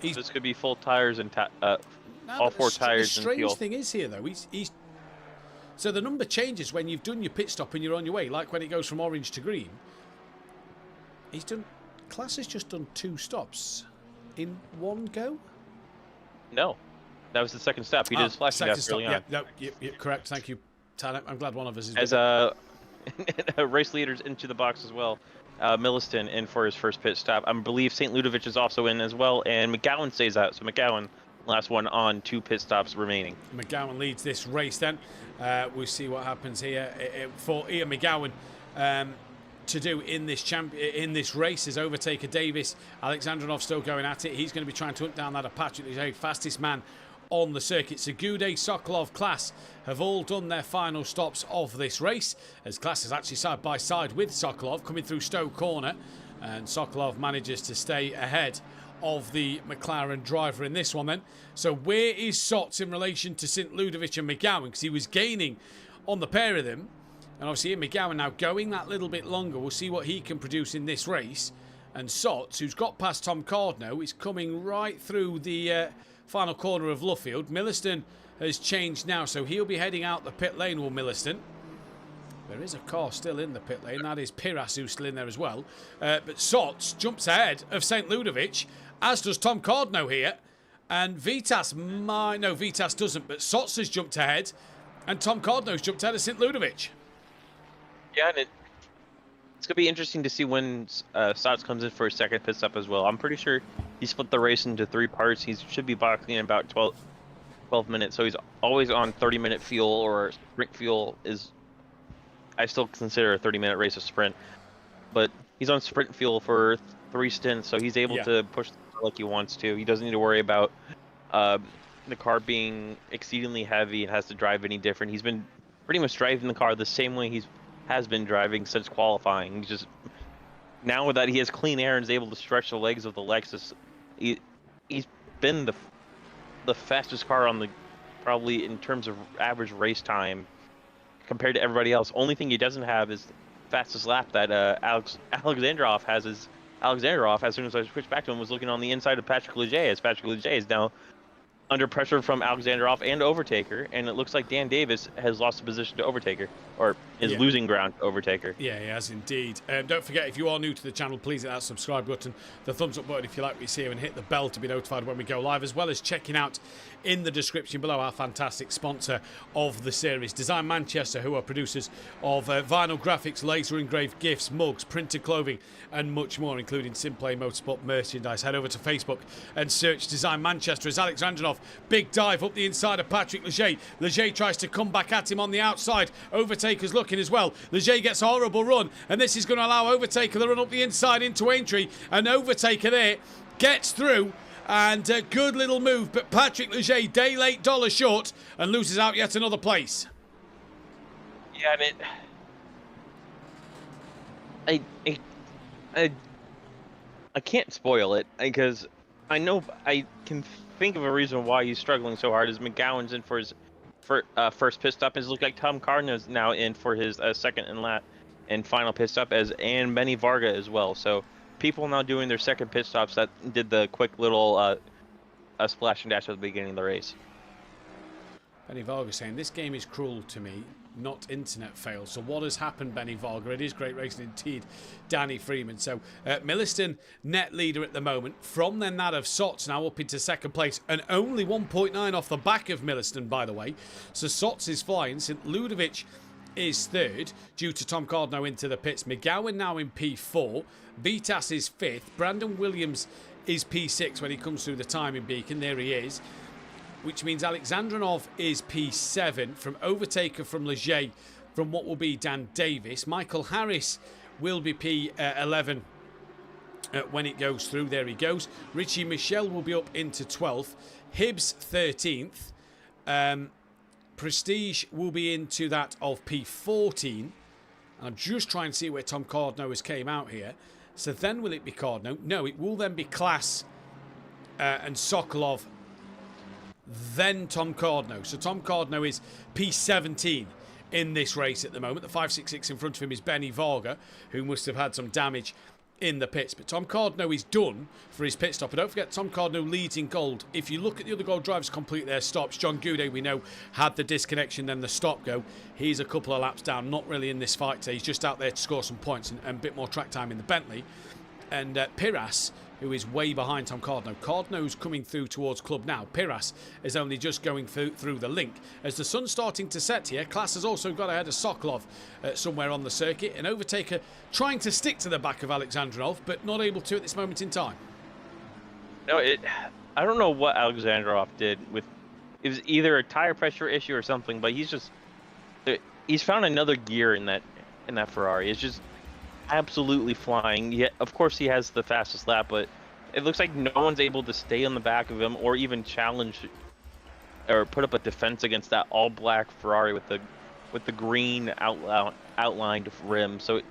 This could be full tires and all 4 tires and fuel. The strange thing is here, though, So the number changes when you've done your pit stop and you're on your way, like when it goes from orange to green. Klaas has just done 2 stops in one go? No. That was the second stop. He did his flashing gas early on. Yeah, correct. Thank you, Tanner. I'm glad one of us is... As race leaders into the box as well. Milliston in for his first pit stop. I believe St. Ludovic is also in as well, and McGowan stays out. So McGowan, last one on 2 pit stops remaining. McGowan leads this race then. We'll see what happens here for Ian McGowan to do in this race. As overtaker Davis, Alexandrinov still going at it. He's going to be trying to hunt down that Apache, the fastest man on the circuit. Segude, Sokolov, Klaas have all done their final stops of this race, as Klaas is actually side by side with Sokolov coming through Stowe Corner, and Sokolov manages to stay ahead of the McLaren driver in this one then. So where is Sots in relation to St. Ludovic and McGowan? Because he was gaining on the pair of them, and obviously Ian McGowan now going that little bit longer. We'll see what he can produce in this race. And Sots, who's got past Tom Cardno, is coming right through the final corner of Luffield. Milliston has changed now, so he'll be heading out the pit lane, will Milliston. There is a car still in the pit lane. That is Piras, who's still in there as well. But Sots jumps ahead of St. Ludovic, as does Tom Cardno here. And Vitas no, Vitas doesn't, but Sots has jumped ahead, and Tom Cardno's jumped ahead of St. Ludovic. Yeah, and it's going to be interesting to see when Sots comes in for his second pit stop as well. I'm pretty sure he split the race into 3 parts. He should be boxing in about 12 minutes, so he's always on 30-minute fuel, or sprint fuel is, I still consider a 30-minute race a sprint, but he's on sprint fuel for 3 stints, so he's able to push like he wants to. He doesn't need to worry about the car being exceedingly heavy and has to drive any different. He's been pretty much driving the car the same way has been driving since qualifying. He's just, now that he has clean air and is able to stretch the legs of the Lexus, he's been the fastest car on the, probably in terms of average race time compared to everybody else. Only thing he doesn't have is the fastest lap that Alexandrov has. Is Alexandrov, as soon as I switched back to him, was looking on the inside of Patrick Leger, as Patrick Leger is now under pressure from Alexandrov and Overtaker, and it looks like Dan Davis has lost the position to Overtaker, or is losing ground to Overtaker. Yeah, he has indeed. Don't forget, if you are new to the channel, please hit that subscribe button, the thumbs up button if you like what you see, and hit the bell to be notified when we go live, as well as checking out in the description below our fantastic sponsor of the series, Design Manchester, who are producers of vinyl graphics, laser engraved gifts, mugs, printed clothing, and much more, including SimPlay Motorsport merchandise. Head over to Facebook and search Design Manchester. As Alexandrinov, big dive up the inside of Patrick Leger. Leger tries to come back at him on the outside. Overtaker's looking as well. Leger gets a horrible run, and this is going to allow Overtaker the run up the inside into Aintree, and Overtaker there gets through. And a good little move, but Patrick Leger, day late, dollar short, and loses out yet another place. Yeah, I can't spoil it, because I know I can think of a reason why he's struggling so hard. Is McGowan's in for his first pit stop. It looks like Tom Cardno's now in for his second and final pit stop, and Benny Varga as well. So people now doing their second pit stops that did the quick little splash and dash at the beginning of the race. Benny Varga saying, this game is cruel to me, not internet fail. So what has happened, Benny Varga? It is great racing indeed, Danny Freeman. So Milliston net leader at the moment. From then that of Sots now up into second place, and only 1.9 off the back of Milliston, by the way. So Sots is flying. St. Ludovic is third due to Tom Cardno into the pits. McGowan now in P4. Vitas is fifth. Brandon Williams is P6 when he comes through the timing beacon. There he is. Which means Alexandrinov is P7 from Overtaker from Leger from what will be Dan Davis. Michael Harris will be P11 when it goes through. There he goes. Richie Michel will be up into 12th. Hibbs 13th. Prestige will be into that of P14. And I'm just trying to see where Tom Cardno has came out here. So then will it be Cardno? No, it will then be Klaas and Sokolov, then Tom Cardno. So Tom Cardno is P17 in this race at the moment. The 566 in front of him is Benny Varga, who must have had some damage in the pits. But Tom Cardno is done for his pit stop. And don't forget, Tom Cardno leads in gold. If you look at the other gold drivers complete their stops, John Goudet, we know, had the disconnection, then the stop go. He's a couple of laps down, not really in this fight today. He's just out there to score some points and a bit more track time in the Bentley. And Piras, who is way behind Tom Cardno. Cardno's coming through towards club now. Piras is only just going through the link. As the sun's starting to set here, Klaas has also got ahead of Sokolov somewhere on the circuit. An overtaker trying to stick to the back of Alexandrov, but not able to at this moment in time. No, I don't know what Alexandrov did with. It was either a tire pressure issue or something, but he's found another gear in that Ferrari. It's just absolutely flying. Yet, of course, he has the fastest lap, but it looks like no one's able to stay on the back of him or even challenge or put up a defense against that all-black Ferrari with the green outlined rim. So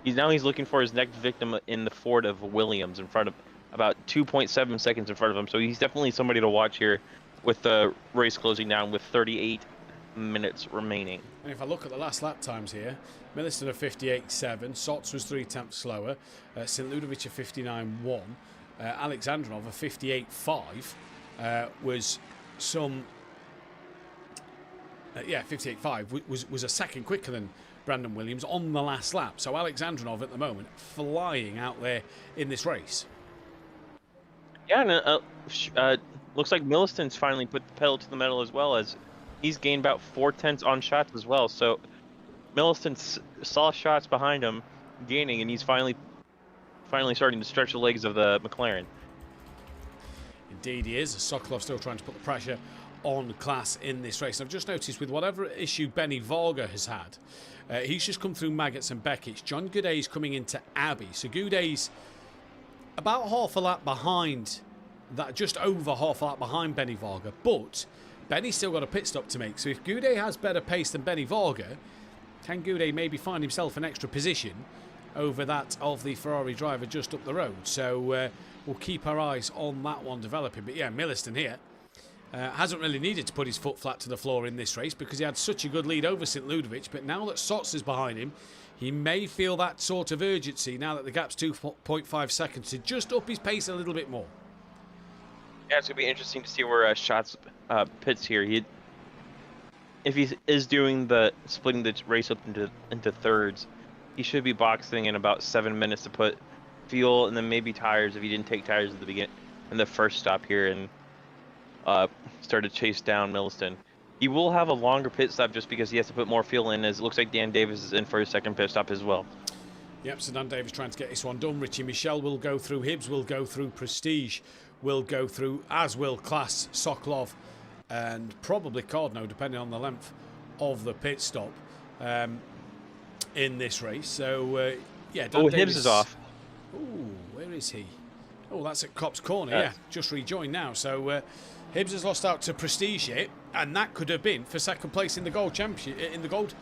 he's looking for his next victim in the Ford of Williams, in front of about 2.7 seconds in front of him. So he's definitely somebody to watch here with the race closing down with 38 minutes remaining. And if I look at the last lap times here, Milliston of 58.7, Sots was 3/10 slower, St. Ludovic of 59.1, Alexandrov of 58.5 was some 58.5 was a second quicker than Brandon Williams on the last lap. So Alexandrov at the moment flying out there in this race. Yeah, and looks like Milliston's finally put the pedal to the metal as well, as he's gained about 4/10 on shots as well. So Milliston saw shots behind him gaining, and he's finally starting to stretch the legs of the McLaren. Indeed he is. Sokolov still trying to put the pressure on Klaas in this race. I've just noticed with whatever issue Benny Varga has had, he's just come through Maggots and Beckett. John Goudet's coming into Abbey. So Goudet's about half a lap behind, that just over half a lap behind Benny Varga, but Benny's still got a pit stop to make. So if Goudet has better pace than Benny Varga, can Goudet maybe find himself an extra position over that of the Ferrari driver just up the road? So we'll keep our eyes on that one developing. But yeah, Milliston here hasn't really needed to put his foot flat to the floor in this race because he had such a good lead over St. Ludovic. But now that Sots is behind him, he may feel that sort of urgency now that the gap's 2.5 seconds to just up his pace a little bit more. Yeah, it's going to be interesting to see where Schatz pits here. If he is doing the splitting the race up into thirds, he should be boxing in about 7 minutes to put fuel and then maybe tires if he didn't take tires at the beginning in the first stop here and start to chase down Milliston. He will have a longer pit stop just because he has to put more fuel in, as it looks like Dan Davis is in for his second pit stop as well. Yep, so Dan Davis trying to get this one done. Richie Michel will go through, Hibbs will go through, Prestige will go through, as will Klaas, Sokolov, and probably Cardno, depending on the length of the pit stop in this race. So, yeah, Dan Davis. Hibbs is off. Ooh, where is he? Oh, that's at Cop's Corner, yeah, just rejoined now. So, Hibbs has lost out to Prestige here, and that could have been for second place in the gold championship, in the gold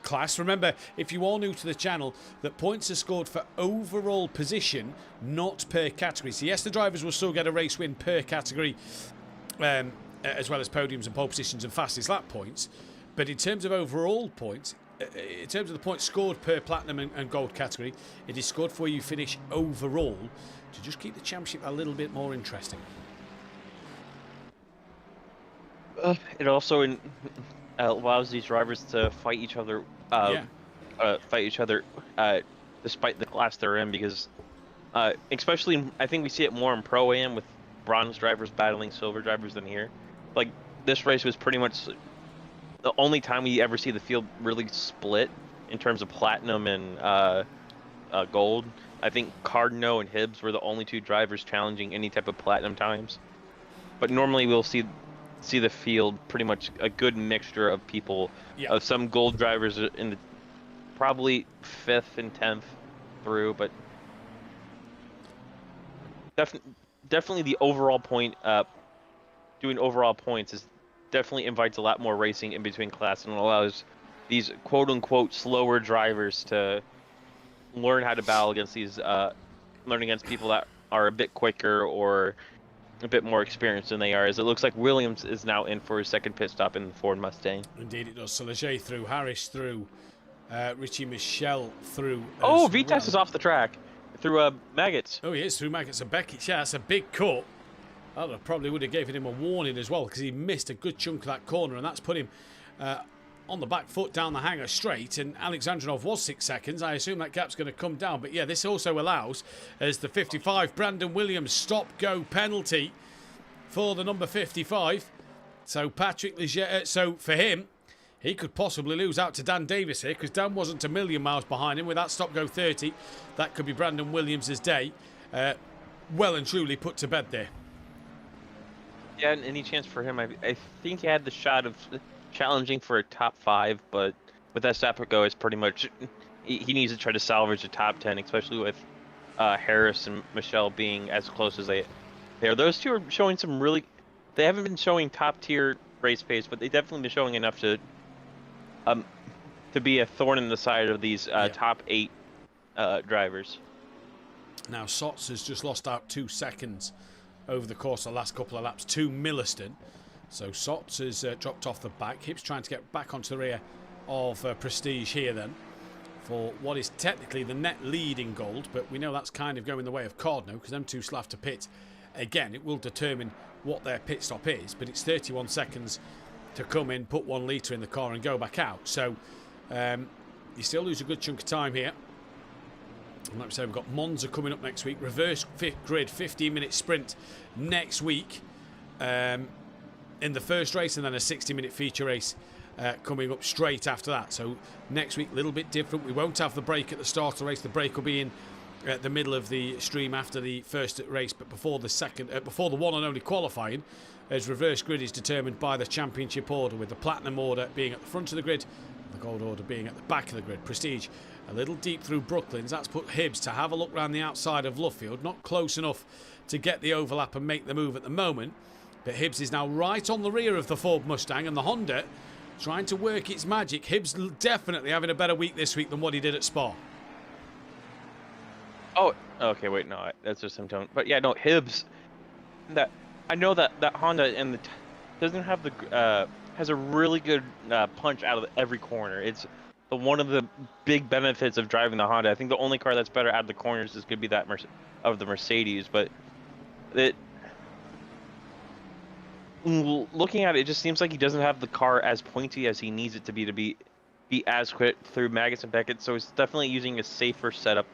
class. Remember, if you are new to the channel, that points are scored for overall position, not per category. So yes, the drivers will still get a race win per category, as well as podiums and pole positions and fastest lap points. But in terms of overall points, in terms of the points scored per platinum and gold category, it is scored for where you finish overall to just keep the championship a little bit more interesting. It also allows these drivers to fight each other, despite the class they're in, because especially I think we see it more in Pro Am with bronze drivers battling silver drivers than here. Like, this race was pretty much the only time we ever see the field really split in terms of platinum and gold. I think Cardno and Hibbs were the only two drivers challenging any type of platinum times, but normally we'll see the field pretty much a good mixture of people, of some gold drivers in the probably 5th and 10th through, but definitely the overall point, doing overall points is definitely invites a lot more racing in between class and allows these quote-unquote slower drivers to learn how to battle against these, learn against people that are a bit quicker or a bit more experienced than they are, as it looks like Williams is now in for his second pit stop in the Ford Mustang. Indeed it does. So Leger through, Harris through, Richie Michel through. Oh, Vitas is off the track. through Maggots. Oh, he is through Maggots and Beckett. Yeah, that's a big cut. That probably would have given him a warning as well, because he missed a good chunk of that corner, and that's put him on the back foot down the hanger straight. And Alexandrinov was 6 seconds. I assume that gap's going to come down. But yeah, this also allows, as the 55 Brandon Williams stop-go penalty for the number 55. So Patrick Leger, so for him, he could possibly lose out to Dan Davis here, because Dan wasn't a million miles behind him with that stop-go 30. That could be Brandon Williams' day. Well and truly put to bed there. Yeah, and any chance for him? I think he had the shot of challenging for a top 5, but with Assetto, it's pretty much he needs to try to salvage a top 10, especially with Harris and Michelle being as close as they are. Those two are showing some really. They haven't been showing top tier race pace, but they definitely been showing enough to be a thorn in the side of these top 8 drivers. Now Sots has just lost out 2 seconds over the course of the last couple of laps to Milliston. So Sots has dropped off the back. Hibbs trying to get back onto the rear of Prestige here then for what is technically the net lead in gold, but we know that's kind of going the way of Cardno, because them two still have to pit. Again, it will determine what their pit stop is, but it's 31 seconds to come in, put 1 litre in the car and go back out. So you still lose a good chunk of time here. And like we say, we've got Monza coming up next week. Reverse grid 15-minute sprint next week in the first race, and then a 60-minute feature race coming up straight after that. So next week, a little bit different. We won't have the break at the start of the race. The break will be in the middle of the stream after the first race, but before the second, before the one and only qualifying, as reverse grid is determined by the championship order, with the platinum order being at the front of the grid, and the gold order being at the back of the grid. Prestige a little deep through Brooklands. That's put Hibbs to have a look round the outside of Luffield. Not close enough to get the overlap and make the move at the moment. But Hibbs is now right on the rear of the Ford Mustang, and the Honda trying to work its magic. Hibbs definitely having a better week this week than what he did at Spa. Oh, okay, wait, no, that's just symptom. But yeah, no, Hibbs. That I know that Honda and doesn't have the has a really good punch out of every corner. It's one of the big benefits of driving the Honda. I think the only car that's better out of the corners is going to be that of the Mercedes. But looking at it, it just seems like he doesn't have the car as pointy as he needs it to be as quick through Maggots and Beckett. So he's definitely using a safer setup.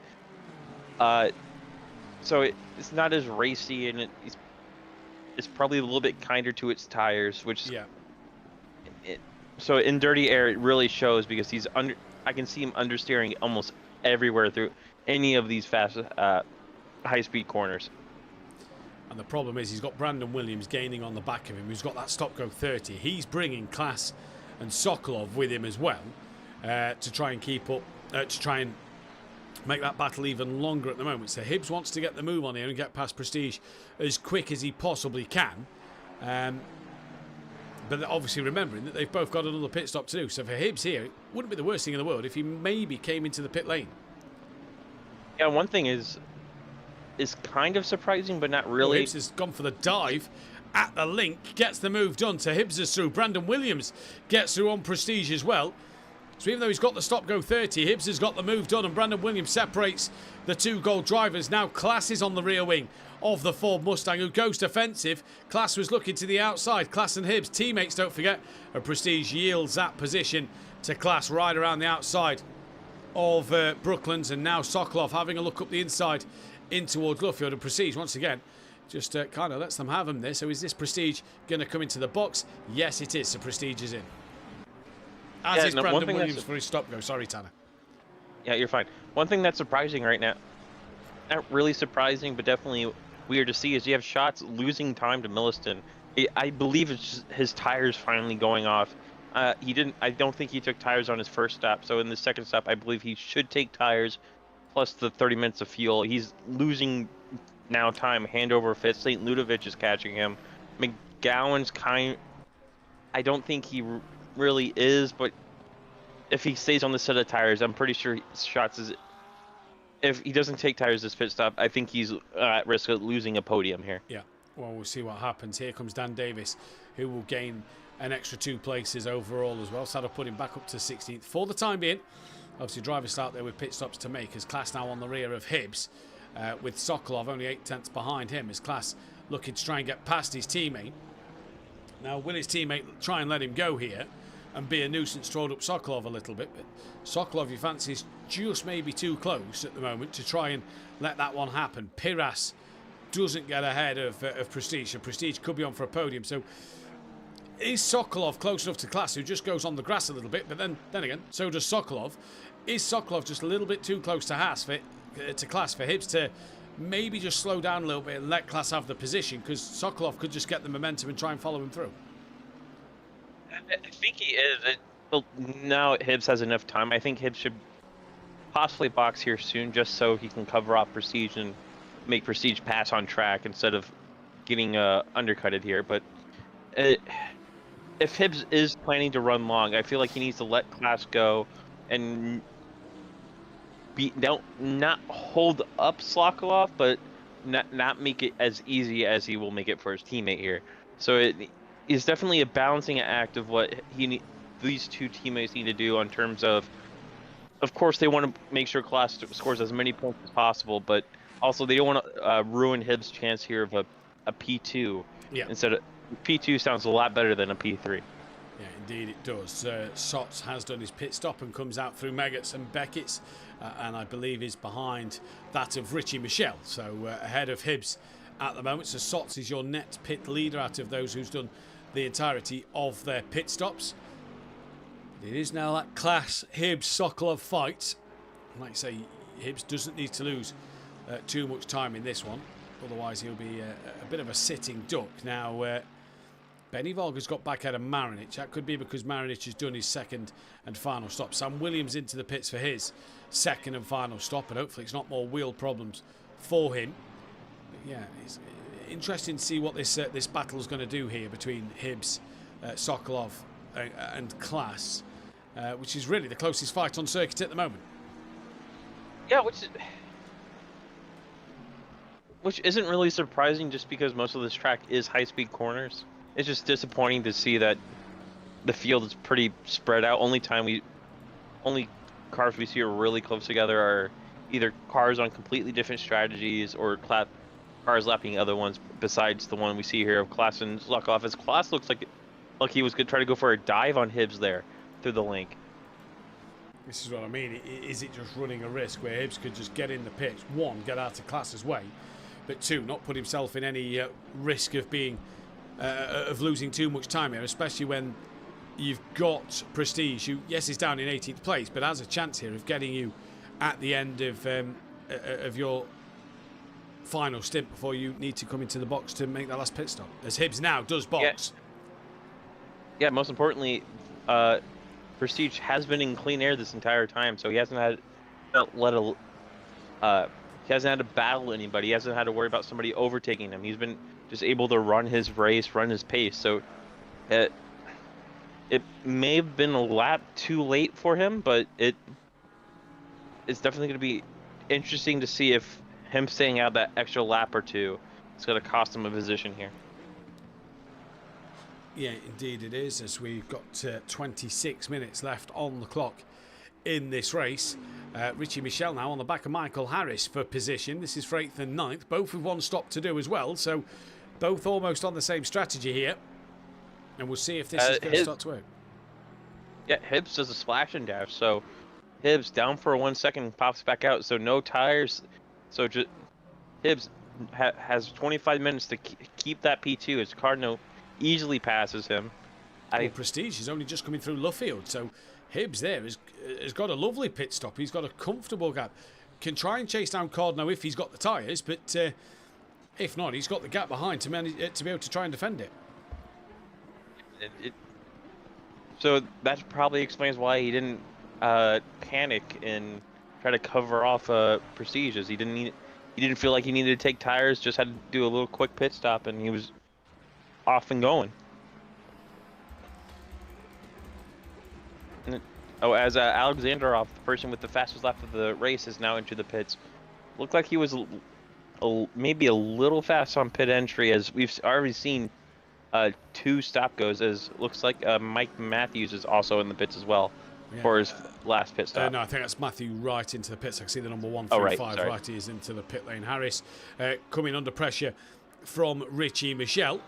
So it's not as racy, and it's probably a little bit kinder to its tires, which so in dirty air it really shows, because I can see him understeering almost everywhere through any of these fast high-speed corners. And the problem is he's got Brandon Williams gaining on the back of him, who's got that stop-go 30. He's bringing Klaas and Sokolov with him as well to try and keep up, to try and make that battle even longer at the moment. So Hibbs wants to get the move on here and get past Prestige as quick as he possibly can. But obviously remembering that they've both got another pit stop to do. So for Hibbs here, it wouldn't be the worst thing in the world if he maybe came into the pit lane. Yeah, one thing is kind of surprising, but not really. Hibbs has gone for the dive at the link, gets the move done. So Hibbs is through. Brandon Williams gets through on Prestige as well. So even though he's got the stop-go 30, Hibbs has got the move done, and Brandon Williams separates the 2 gold drivers. Now Klaas is on the rear wing of the Ford Mustang, who goes defensive. Klaas was looking to the outside. Klaas and Hibbs, teammates, don't forget. And Prestige yields that position to Klaas right around the outside of Brooklands. And now Sokolov having a look up the inside in towards Luffield. And Prestige, once again, just kind of lets them have him there. So is this Prestige going to come into the box? Yes, it is. So Prestige is in. As is Brandon Williams for his stop-go. Sorry, Tanner. Yeah, you're fine. One thing that's surprising right now, not really surprising, but definitely weird to see, is you have Schatz losing time to Milliston. I believe it's just his tires finally going off. I don't think he took tires on his first stop, so in the second stop, I believe he should take tires plus the 30 minutes of fuel. He's losing now time, hand over fist. St. Ludovic is catching him. McGowan's I don't think he really is, but if he stays on the set of tires, I'm pretty sure Schatz is. If he doesn't take tires this pit stop, I think he's at risk of losing a podium here. Yeah, well, we'll see what happens. Here comes Dan Davis, who will gain an extra 2 places overall as well. So that'll put him back up to 16th for the time being. Obviously, drivers start there with pit stops to make, as Klaas now on the rear of Hibbs. with Sokolov only 8 tenths behind him, as Klaas looking to try and get past his teammate. Now, will his teammate try and let him go here and be a nuisance to hold up Sokolov a little bit? But Sokolov, you fancy, is just maybe too close at the moment to try and let that one happen. Piras doesn't get ahead of Prestige, so Prestige could be on for a podium. So is Sokolov close enough to Klaas, who just goes on the grass a little bit? But then again, so does Sokolov. Is Sokolov just a little bit too close to Klaas for Hibbs to maybe just slow down a little bit and let Klaas have the position, because Sokolov could just get the momentum and try and follow him through? I think he is. Well, now Hibbs has enough time. I think Hibbs should possibly box here soon, just so he can cover off Prestige and make Prestige pass on track instead of getting undercutted here. But if Hibbs is planning to run long, I feel like he needs to let Klaas go and not hold up Sokolov, but not make it as easy as he will make it for his teammate here. So it is definitely a balancing act of what these two teammates need to do in terms of course, they want to make sure Klaas scores as many points as possible, but also they don't want to ruin Hibbs' chance here of a P2. Yeah. Instead of P2 sounds a lot better than a P3. Yeah, indeed it does. Sots has done his pit stop and comes out through Meggetts and Beckett's, and I believe is behind that of Richie Michel, so ahead of Hibbs at the moment. So Sots is your net pit leader out of those who's done the entirety of their pit stops. It is now that Klaas Hibbs Sokolov fight. Like I say, Hibbs doesn't need to lose too much time in this one, otherwise he'll be a bit of a sitting duck. Now Benny Volger's got back out of Marinic. That could be because Marinic has done his second and final stop. Sam Williams into the pits for his second and final stop, and hopefully it's not more wheel problems for him. But yeah, it's interesting to see what this battle is going to do here between Hibbs, Sokolov and Klaas, which is really the closest fight on circuit at the moment. Yeah, which isn't really surprising, just because most of this track is high-speed corners. It's just disappointing to see that the field is pretty spread out. Only cars we see are really close together are either cars on completely different strategies or cars lapping other ones besides the one we see here of Klaas and Sokolov. As Klaas looks like he was going to try to go for a dive on Hibbs there through the link. This is what I mean. Is it just running a risk where Hibbs could just get in the pits, one, get out of Klaas's way, but two, not put himself in any risk of being of losing too much time here, especially when you've got Prestige, who, yes, is down in 18th place, but has a chance here of getting you at the end of your final stint before you need to come into the box to make that last pit stop, as Hibbs now does box. Yeah, most importantly, Prestige has been in clean air this entire time, so he hasn't had to battle anybody. He hasn't had to worry about somebody overtaking him. He's been just able to run his race, run his pace. So it may have been a lap too late for him, but it's definitely going to be interesting to see if him staying out that extra lap or two is going to cost him a position here. Yeah, indeed it is, as we've got 26 minutes left on the clock in this race. Richie Michel now on the back of Michael Harris for position. This is for 8th and 9th, both with one stop to do as well, so both almost on the same strategy here. And we'll see if this is going to start to work. Yeah, Hibbs does a splash and dash, so Hibbs down for 1 second, pops back out, so no tires. So just Hibbs has 25 minutes to keep that P2 as Cardno easily passes him. Prestige is only just coming through Luffield, so Hibbs there has got a lovely pit stop. He's got a comfortable gap. Can try and chase down Cardno if he's got the tyres, but if not, he's got the gap behind to be able to try and defend it. So that probably explains why he didn't panic and try to cover off Prestige, as he didn't feel like he needed to take tires, just had to do a little quick pit stop, and he was off and going. As Alexandrov, the person with the fastest lap of the race, is now into the pits. Looked like he was maybe a little fast on pit entry, as we've already seen 2 stop goes, as looks like Mike Matthews is also in the pits as well. for his last pit stop. No, I think that's Mathew right into the pits. I can see the number 1 Oh, through right, 5 sorry. right. He is into the pit lane. Harris coming under pressure from Richie Michel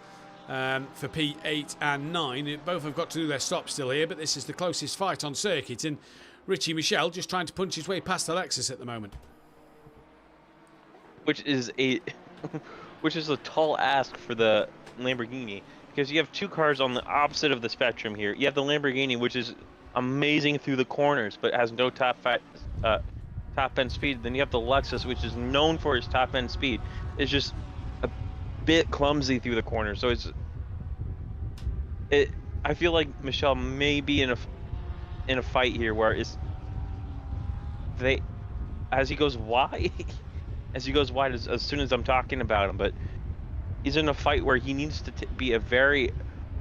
for P8 and 9. Both have got to do their stops still here, but this is the closest fight on circuit. And Richie Michel just trying to punch his way past the Lexus at the moment. Which is a tall ask for the Lamborghini, because you have two cars on the opposite of the spectrum here. You have the Lamborghini, which is amazing through the corners, but has no top end speed. Then you have the Lexus, which is known for its top end speed. It's just a bit clumsy through the corners. So I feel like Michel may be in a fight here where as he goes wide, as soon as I'm talking about him, but he's in a fight where he needs to be a very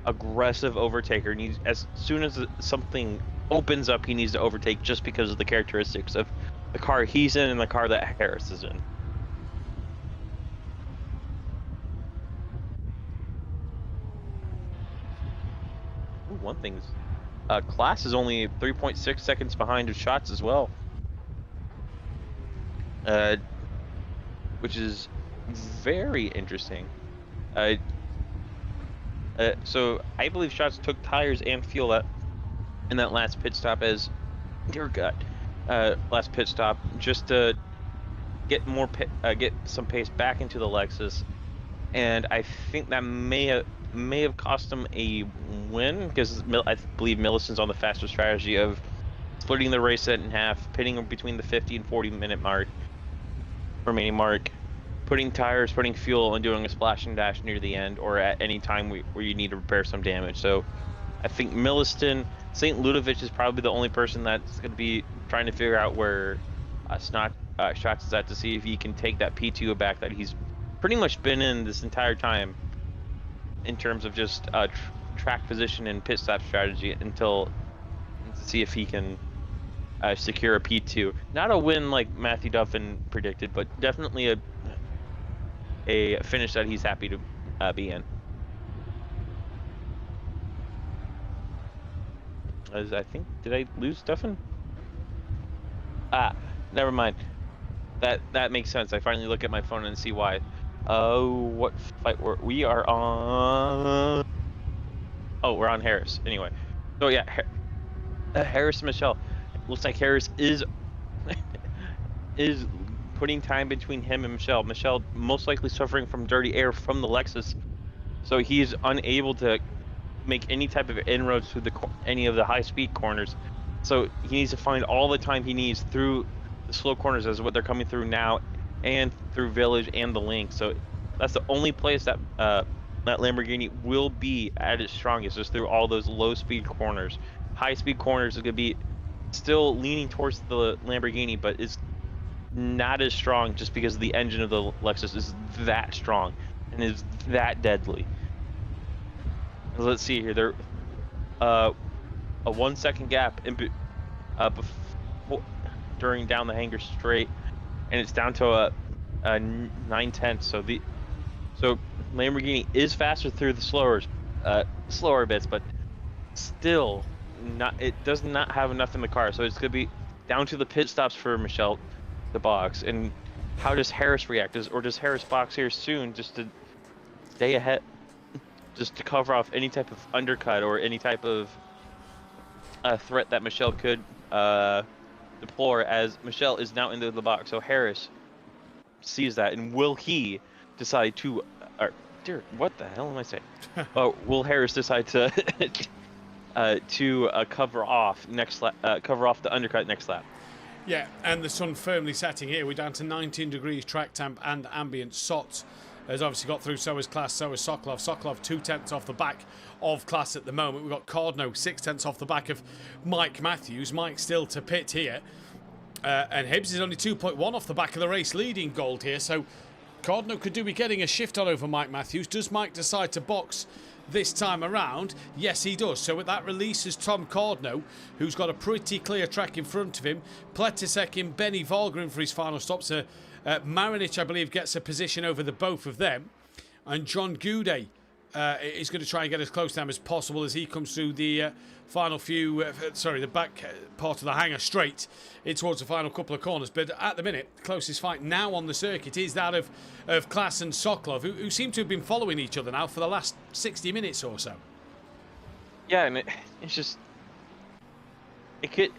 aggressive overtaker. As soon as something opens up, he needs to overtake, just because of the characteristics of the car he's in and the car that Harris is in. Ooh, one thing is, Class is only 3.6 seconds behind of Shots as well, which is very interesting. So I believe Shots took tires and fuel in that last pit stop as, dear God, last pit stop, just to get some pace back into the Lexus, and I think that may have cost him a win, because I believe Millicent's on the faster strategy of splitting the race in half, pitting between the 50 and 40-minute remaining mark, putting tires, putting fuel, and doing a splash and dash near the end, or at any time where you need to repair some damage. So I think St. Ludovic is probably the only person that's going to be trying to figure out where Shots is at, to see if he can take that P2 back that he's pretty much been in this entire time, in terms of just track position and pit stop strategy, to see if he can secure a P2. Not a win like Mathew Duffin predicted, but definitely a finish that he's happy to be in. As I think, did I lose Duffin? Never mind. That makes sense. I finally look at my phone and see why. What fight we are on? Oh, we're on Harris. Anyway, so yeah, Harris and Michel. Looks like Harris is putting time between him and Michel. Michel most likely suffering from dirty air from the Lexus, so he's unable to make any type of inroads through any of the high-speed corners. So he needs to find all the time he needs through the slow corners, as what they're coming through now, and through Village and the Link. So that's the only place that that Lamborghini will be at its strongest, is through all those low-speed corners. High-speed corners is going to be still leaning towards the Lamborghini, but it's not as strong, just because the engine of the Lexus is that strong and is that deadly. Let's see here. There, a 1 second gap during down the hanger straight, and it's down to a 9/10. So Lamborghini is faster through the slower bits, but still not. It does not have enough in the car, so it's gonna be down to the pit stops for Michel to box. And how does Harris react? Or does Harris box here soon, just to stay ahead, just to cover off any type of undercut or any type of threat that Michel could deplore, as Michel is now into the box. So Harris sees that, and will he decide to, dear, what the hell am I saying? Will Harris decide to cover off the undercut next lap? Yeah, and the sun firmly setting here. We're down to 19 degrees track temp and ambient. Sots has obviously got through, so has Class, so has Sokolov. Sokolov 2/10 off the back of Class at the moment. We've got Cardno 6/10 off the back of Mike Matthews. Mike still to pit here. And Hibbs is only 2.1 off the back of the race leading Gold here. So Cardno could do be getting a shift on over Mike Matthews. Does Mike decide to box this time around? Yes, he does. So that releases Tom Cardno, who's got a pretty clear track in front of him. Pletisek in Benny Volgren for his final stop. So Marinich, I believe, gets a position over the both of them. And John Goudet is going to try and get as close to him as possible as he comes through the final few, the back part of the hangar straight in towards the final couple of corners. But at the minute, the closest fight now on the circuit is that of Klaas and Sokolov, who seem to have been following each other now for the last 60 minutes or so. Yeah, and it's just, it's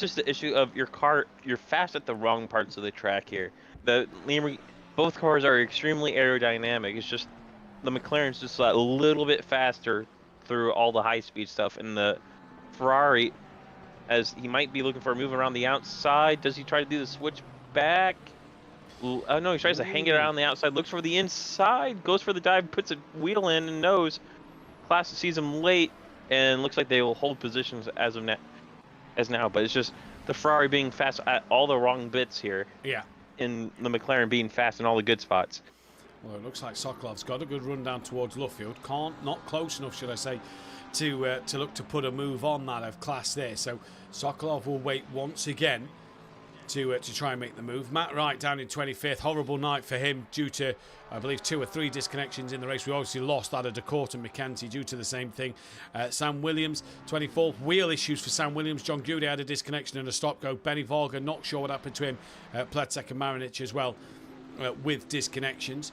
just the issue of your car. You're fast at the wrong parts of the track here. Both cars are extremely aerodynamic. It's just the McLaren's just a little bit faster through all the high-speed stuff, and the Ferrari, as he might be looking for a move around the outside. Does he try to do the switch back? Oh no, he tries to hang it around the outside, looks for the inside, goes for the dive, puts a wheel in, and knows Klaas sees him late, and looks like they will hold positions as now. But it's just the Ferrari being fast at all the wrong bits here. Yeah. In the McLaren being fast in all the good spots. Well, it looks like Sokolov's got a good run down towards Luffield. Not close enough, should I say, to look to put a move on that of Klaas there. So Sokolov will wait once again to try and make the move. Matt Wright down in 25th. Horrible night for him due to, I believe, 2 or 3 disconnections in the race. We obviously lost that of DeCourt and McKenzie due to the same thing. Sam Williams, 24th. Wheel issues for Sam Williams. John Goody had a disconnection and a stop-go. Benny Varga, not sure what happened to him. Pletzek and Marinic as well with disconnections.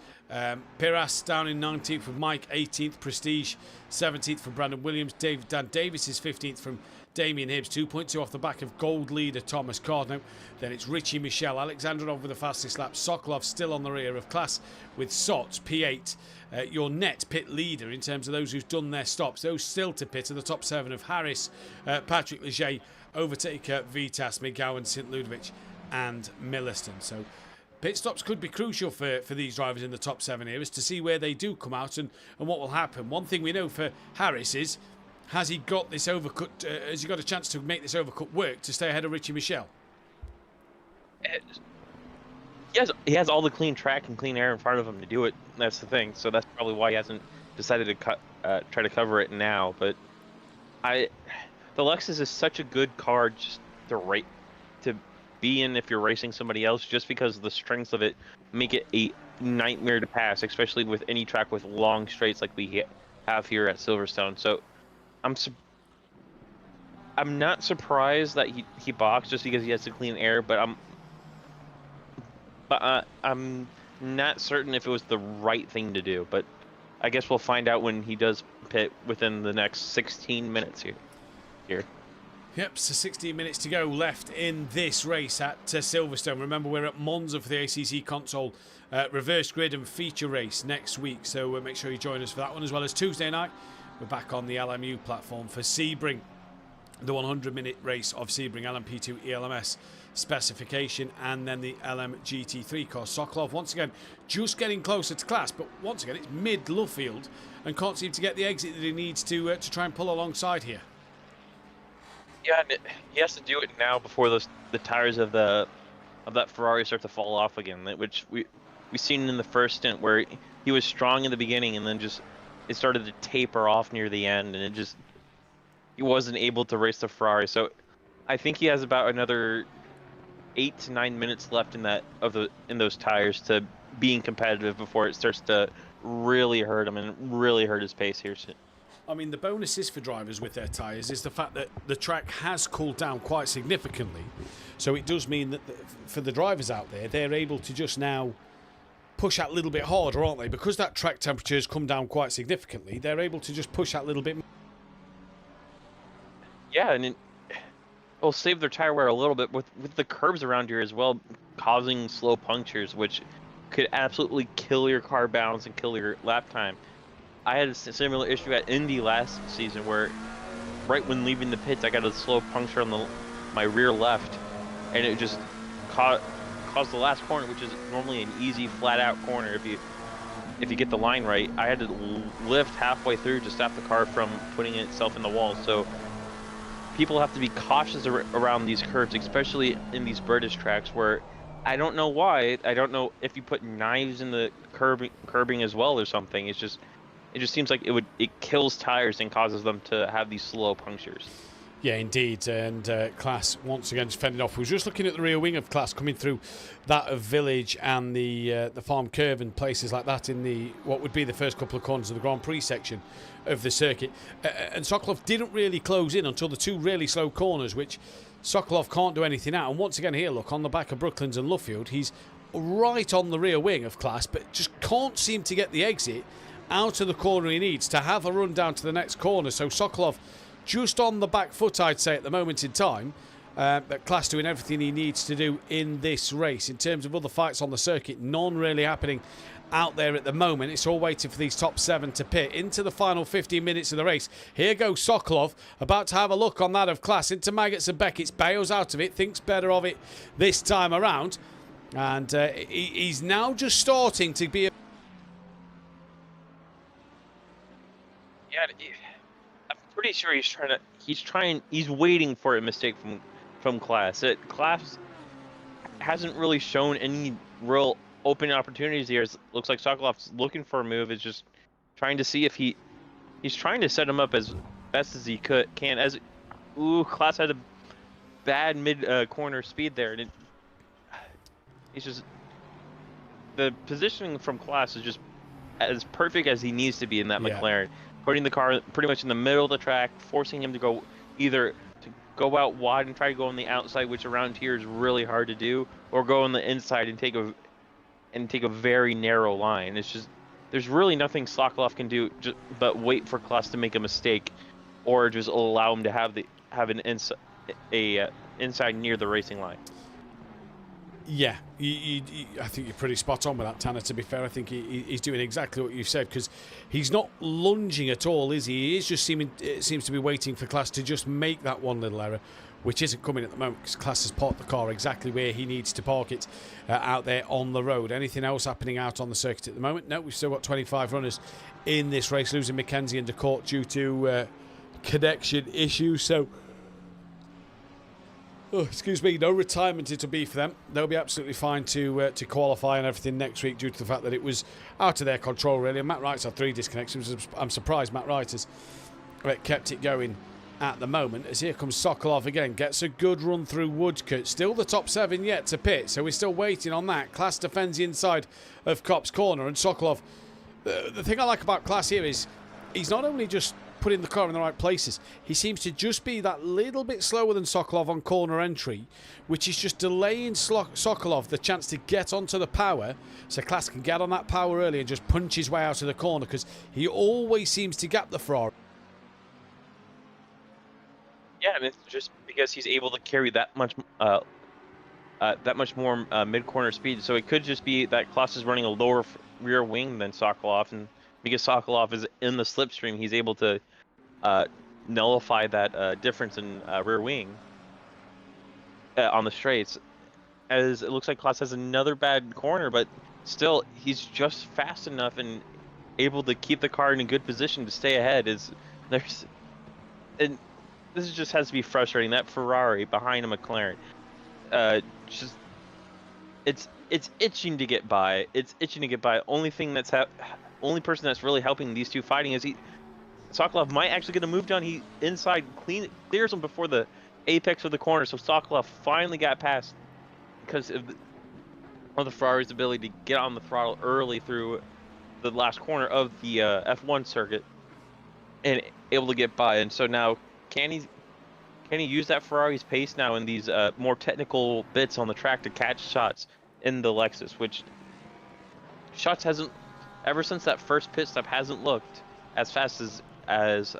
Piras down in 19th from Mike, 18th. Prestige, 17th from Brandon Williams. Dan Davis is 15th from Damien Hibbs, 2.2 off the back of gold leader Thomas Cardno. Then it's Richie Michel, Alexandrov with the fastest lap. Sokolov still on the rear of Klaas with Sots, P8. Your net pit leader in terms of those who've done their stops. Those still to pit are the top 7 of Harris, Patrick Leger, Overtaker, Vitas, McGowan, St. Ludovic and Milliston. So pit stops could be crucial for these drivers in the top 7 here, is to see where they do come out and what will happen. One thing we know for Harris is, has he got this overcut? Has he got a chance to make this overcut work to stay ahead of Richie Michel? He has all the clean track and clean air in front of him to do it. That's the thing. So that's probably why he hasn't decided to try to cover it now. But the Lexus is such a good car just to be in if you're racing somebody else, just because the strengths of it make it a nightmare to pass, especially with any track with long straights like we have here at Silverstone. So I'm not surprised that he boxed just because he has to clean air, but I'm not certain if it was the right thing to do. But I guess we'll find out when he does pit within the next 16 minutes here. Yep, so 16 minutes to go left in this race at Silverstone. Remember, we're at Monza for the ACC console reverse grid and feature race next week, so make sure you join us for that one, as well as Tuesday night. We're back on the LMU platform for Sebring, the 100-minute race of Sebring LMP2 ELMS specification, and then the LMGT3 car. Sokolov, once again, just getting closer to Klaas, but once again, it's mid-Luffield and can't seem to get the exit that he needs to try and pull alongside here. Yeah, and he has to do it now before the tires of that Ferrari start to fall off again, which we seen in the first stint where he was strong in the beginning and then just it started to taper off near the end, and he wasn't able to race the Ferrari. So I think he has about another 8 to 9 minutes left in those tires to being competitive before it starts to really hurt him and really hurt his pace here. I mean, the bonuses for drivers with their tyres is the fact that the track has cooled down quite significantly. So it does mean that for the drivers out there, they're able to just now push that little bit harder, aren't they? Because that track temperature has come down quite significantly, they're able to just push that little bit more. Yeah, and it'll save their tire wear a little bit with the curbs around here as well, causing slow punctures, which could absolutely kill your car balance and kill your lap time. I had a similar issue at Indy last season where right when leaving the pits, I got a slow puncture on my rear left, and it just caused the last corner, which is normally an easy flat-out corner if you get the line right. I had to lift halfway through to stop the car from putting itself in the wall. So people have to be cautious around these curves, especially in these British tracks where I don't know why. I don't know if you put knives in the curbing as well or something. It just seems like it kills tires and causes them to have these slow punctures. Yeah, indeed, and Class once again just fending off. We were just looking at the rear wing of Class coming through that of Village and the Farm Curve and places like that in the what would be the first couple of corners of the Grand Prix section of the circuit. And Sokolov didn't really close in until the two really slow corners, which Sokolov can't do anything out. And once again here, look, on the back of Brooklands and Luffield, he's right on the rear wing of Class, but just can't seem to get the exit out of the corner he needs to have a run down to the next corner. So Sokolov just on the back foot, I'd say, at the moment in time. But Class doing everything he needs to do in this race. In terms of other fights on the circuit, none really happening out there at the moment. It's all waiting for these top 7 to pit into the final 15 minutes of the race. Here goes Sokolov, about to have a look on that of Class into Maggots and Beckett's, bails out of it, thinks better of it this time around. And he's now just starting to be... Yeah, I'm pretty sure he's waiting for a mistake from Class. Class hasn't really shown any real open opportunities here. It looks like Sokolov's looking for a move. Is just trying to see if he's trying to set him up as best as he can. Class had a bad mid corner speed there, and he's just the positioning from Class is just as perfect as he needs to be in that McLaren. Putting the car pretty much in the middle of the track, forcing him to go either to go out wide and try to go on the outside, which around here is really hard to do, or go on the inside and take a very narrow line. It's just there's really nothing Sokolov can do but wait for Class to make a mistake, or just allow him to have an inside near the racing line. Yeah, I think you're pretty spot on with that, Tanner, to be fair. I think he's doing exactly what you've said, because he's not lunging at all, is he? He is just seems to be waiting for Class to just make that one little error, which isn't coming at the moment, because Class has parked the car exactly where he needs to park it out there on the road. Anything else happening out on the circuit at the moment? No, we've still got 25 runners in this race, losing Mackenzie into court due to connection issues, so... Oh, excuse me, no retirement it'll be for them. They'll be absolutely fine to qualify and everything next week due to the fact that it was out of their control, really. And Matt Wright's had 3 disconnections. I'm surprised Matt Wright has kept it going at the moment. As here comes Sokolov again, gets a good run through Woodcote. Still the top 7 yet to pit, so we're still waiting on that. Class defends the inside of Kopp's corner, and Sokolov... The thing I like about Class here is he's not only just putting the car in the right places, he seems to just be that little bit slower than Sokolov on corner entry, which is just delaying Sokolov the chance to get onto the power, so Class can get on that power early and just punch his way out of the corner, because he always seems to gap the Ferrari. Yeah, and it's just because he's able to carry that much more mid-corner speed, so it could just be that Class is running a lower rear wing than Sokolov, and because Sokolov is in the slipstream, he's able to nullify that difference in rear wing on the straights. As it looks like Class has another bad corner, but still, he's just fast enough and able to keep the car in a good position to stay ahead. And this just has to be frustrating. That Ferrari behind a McLaren, it's itching to get by. It's itching to get by. Only person that's really helping these two fighting is Sokolov might actually get a move down. He inside clears him before the apex of the corner, so Sokolov finally got past because of the Ferrari's ability to get on the throttle early through the last corner of the F1 circuit and able to get by. And so now can he use that Ferrari's pace now in these more technical bits on the track to catch shots in the Lexus, which Shots hasn't, ever since that first pit stop, hasn't looked as fast as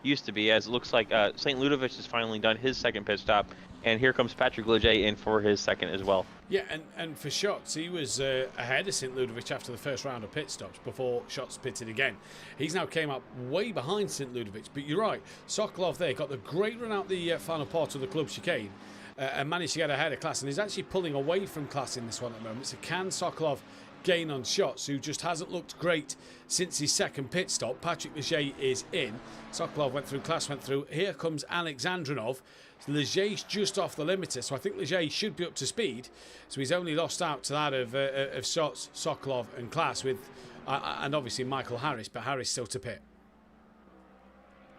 used to be, as it looks like St. Ludovic has finally done his second pit stop, and here comes Patrick Leger in for his second as well. Yeah, and for Shots, he was ahead of St. Ludovic after the first round of pit stops before Shots pitted again. He's now came up way behind St. Ludovic, but you're right, Sokolov there got the great run out the final part of the club chicane and managed to get ahead of Class, and he's actually pulling away from Class in this one at the moment. So can Sokolov gain on Shots, who just hasn't looked great since his second pit stop? Patrick Leger is in. Sokolov went through, Class went through. Here comes Alexandrinov. Leger's just off the limiter, so I think Leger should be up to speed. So he's only lost out to that of Shots, Sokolov and Class, with and obviously Michael Harris, but Harris still to pit.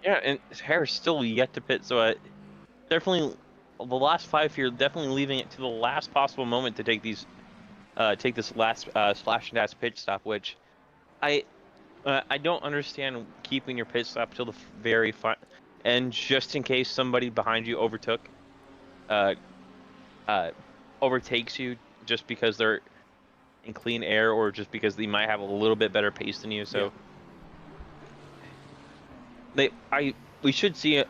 Yeah, and Harris still yet to pit, so definitely the last 5 here, definitely leaving it to the last possible moment to take this last slash and dash pit stop, which I don't understand keeping your pit stop till the very end, just in case somebody behind you uh, uh, overtakes you just because they're in clean air or just because they might have a little bit better pace than you. So we should see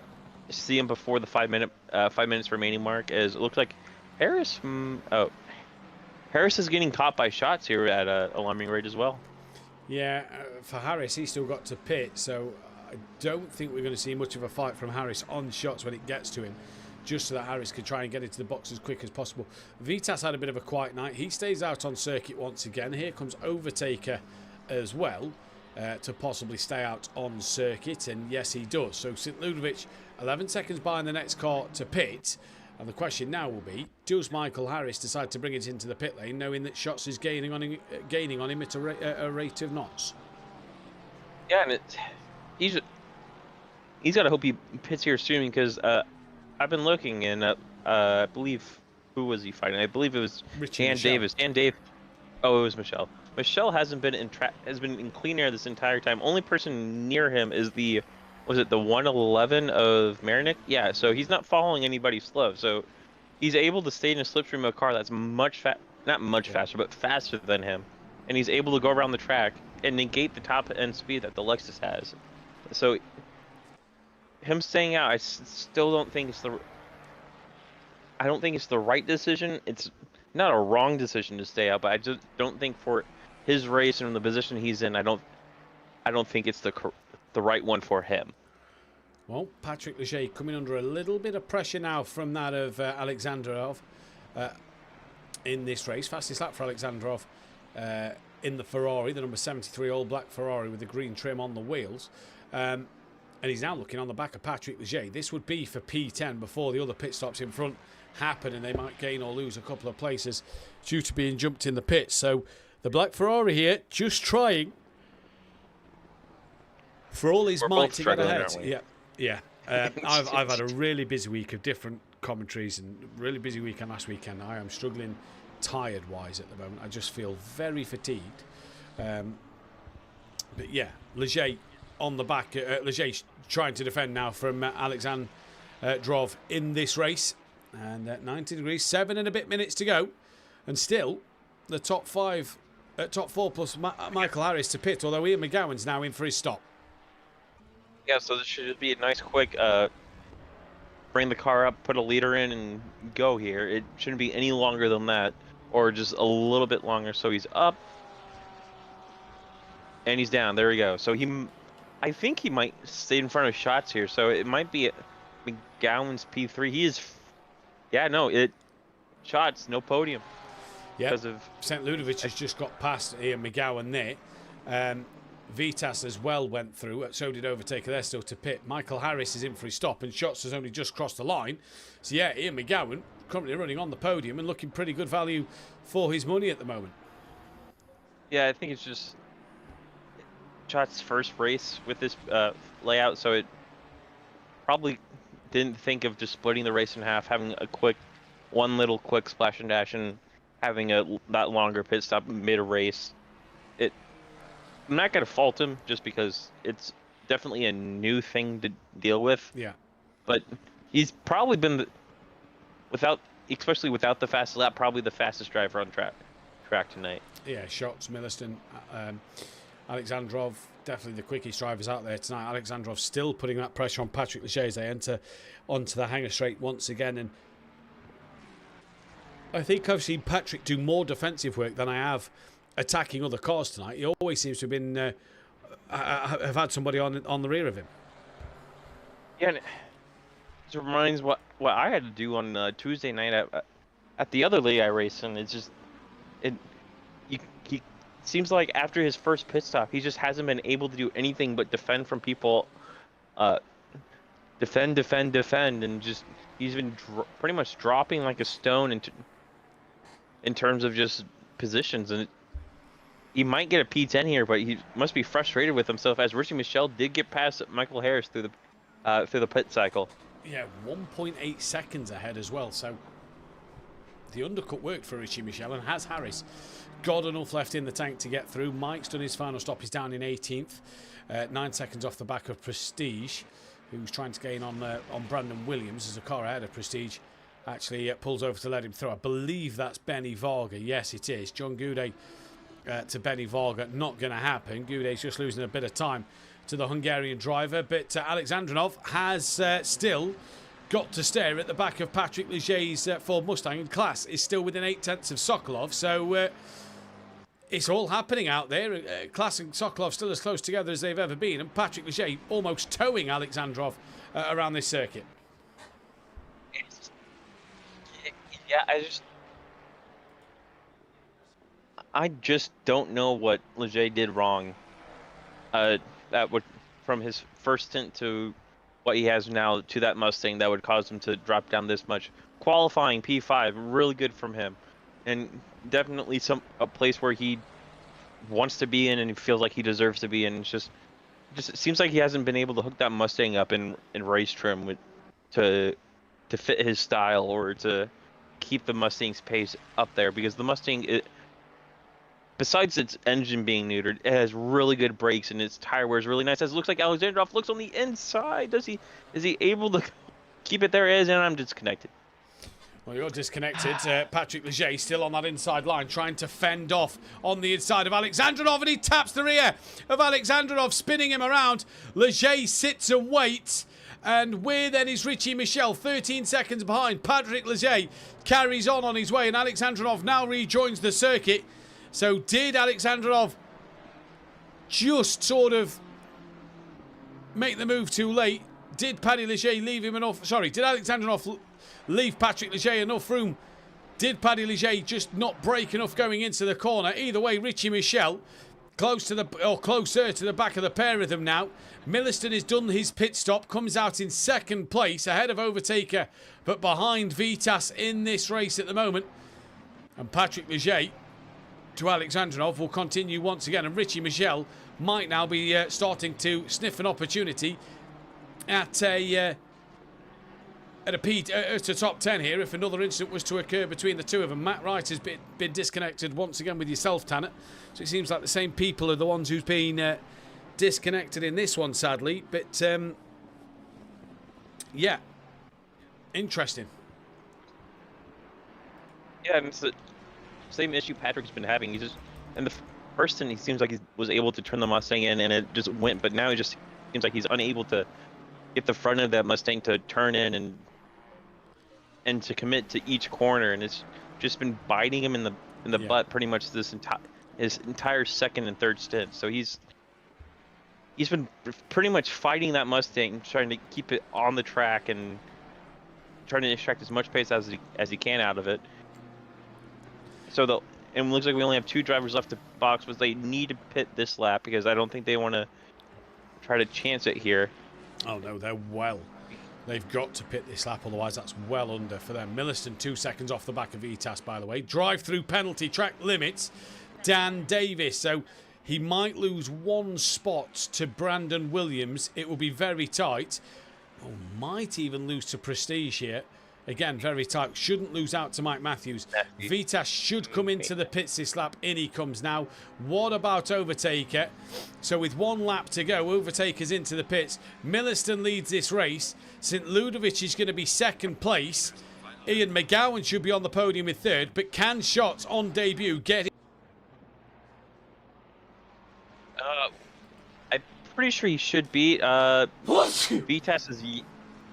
him before the 5 minutes remaining mark, as it looks like Harris. Harris is getting caught by shots here at a alarming rate as well. Yeah, for Harris, he's still got to pit, so I don't think we're going to see much of a fight from Harris on shots when it gets to him, just so that Harris can try and get into the box as quick as possible. Vitas had a bit of a quiet night. He stays out on circuit once again. Here comes Overtaker as well to possibly stay out on circuit, and yes, he does. So St. Ludovic, 11 seconds behind the next car to pit. And the question now will be, does Michael Harris decide to bring it into the pit lane, knowing that Shots is gaining on him at a rate of knots? Yeah, and he's got to hope he pits here soon, because I've been looking, and I believe, who was he fighting? I believe it was Dan Davis. Dan Dave. Oh, it was Michelle. Michelle has been in clean air this entire time. Only person near him is was it the 111 of Marinick? Yeah, so he's not following anybody slow. So he's able to stay in a slipstream of a car that's not much faster, but faster than him. And he's able to go around the track and negate the top end speed that the Lexus has. So him staying out, I still don't think it's the right decision. It's not a wrong decision to stay out, but I just don't think for his race and the position he's in, I don't think it's the right one for him. Well, Patrick Leger coming under a little bit of pressure now from that of Alexandrov in this race. Fastest lap for Alexandrov in the Ferrari, the number 73 all-black Ferrari with the green trim on the wheels. And he's now looking on the back of Patrick Leger. This would be for P10 before the other pit stops in front happen, and they might gain or lose a couple of places due to being jumped in the pits. So the black Ferrari here just trying for all his might to get ahead. Yeah. I've had a really busy week of different commentaries and really busy weekend last weekend. I am struggling tired-wise at the moment. I just feel very fatigued. But yeah, Leger on the back. Leger trying to defend now from Alexandrov in this race. And at 90 degrees, 7 and a bit minutes to go. And still, the top four plus Michael Harris to pit, although Ian McGowan's now in for his stop. Yeah, so this should be a nice quick bring the car up, put a leader in, and go here. It shouldn't be any longer than that, or just a little bit longer. So he's up, and he's down. There we go. So I think he might stay in front of Shots here. So it might be McGowan's P3. He is, Shots, no podium. Yeah, because of St. Ludovic has just got past Ian McGowan there. Vitas as well went through, so did Overtaker. They're still to pit. Michael Harris is in for his stop, and Shots has only just crossed the line. So yeah, Ian McGowan currently running on the podium and looking pretty good value for his money at the moment. Yeah, I think it's just Shots' first race with this layout, so it probably didn't think of just splitting the race in half, having one little quick splash and dash, and having that longer pit stop mid-race. I'm not going to fault him just because it's definitely a new thing to deal with. Yeah. But he's probably been, especially without the fastest lap, probably the fastest driver on track tonight. Yeah, Shots, Milliston, Alexandrov, definitely the quickest drivers out there tonight. Alexandrov still putting that pressure on Patrick Leger as they enter onto the hangar straight once again. And I think I've seen Patrick do more defensive work than I have attacking other cars tonight. He always seems to have been have had somebody on the rear of him. Yeah, and it reminds what I had to do on Tuesday night at the other league I raced in. It's just he seems like after his first pit stop, he just hasn't been able to do anything but defend from people, defend, and just he's been pretty much dropping like a stone in terms of just positions. And he might get a P10 here, but he must be frustrated with himself, as Richie Michelle did get past Michael Harris through through the pit cycle. Yeah, 1.8 seconds ahead as well. So the undercut worked for Richie Michel, and has Harris got enough left in the tank to get through. Mike's done his final stop. He's down in 18th, 9 seconds off the back of Prestige, who's trying to gain on Brandon Williams as a car ahead of Prestige. Actually pulls over to let him through. I believe that's Benny Varga. Yes, it is. John Goudet to Benny Varga. Not going to happen. Goudet's just losing a bit of time to the Hungarian driver. But Alexandrinov has still got to stare at the back of Patrick Leger's Ford Mustang. And Class is still within 8/10 of Sokolov. So it's all happening out there. Class and Sokolov still as close together as they've ever been. And Patrick Leger almost towing Alexandrov around this circuit. Yeah, I just don't know what Leger did wrong. From his first stint to what he has now to that Mustang that would cause him to drop down this much. Qualifying P5, really good from him, and definitely a place where he wants to be in and he feels like he deserves to be in. It's just it seems like he hasn't been able to hook that Mustang up in race trim to fit his style or to keep the Mustang's pace up there, because the Mustang, besides its engine being neutered, it has really good brakes and its tire wear is really nice. As it looks like Alexandrov looks on the inside. Is he able to keep it there? And I'm disconnected. Well, you're disconnected. Patrick Leger still on that inside line, trying to fend off on the inside of Alexandrinov, and he taps the rear of Alexandrinov, spinning him around. Leger sits and waits, and where then is Richie Michel? 13 seconds behind. Patrick Leger carries on his way, and Alexandrinov now rejoins the circuit. So did Alexandrinov just sort of make the move too late? Did Paddy Leger leave him enough? Sorry, did Alexandrinov leave Patrick Leger enough room? Did Paddy Leger just not brake enough going into the corner? Either way, Richie Michel closer to the back of the pair of them now. Milliston has done his pit stop, comes out in second place, ahead of Overtaker, but behind Vitas in this race at the moment. And Patrick Leger to Alexandrinov will continue once again, and Richie Michel might now be starting to sniff an opportunity at a top 10 here if another incident was to occur between the two of them. Matt Wright has been disconnected once again with yourself, Tanner. So it seems like the same people are the ones who's been disconnected in this one, sadly. But yeah, interesting. Yeah, and it's the same issue Patrick's been having. He's just in the first stint, he seems like he was able to turn the Mustang in and it just went, but now he just seems like he's unable to get the front of that Mustang to turn in and to commit to each corner, and it's just been biting him in the butt pretty much his entire second and third stint. So he's been pretty much fighting that Mustang, trying to keep it on the track and trying to extract as much pace as he can out of it. So and it looks like we only have 2 drivers left to box, but they need to pit this lap because I don't think they want to try to chance it here. Oh no, they've got to pit this lap, otherwise that's well under for them. Milliston 2 seconds off the back of Vitas, by the way. Drive-through penalty, track limits, Dan Davis. So he might lose 1 spot to Brandon Williams. It will be very tight. Oh, might even lose to Prestige here. Again, very tight. Shouldn't lose out to Mike Matthews. Vitas should come into the pits this lap. In he comes now. What about Overtaker? So with 1 lap to go, Overtaker's into the pits. Milliston leads this race. St. Ludovic is going to be second place. Ian McGowan should be on the podium in third. But can Shots on debut get it? I'm pretty sure he should be. Vitas is...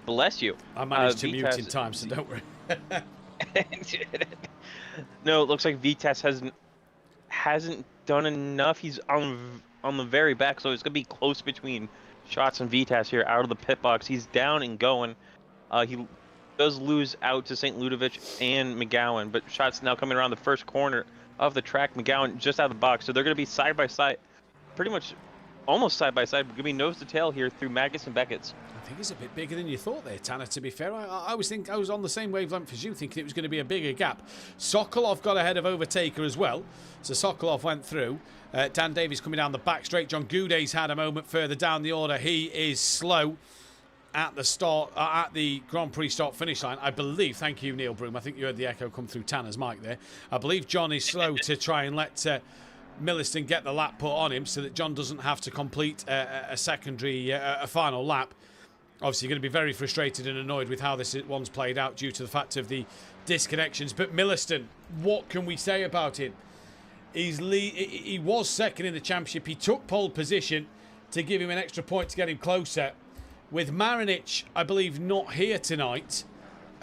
Bless you. I managed to mute in time, so don't worry. No, it looks like Vitas hasn't done enough. He's on the very back, so it's gonna be close between Shots and Vitas here out of the pit box. He's down and going. He does lose out to St. Ludovic and McGowan, but Shots now coming around the first corner of the track. McGowan just out of the box, so they're gonna be side by side, pretty much almost side by side. We're gonna be nose to tail here through Magnus and Beckett's. I think it's a bit bigger than you thought there, Tanner, to be fair. I was on the same wavelength as you, thinking it was going to be a bigger gap. Sokolov got ahead of Overtaker as well. So Sokolov went through. Dan Davies coming down the back straight. John Goudet's had a moment further down the order. He is slow. at the start, at the Grand Prix start finish line. I believe, thank you, Neil Broom. I think you heard the echo come through Tanner's mic there. I believe John is slow to try and let Milliston get the lap put on him so that John doesn't have to complete a secondary, a final lap. Obviously, you're going to be very frustrated and annoyed with how this one's played out due to the fact of the disconnections. But Milliston, what can we say about him? He was second in the championship. He took pole position to give him an extra point to get him closer. With Marinic, I believe, not here tonight.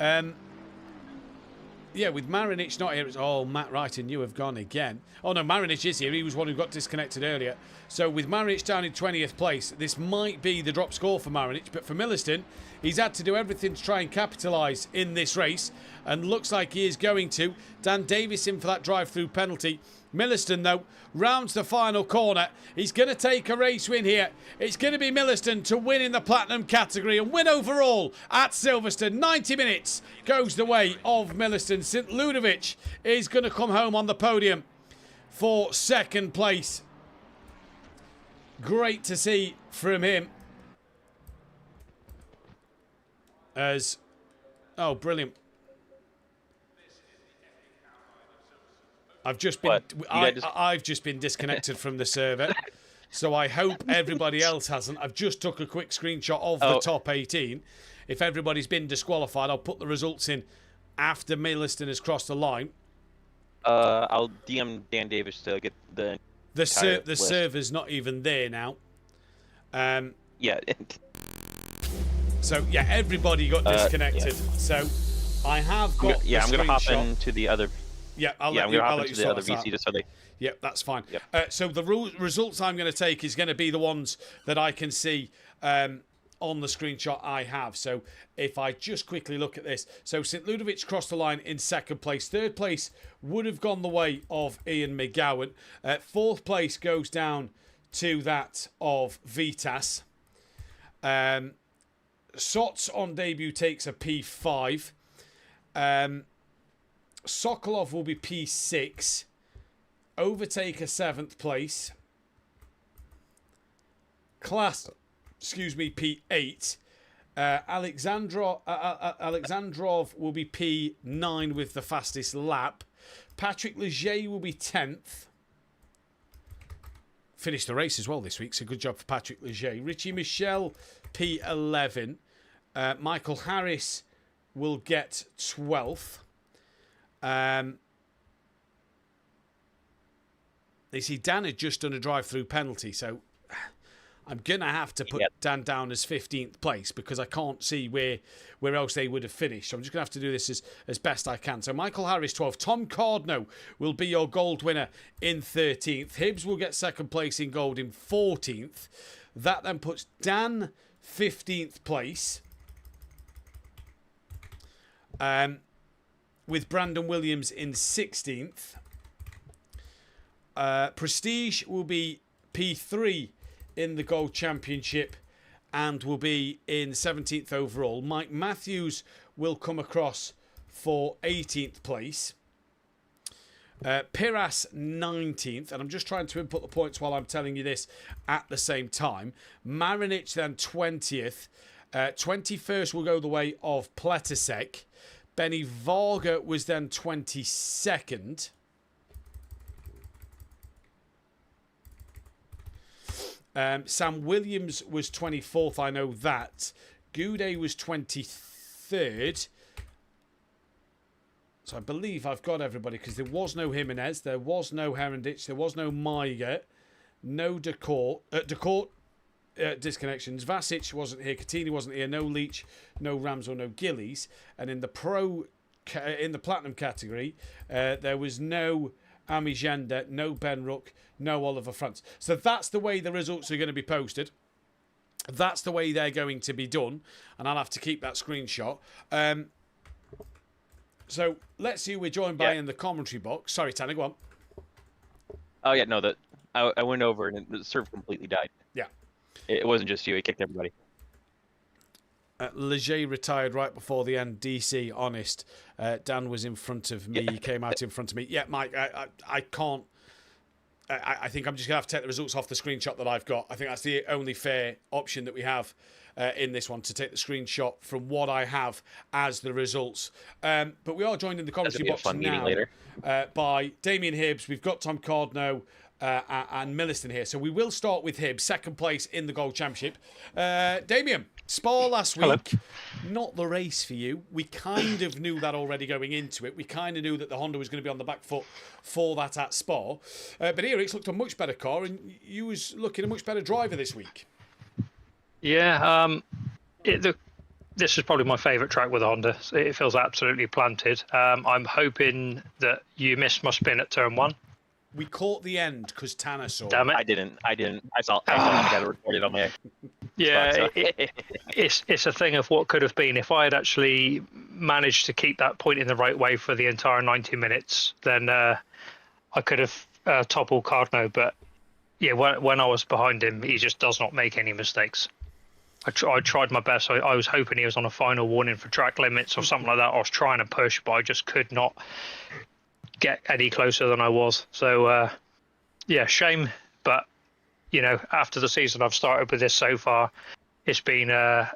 Yeah, with Marinic not here. Oh, Matt Wright and you have gone again. Oh, no, Marinic is here. He was one who got disconnected earlier. So with Marinic down in 20th place, this might be the drop score for Marinic. But for Milliston, he's had to do everything to try and capitalise in this race. And looks like he is going to. Dan Davis in for that drive-through penalty. Milliston, though, rounds the final corner. He's going to take a race win here. It's going to be Milliston to win in the Platinum category and win overall at Silverstone. 90 minutes goes the way of Milliston. St. Ludovic is going to come home on the podium for second place. Great to see from him. Oh, brilliant. I've just been I've just been disconnected from the server, so I hope everybody else hasn't. I've just took a quick screenshot of the top 18. If everybody's been disqualified, I'll put the results in after Milliston has crossed the line. I'll DM Dan Davis to get the server's not even there now. Yeah. So yeah, everybody got disconnected. Yeah. So I have got. I'm gonna hop into the other. Yeah, I'm going to hop into the other VC just so they... Yeah, that's fine. Yep. So the results I'm going to take is going to be the ones that I can see on the screenshot I have. So if I just quickly look at this. So St. Ludovic crossed the line in second place. Third place would have gone the way of Ian McGowan. Fourth place goes down to that of Vitas. Sots on debut takes a P5. Sokolov will be P6. Overtaker 7th place. Class, P8. Alexandrov will be P9 with the fastest lap. Patrick Leger will be 10th. Finished the race as well this week, so good job for Patrick Leger. Richie Michel, P11. Michael Harris will get 12th. You see, Dan had just done a drive-through penalty, so I'm going to have to put Dan down as 15th place because I can't see where else they would have finished. So I'm just going to have to do this as best I can. So Michael Harris, 12th. Tom Cardno will be your gold winner in 13th. Hibbs will get second place in gold in 14th. That then puts Dan 15th place. With Brandon Williams in 16th. Prestige will be P3 in the Gold Championship and will be in 17th overall. Mike Matthews will come across for 18th place. Piras 19th, and I'm just trying to input the points while I'm telling you this at the same time. Marinic then 20th. 21st will go the way of Pletasek. Benny Varga was then 22nd. Sam Williams was 24th, I know that. Goudet was 23rd. So I believe I've got everybody because there was no Jimenez, there was no Herendich, there was no Maiger, no Decourt. Disconnections. Vasic wasn't here. Catini wasn't here. No Leach, no Rams or no Gillies. And in the platinum category, there was no Amigenda, no Ben Rook, no Oliver Frantz. So that's the way the results are going to be posted. That's the way they're going to be done. And I'll have to keep that screenshot. So let's see who we're joined by in the commentary box. Sorry, Tanner, go on. Oh, yeah, no, I went over and the server completely died. Yeah. It wasn't just you. It kicked everybody. Leger retired right before the end. DC, honest. Dan was in front of me. He came out in front of me. Yeah, Mike, I can't I think I'm just going to have to take the results off the screenshot that I've got. I think that's the only fair option that we have in this one, to take the screenshot from what I have as the results. But we are joined in the commentary box now by Damien Hibbs. We've got Tom Cardno and Milliston here. So we will start with Hibbs, second place in the Gold Championship. Damien, Spa last week, not the race for you. We kind of knew that already going into it. We kind of knew that the Honda was going to be on the back foot for that at Spa. But here it's looked a much better car, and you was looking a much better driver this week. Yeah, this is probably my favourite track with a Honda. It feels absolutely planted. I'm hoping that you missed my spin at turn 1. We caught the end because Tanner saw. Damn it! I didn't. I saw. I got to record it on my. Yeah, it's a thing of what could have been. If I had actually managed to keep that point in the right way for the entire 90 minutes, then I could have toppled Cardno. But yeah, when I was behind him, he just does not make any mistakes. I tried my best. I was hoping he was on a final warning for track limits or something like that. I was trying to push, but I just could not get any closer than I was. So yeah, shame. But you know, after the season I've started with this so far, it's been a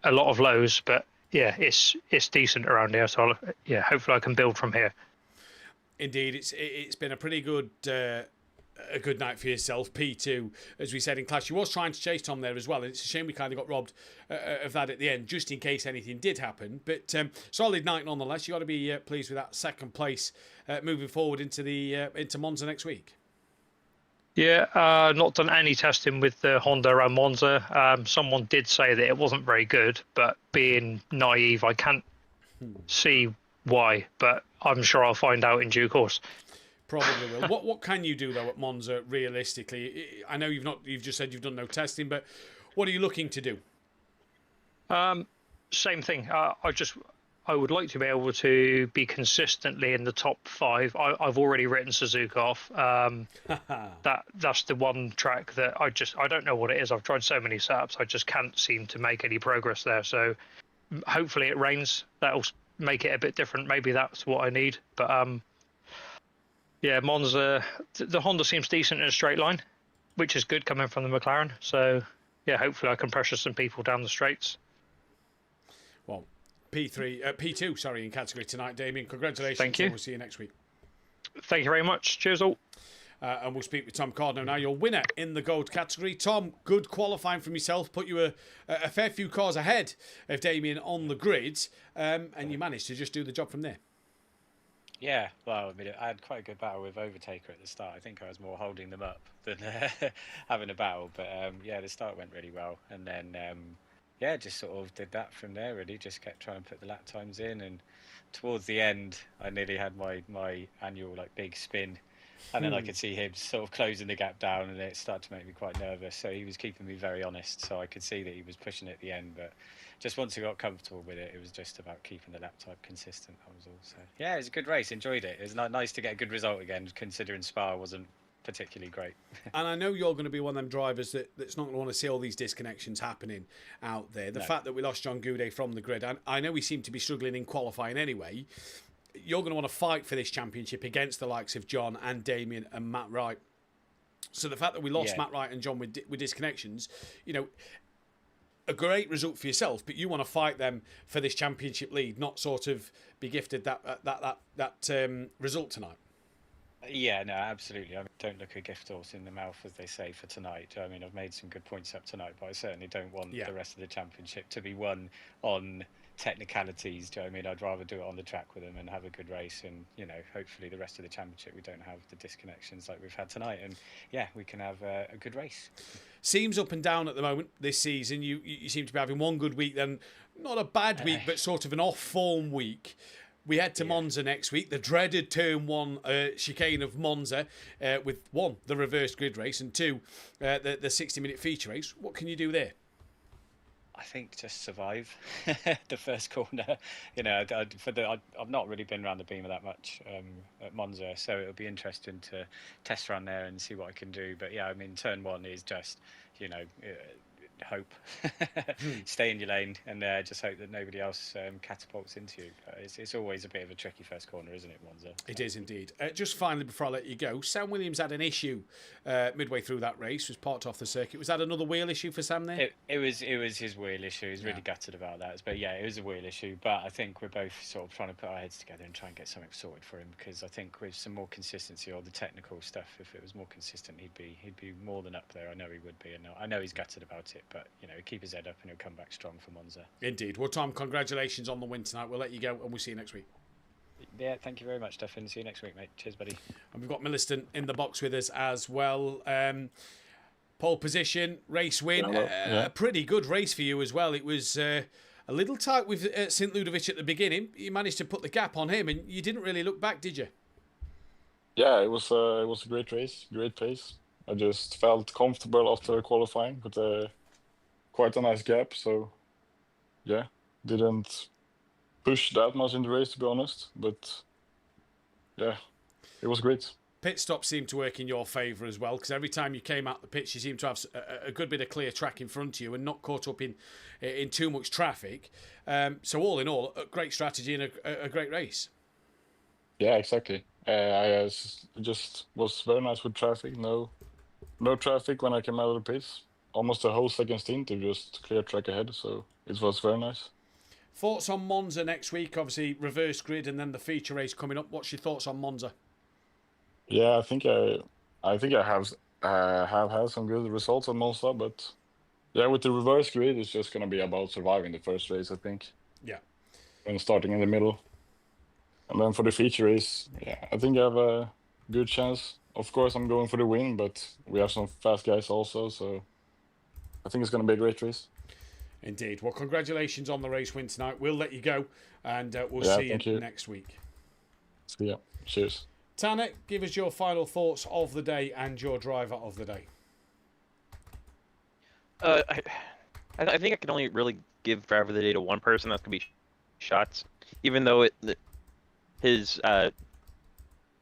lot of lows, but yeah, it's decent around here. So yeah, hopefully I can build from here. Indeed, it's been a pretty good a good night for yourself. P2, as we said in class, you was trying to chase Tom there as well, and it's a shame we kind of got robbed of that at the end, just in case anything did happen. But solid night nonetheless. You got to be pleased with that second place moving forward into Monza next week. Yeah, not done any testing with the Honda around Monza. Someone did say that it wasn't very good, but being naive, I can't see why. But I'm sure I'll find out in due course. Probably will. What can you do though at Monza realistically? I know you've just said you've done no testing, but what are you looking to do? Same thing. I would like to be able to be consistently in the top 5. I've already written Suzuka off. That's the one track that I don't know what it is. I've tried so many setups. I just can't seem to make any progress there. So hopefully it rains. That'll make it a bit different. Maybe that's what I need. But yeah, Monza, the Honda seems decent in a straight line, which is good coming from the McLaren. So yeah, hopefully I can pressure some people down the straights. Well, P2, sorry, in category tonight, Damien. Congratulations. Thank you. We'll see you next week. Thank you very much. Cheers all. And we'll speak with Tom Cardno now, your winner in the gold category. Tom, good qualifying from yourself. Put you a fair few cars ahead of Damien on the grid, and you managed to just do the job from there. Yeah, well, I mean, I had quite a good battle with Overtaker at the start. I think I was more holding them up than having a battle. But yeah, the start went really well. And then, yeah, just sort of did that from there, really. Just kept trying to put the lap times in. And towards the end, I nearly had my annual, big spin. And then I could see him sort of closing the gap down, and it started to make me quite nervous. So he was keeping me very honest. So I could see that he was pushing at the end. But just once I got comfortable with it, it was just about keeping the lap time consistent. That was all. So yeah, it was a good race. Enjoyed it. It was nice to get a good result again, considering Spa wasn't particularly great. And I know you're going to be one of them drivers that's not going to want to see all these disconnections happening out there. The fact that we lost John Goudet from the grid, I know we seem to be struggling in qualifying anyway. You're going to want to fight for this championship against the likes of John and Damien and Matt Wright. So the fact that we lost Matt Wright and John with disconnections, you know, a great result for yourself, but you want to fight them for this championship lead, not sort of be gifted that result tonight. Yeah, no, absolutely. I mean, don't look a gift horse in the mouth, as they say, for tonight. I mean, I've made some good points up tonight, but I certainly don't want the rest of the championship to be won on technicalities. Do you know what I mean? I'd rather do it on the track with them and have a good race, and you know, hopefully the rest of the championship we don't have the disconnections like we've had tonight, and yeah, we can have a good race. Seems up and down at the moment this season. You seem to be having one good week, then not a bad week, but sort of an off-form week. We head to Monza next week, the dreaded Turn 1 chicane of Monza, with 1, the reverse grid race, and 2, the 60-minute feature race. What can you do there? I think just survive the first corner. You know, I've not really been around the beamer that much at Monza, so it'll be interesting to test around there and see what I can do. But yeah, I mean, Turn 1 is just, you know, hope. Stay in your lane and just hope that nobody else catapults into you. It's always a bit of a tricky first corner, isn't it, Monza? It is indeed. Just finally, before I let you go, Sam Williams had an issue midway through that race, was parked off the circuit. Was that another wheel issue for Sam there? It was his wheel issue. He's really gutted about that. But yeah, it was a wheel issue. But I think we're both sort of trying to put our heads together and try and get something sorted for him, because I think with some more consistency, or the technical stuff, if it was more consistent, he'd be more than up there. I know he would be, and I know he's gutted about it. But keep his head up and he'll come back strong for Monza. Indeed. Well, Tom, congratulations on the win tonight. We'll let you go and we'll see you next week. Yeah, thank you very much, Duffin. See you next week, mate. Cheers, buddy. And we've got Milliston in the box with us as well. Pole position, race win. A pretty good race for you as well. It was a little tight with St. Ludovic at the beginning. You managed to put the gap on him and you didn't really look back, did you? Yeah, it was a great race, great pace. I just felt comfortable after qualifying with quite a nice gap. So, yeah, didn't push that much in the race, to be honest. But, yeah, it was great. Pit stop seemed to work in your favour as well, because every time you came out the pitch, you seemed to have a good bit of clear track in front of you and not caught up in too much traffic. So all in all, a great strategy and a great race. Yeah, exactly. I just was very nice with traffic. No traffic when I came out of the pits. Almost a whole second stint to just clear track ahead. So it was very nice. Thoughts on Monza next week? Obviously, reverse grid and then the feature race coming up. What's your thoughts on Monza? Yeah, I think I have had some good results on Monza, but yeah, with the reverse grid, it's just gonna be about surviving the first race, I think. Yeah. And starting in the middle, and then for the feature race, yeah, I think I have a good chance. Of course, I'm going for the win, but we have some fast guys also, so I think it's gonna be a great race. Indeed. Well, congratulations on the race win tonight. We'll let you go, and we'll see you next week. See ya. Cheers. Tanner, give us your final thoughts of the day and your driver of the day. I think I can only really give driver of the day to one person. That's gonna be Schatz, even though his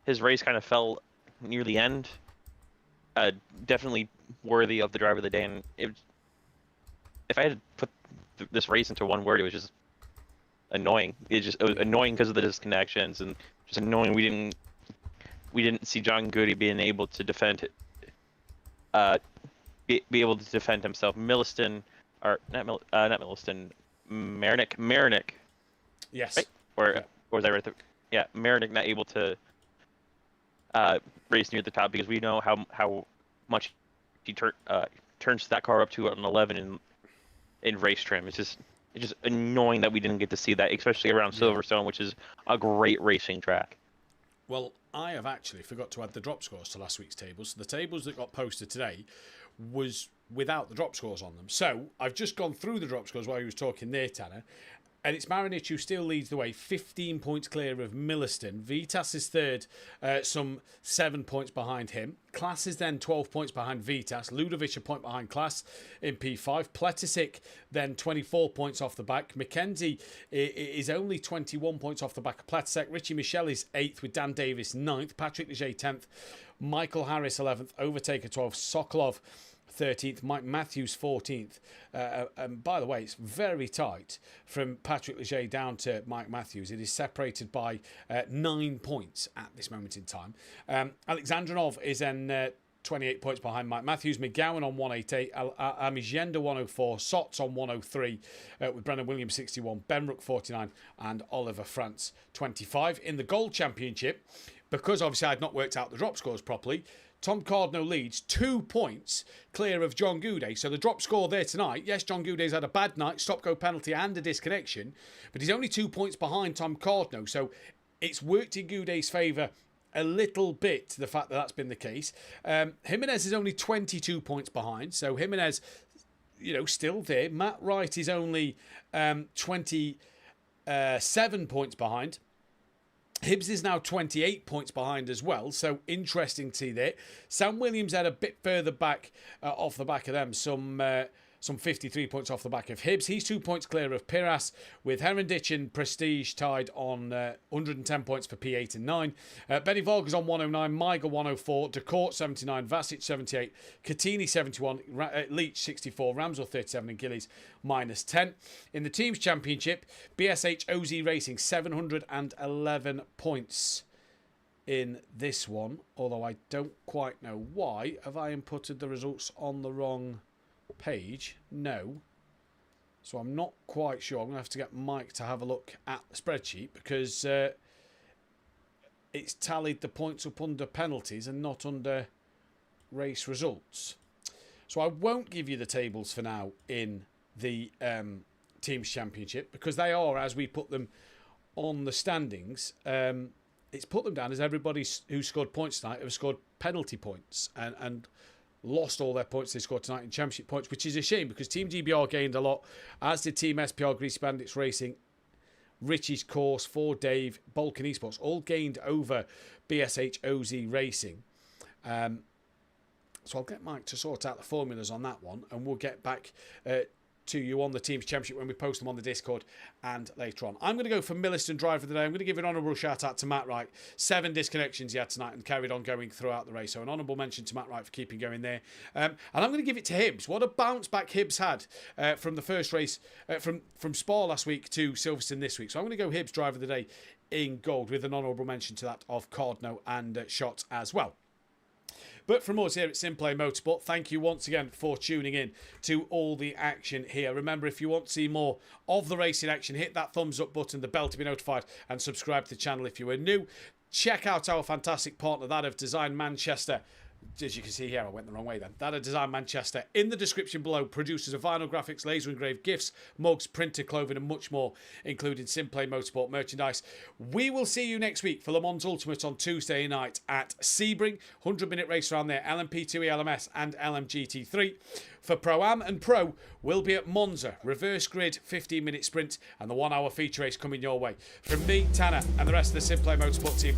race kind of fell near the end. Definitely worthy of the driver of the day. And if I had to put this race into one word, it was just annoying. It was annoying because of the disconnections, and just annoying we didn't see John Goody being able to defend be able to defend himself. Milliston, or not Milliston, Marinick. Yes. Right? Or was I right there? Yeah, Marinick not able to race near the top, because we know how much he turns that car up to an 11 in race trim. It's just annoying that we didn't get to see that, especially around Silverstone, which is a great racing track. Well, I have actually forgot to add the drop scores to last week's tables. So the tables that got posted today was without the drop scores on them. So I've just gone through the drop scores while he was talking there, Tanner. And it's Marinich who still leads the way, 15 points clear of Milliston. Vitas is third, some 7 points behind him. Klass is then 12 points behind Vitas. Ludovic a point behind Klass in P5. Pletisic then 24 points off the back. McKenzie is only 21 points off the back of Pletisic. Richie Michel is 8th with Dan Davis 9th. Patrick Leger 10th. Michael Harris 11th. Overtaker 12th. Sokolov 13th, Mike Matthews 14th. And by the way, it's very tight from Patrick Leger down to Mike Matthews. It is separated by 9 points at this moment in time. Alexandrinov is then 28 points behind Mike Matthews. McGowan on 188, Amigenda 104, Sots on 103, with Brennan Williams 61, Benrook 49, and Oliver France 25. In the Gold Championship, because obviously I had not worked out the drop scores properly, Tom Cardno leads 2 points clear of John Goudet. So the drop score there tonight, yes, John Goudet's had a bad night, stop-go penalty and a disconnection, but he's only 2 points behind Tom Cardno. So it's worked in Goudet's favour a little bit, the fact that that's been the case. Jimenez is only 22 points behind. So Jimenez, still there. Matt Wright is only 27 points behind. Hibbs is now 28 points behind as well, so interesting to see there. Sam Williams had a bit further back off the back of them, some some 53 points off the back of Hibbs. He's 2 points clear of Piras, with Herendich and Prestige tied on 110 points for P8 and 9. Benny Volger's on 109, Maiga 104, DeCourt 79, Vasic 78, Catini 71, Leach 64, Ramsel 37 and Gillies minus 10. In the Teams Championship, BSH OZ Racing 711 points in this one, although I don't quite know why. Have I inputted the results on the wrong page? No. So I'm not quite sure. I'm going to have to get Mike to have a look at the spreadsheet, because it's tallied the points up under penalties and not under race results. So I won't give you the tables for now in the Teams Championship, because they are, as we put them on the standings, it's put them down as everybody who scored points tonight have scored penalty points and lost all their points they scored tonight in championship points, which is a shame, because Team GBR gained a lot, as did Team SPR, Greasy Bandits Racing, Richie's Course, Ford Dave, Balkan Esports, all gained over BSH OZ Racing. So I'll get Mike to sort out the formulas on that one, and we'll get back to you on the Teams Championship when we post them on the Discord and later on. I'm going to go for Milliston Driver of the Day. I'm going to give an honourable shout out to Matt Wright. 7 disconnections he had tonight and carried on going throughout the race. So an honourable mention to Matt Wright for keeping going there. And I'm going to give it to Hibbs. What a bounce back Hibbs had from the first race, from Spa last week to Silverstone this week. So I'm going to go Hibbs Driver of the Day in gold, with an honourable mention to that of Cardno and Shot as well. But from us here at SimPlay Motorsport, thank you once again for tuning in to all the action here. Remember, if you want to see more of the racing action, hit that thumbs up button, the bell to be notified, and subscribe to the channel if you are new. Check out our fantastic partner, that of Design Manchester. As you can see here, I went the wrong way then. That of Design Manchester. In the description below, producers of vinyl graphics, laser engraved gifts, mugs, printed clothing, and much more, including SimPlay Motorsport merchandise. We will see you next week for Le Mans Ultimate on Tuesday night at Sebring. 100-minute race around there, LMP2E, LMS, and LMGT3. For Pro-Am and Pro, we'll be at Monza, reverse grid, 15-minute sprint, and the 1-hour feature race coming your way. From me, Tanner, and the rest of the SimPlay Motorsport team,